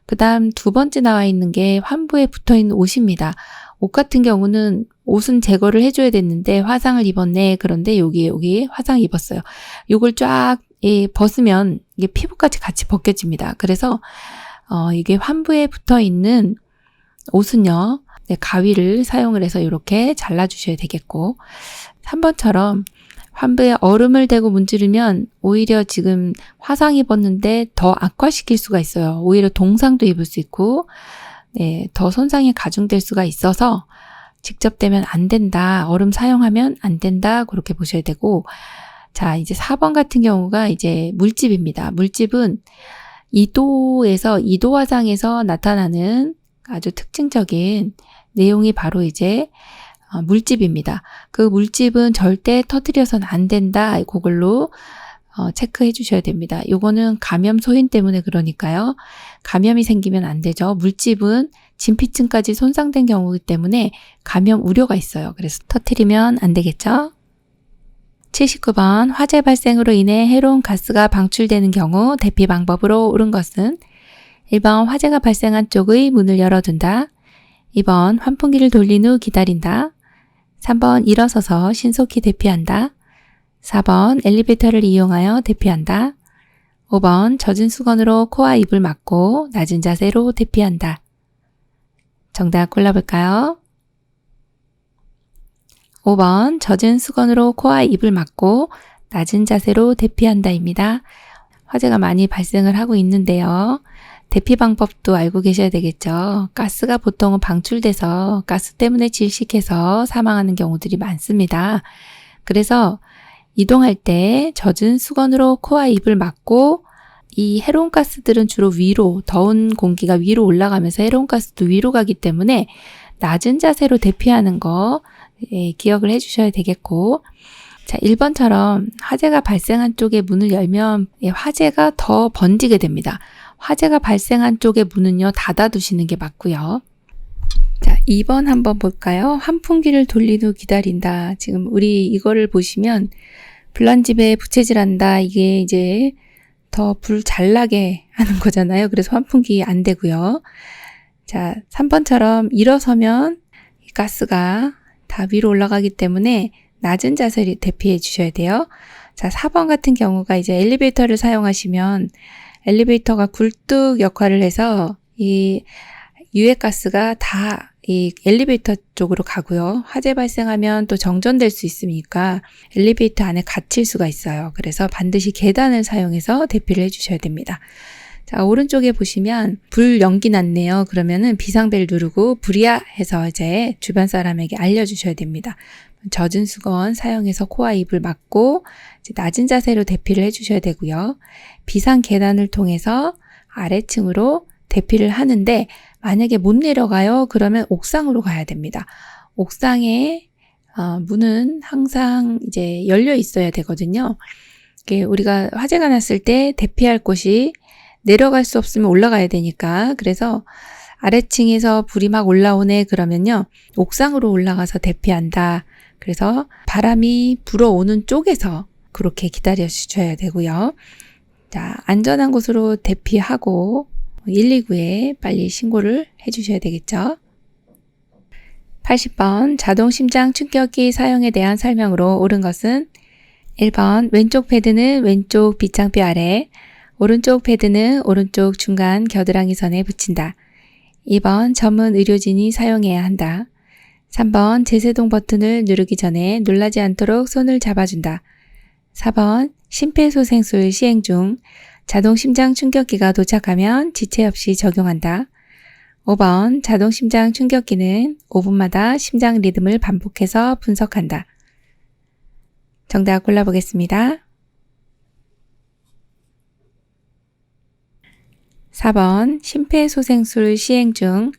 그 다음 두 번째 나와 있는 게 환부에 붙어있는 옷입니다. 옷 같은 경우는 옷은 제거를 해줘야 됐는데 화상을 입었네. 그런데 여기 화상 입었어요. 요걸 쫙 벗으면 이게 피부까지 같이 벗겨집니다. 그래서 이게 환부에 붙어있는 옷은요. 네, 가위를 사용을 해서 이렇게 잘라주셔야 되겠고 3번처럼 환부에 얼음을 대고 문지르면 오히려 지금 화상 입었는데 더 악화시킬 수가 있어요. 오히려 동상도 입을 수 있고 네, 더 손상이 가중될 수가 있어서 직접 대면 안 된다. 얼음 사용하면 안 된다. 그렇게 보셔야 되고 자 이제 4번 같은 경우가 이제 물집입니다. 물집은 2도에서 2도 화상에서 나타나는 아주 특징적인 내용이 바로 이제 물집입니다. 그 물집은 절대 터뜨려서는 안 된다. 그걸로 체크해 주셔야 됩니다. 요거는 감염 소인 때문에 그러니까요. 감염이 생기면 안 되죠. 물집은 진피층까지 손상된 경우이기 때문에 감염 우려가 있어요. 그래서 터뜨리면 안 되겠죠. 79번 화재 발생으로 인해 해로운 가스가 방출되는 경우 대피 방법으로 옳은 것은 1번 화재가 발생한 쪽의 문을 열어둔다. 2번 환풍기를 돌린 후 기다린다. 3번 일어서서 신속히 대피한다. 4번 엘리베이터를 이용하여 대피한다. 5번 젖은 수건으로 코와 입을 막고 낮은 자세로 대피한다. 정답 골라볼까요? 5번 젖은 수건으로 코와 입을 막고 낮은 자세로 대피한다입니다. 화재가 많이 발생을 하고 있는데요. 대피 방법도 알고 계셔야 되겠죠. 가스가 보통은 방출돼서 가스 때문에 질식해서 사망하는 경우들이 많습니다. 그래서 이동할 때 젖은 수건으로 코와 입을 막고 이 해로운 가스들은 주로 위로, 더운 공기가 위로 올라가면서 해로운 가스도 위로 가기 때문에 낮은 자세로 대피하는 거 기억을 해주셔야 되겠고 자 1번처럼 화재가 발생한 쪽에 문을 열면 화재가 더 번지게 됩니다. 화재가 발생한 쪽의 문은요 닫아두시는 게 맞고요. 자 2번 한번 볼까요? 환풍기를 돌린 후 기다린다. 지금 우리 이거를 보시면 불난집에 부채질한다. 이게 이제 더 불 잘 나게 하는 거잖아요. 그래서 환풍기 안 되고요. 자 3번처럼 일어서면 이 가스가 다 위로 올라가기 때문에 낮은 자세를 대피해 주셔야 돼요. 자 4번 같은 경우가 이제 엘리베이터를 사용하시면 엘리베이터가 굴뚝 역할을 해서 이 유해가스가 다 이 엘리베이터 쪽으로 가고요. 화재 발생하면 또 정전될 수 있으니까 엘리베이터 안에 갇힐 수가 있어요. 그래서 반드시 계단을 사용해서 대피를 해주셔야 됩니다. 자 오른쪽에 보시면 불 연기 났네요. 그러면은 비상벨 누르고 불이야 해서 이제 주변 사람에게 알려주셔야 됩니다. 젖은 수건 사용해서 코와 입을 막고 이제 낮은 자세로 대피를 해주셔야 되고요. 비상 계단을 통해서 아래층으로 대피를 하는데 만약에 못 내려가요? 그러면 옥상으로 가야 됩니다. 옥상에 문은 항상 이제 열려 있어야 되거든요. 우리가 화재가 났을 때 대피할 곳이 내려갈 수 없으면 올라가야 되니까 그래서 아래층에서 불이 막 올라오네 그러면요 옥상으로 올라가서 대피한다. 그래서 바람이 불어오는 쪽에서 그렇게 기다려 주셔야 되고요. 자, 안전한 곳으로 대피하고 119에 빨리 신고를 해주셔야 되겠죠. 80번 자동 심장 충격기 사용에 대한 설명으로 옳은 것은 1번 왼쪽 패드는 왼쪽 빗장뼈 아래, 오른쪽 패드는 오른쪽 중간 겨드랑이 선에 붙인다. 2번 전문 의료진이 사용해야 한다. 3번 제세동 버튼을 누르기 전에 놀라지 않도록 손을 잡아준다. 4번 심폐소생술 시행 중 자동 심장 충격기가 도착하면 지체 없이 적용한다. 5번 자동 심장 충격기는 5분마다 심장 리듬을 반복해서 분석한다. 정답 골라보겠습니다. 4번 심폐소생술 시행 중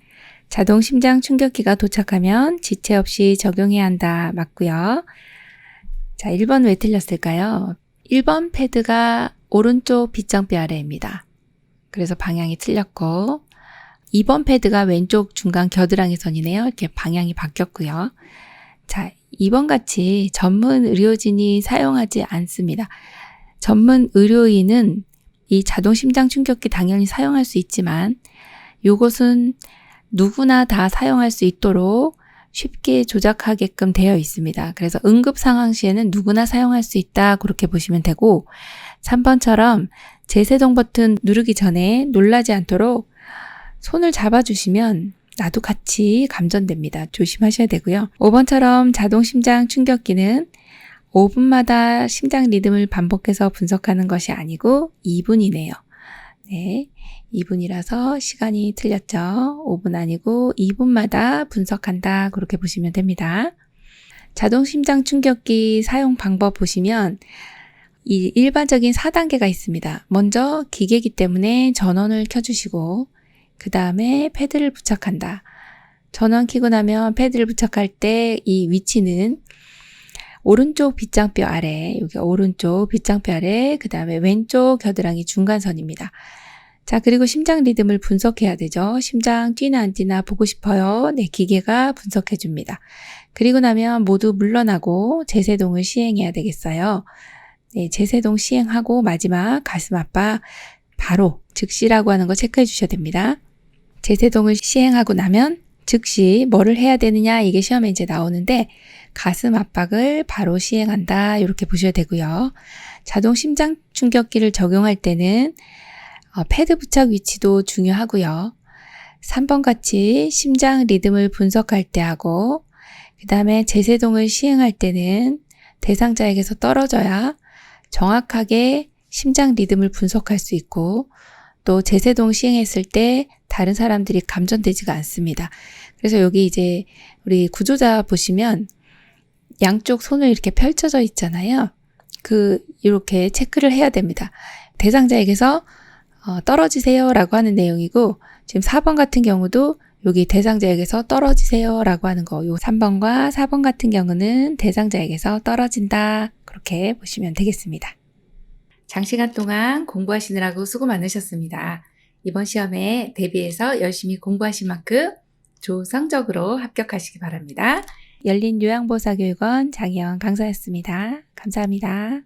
자동 심장 충격기가 도착하면 지체 없이 적용해야 한다. 맞고요. 자, 1번 왜 틀렸을까요? 1번 패드가 오른쪽 빗장뼈 아래입니다. 그래서 방향이 틀렸고 2번 패드가 왼쪽 중간 겨드랑이 선이네요. 이렇게 방향이 바뀌었고요. 자, 2번 같이 전문 의료진이 사용하지 않습니다. 전문 의료인은 이 자동 심장 충격기 당연히 사용할 수 있지만 이것은 누구나 다 사용할 수 있도록 쉽게 조작하게끔 되어 있습니다. 그래서 응급 상황 시에는 누구나 사용할 수 있다 그렇게 보시면 되고 3번처럼 제세동 버튼 누르기 전에 놀라지 않도록 손을 잡아주시면 나도 같이 감전됩니다. 조심하셔야 되고요. 5번처럼 자동 심장 충격기는 5분마다 심장 리듬을 반복해서 분석하는 것이 아니고 2분이네요. 네, 2분이라서 시간이 틀렸죠. 5분 아니고 2분마다 분석한다. 그렇게 보시면 됩니다. 자동 심장 충격기 사용 방법 보시면 이 일반적인 4단계가 있습니다. 먼저 기계이기 때문에 전원을 켜주시고 그 다음에 패드를 부착한다. 전원 켜고 나면 패드를 부착할 때 이 위치는 오른쪽 빗장뼈 아래, 여기 오른쪽 빗장뼈 아래, 그 다음에 왼쪽 겨드랑이 중간선입니다. 자, 그리고 심장 리듬을 분석해야 되죠. 심장 뛰나 안 뛰나 보고 싶어요. 네, 기계가 분석해 줍니다. 그리고 나면 모두 물러나고 제세동을 시행해야 되겠어요. 네, 제세동 시행하고 마지막 가슴 압박 바로 즉시라고 하는 거 체크해 주셔야 됩니다. 제세동을 시행하고 나면 즉시 뭐를 해야 되느냐 이게 시험에 이제 나오는데 가슴 압박을 바로 시행한다 이렇게 보셔야 되고요. 자동 심장 충격기를 적용할 때는 패드 부착 위치도 중요하고요. 3번 같이 심장 리듬을 분석할 때 하고 그 다음에 제세동을 시행할 때는 대상자에게서 떨어져야 정확하게 심장 리듬을 분석할 수 있고 또 제세동 시행했을 때 다른 사람들이 감전되지가 않습니다. 그래서 여기 이제 우리 구조자 보시면 양쪽 손을 이렇게 펼쳐져 있잖아요. 이렇게 체크를 해야 됩니다. 대상자에게서 떨어지세요 라고 하는 내용이고 지금 4번 같은 경우도 여기 대상자에게서 떨어지세요 라고 하는 거, 요 3번과 4번 같은 경우는 대상자에게서 떨어진다 그렇게 보시면 되겠습니다. 장시간 동안 공부하시느라고 수고 많으셨습니다. 이번 시험에 대비해서 열심히 공부하신 만큼 좋은 성적으로 합격하시기 바랍니다. 열린요양보사교육원 장혜영 강사였습니다. 감사합니다.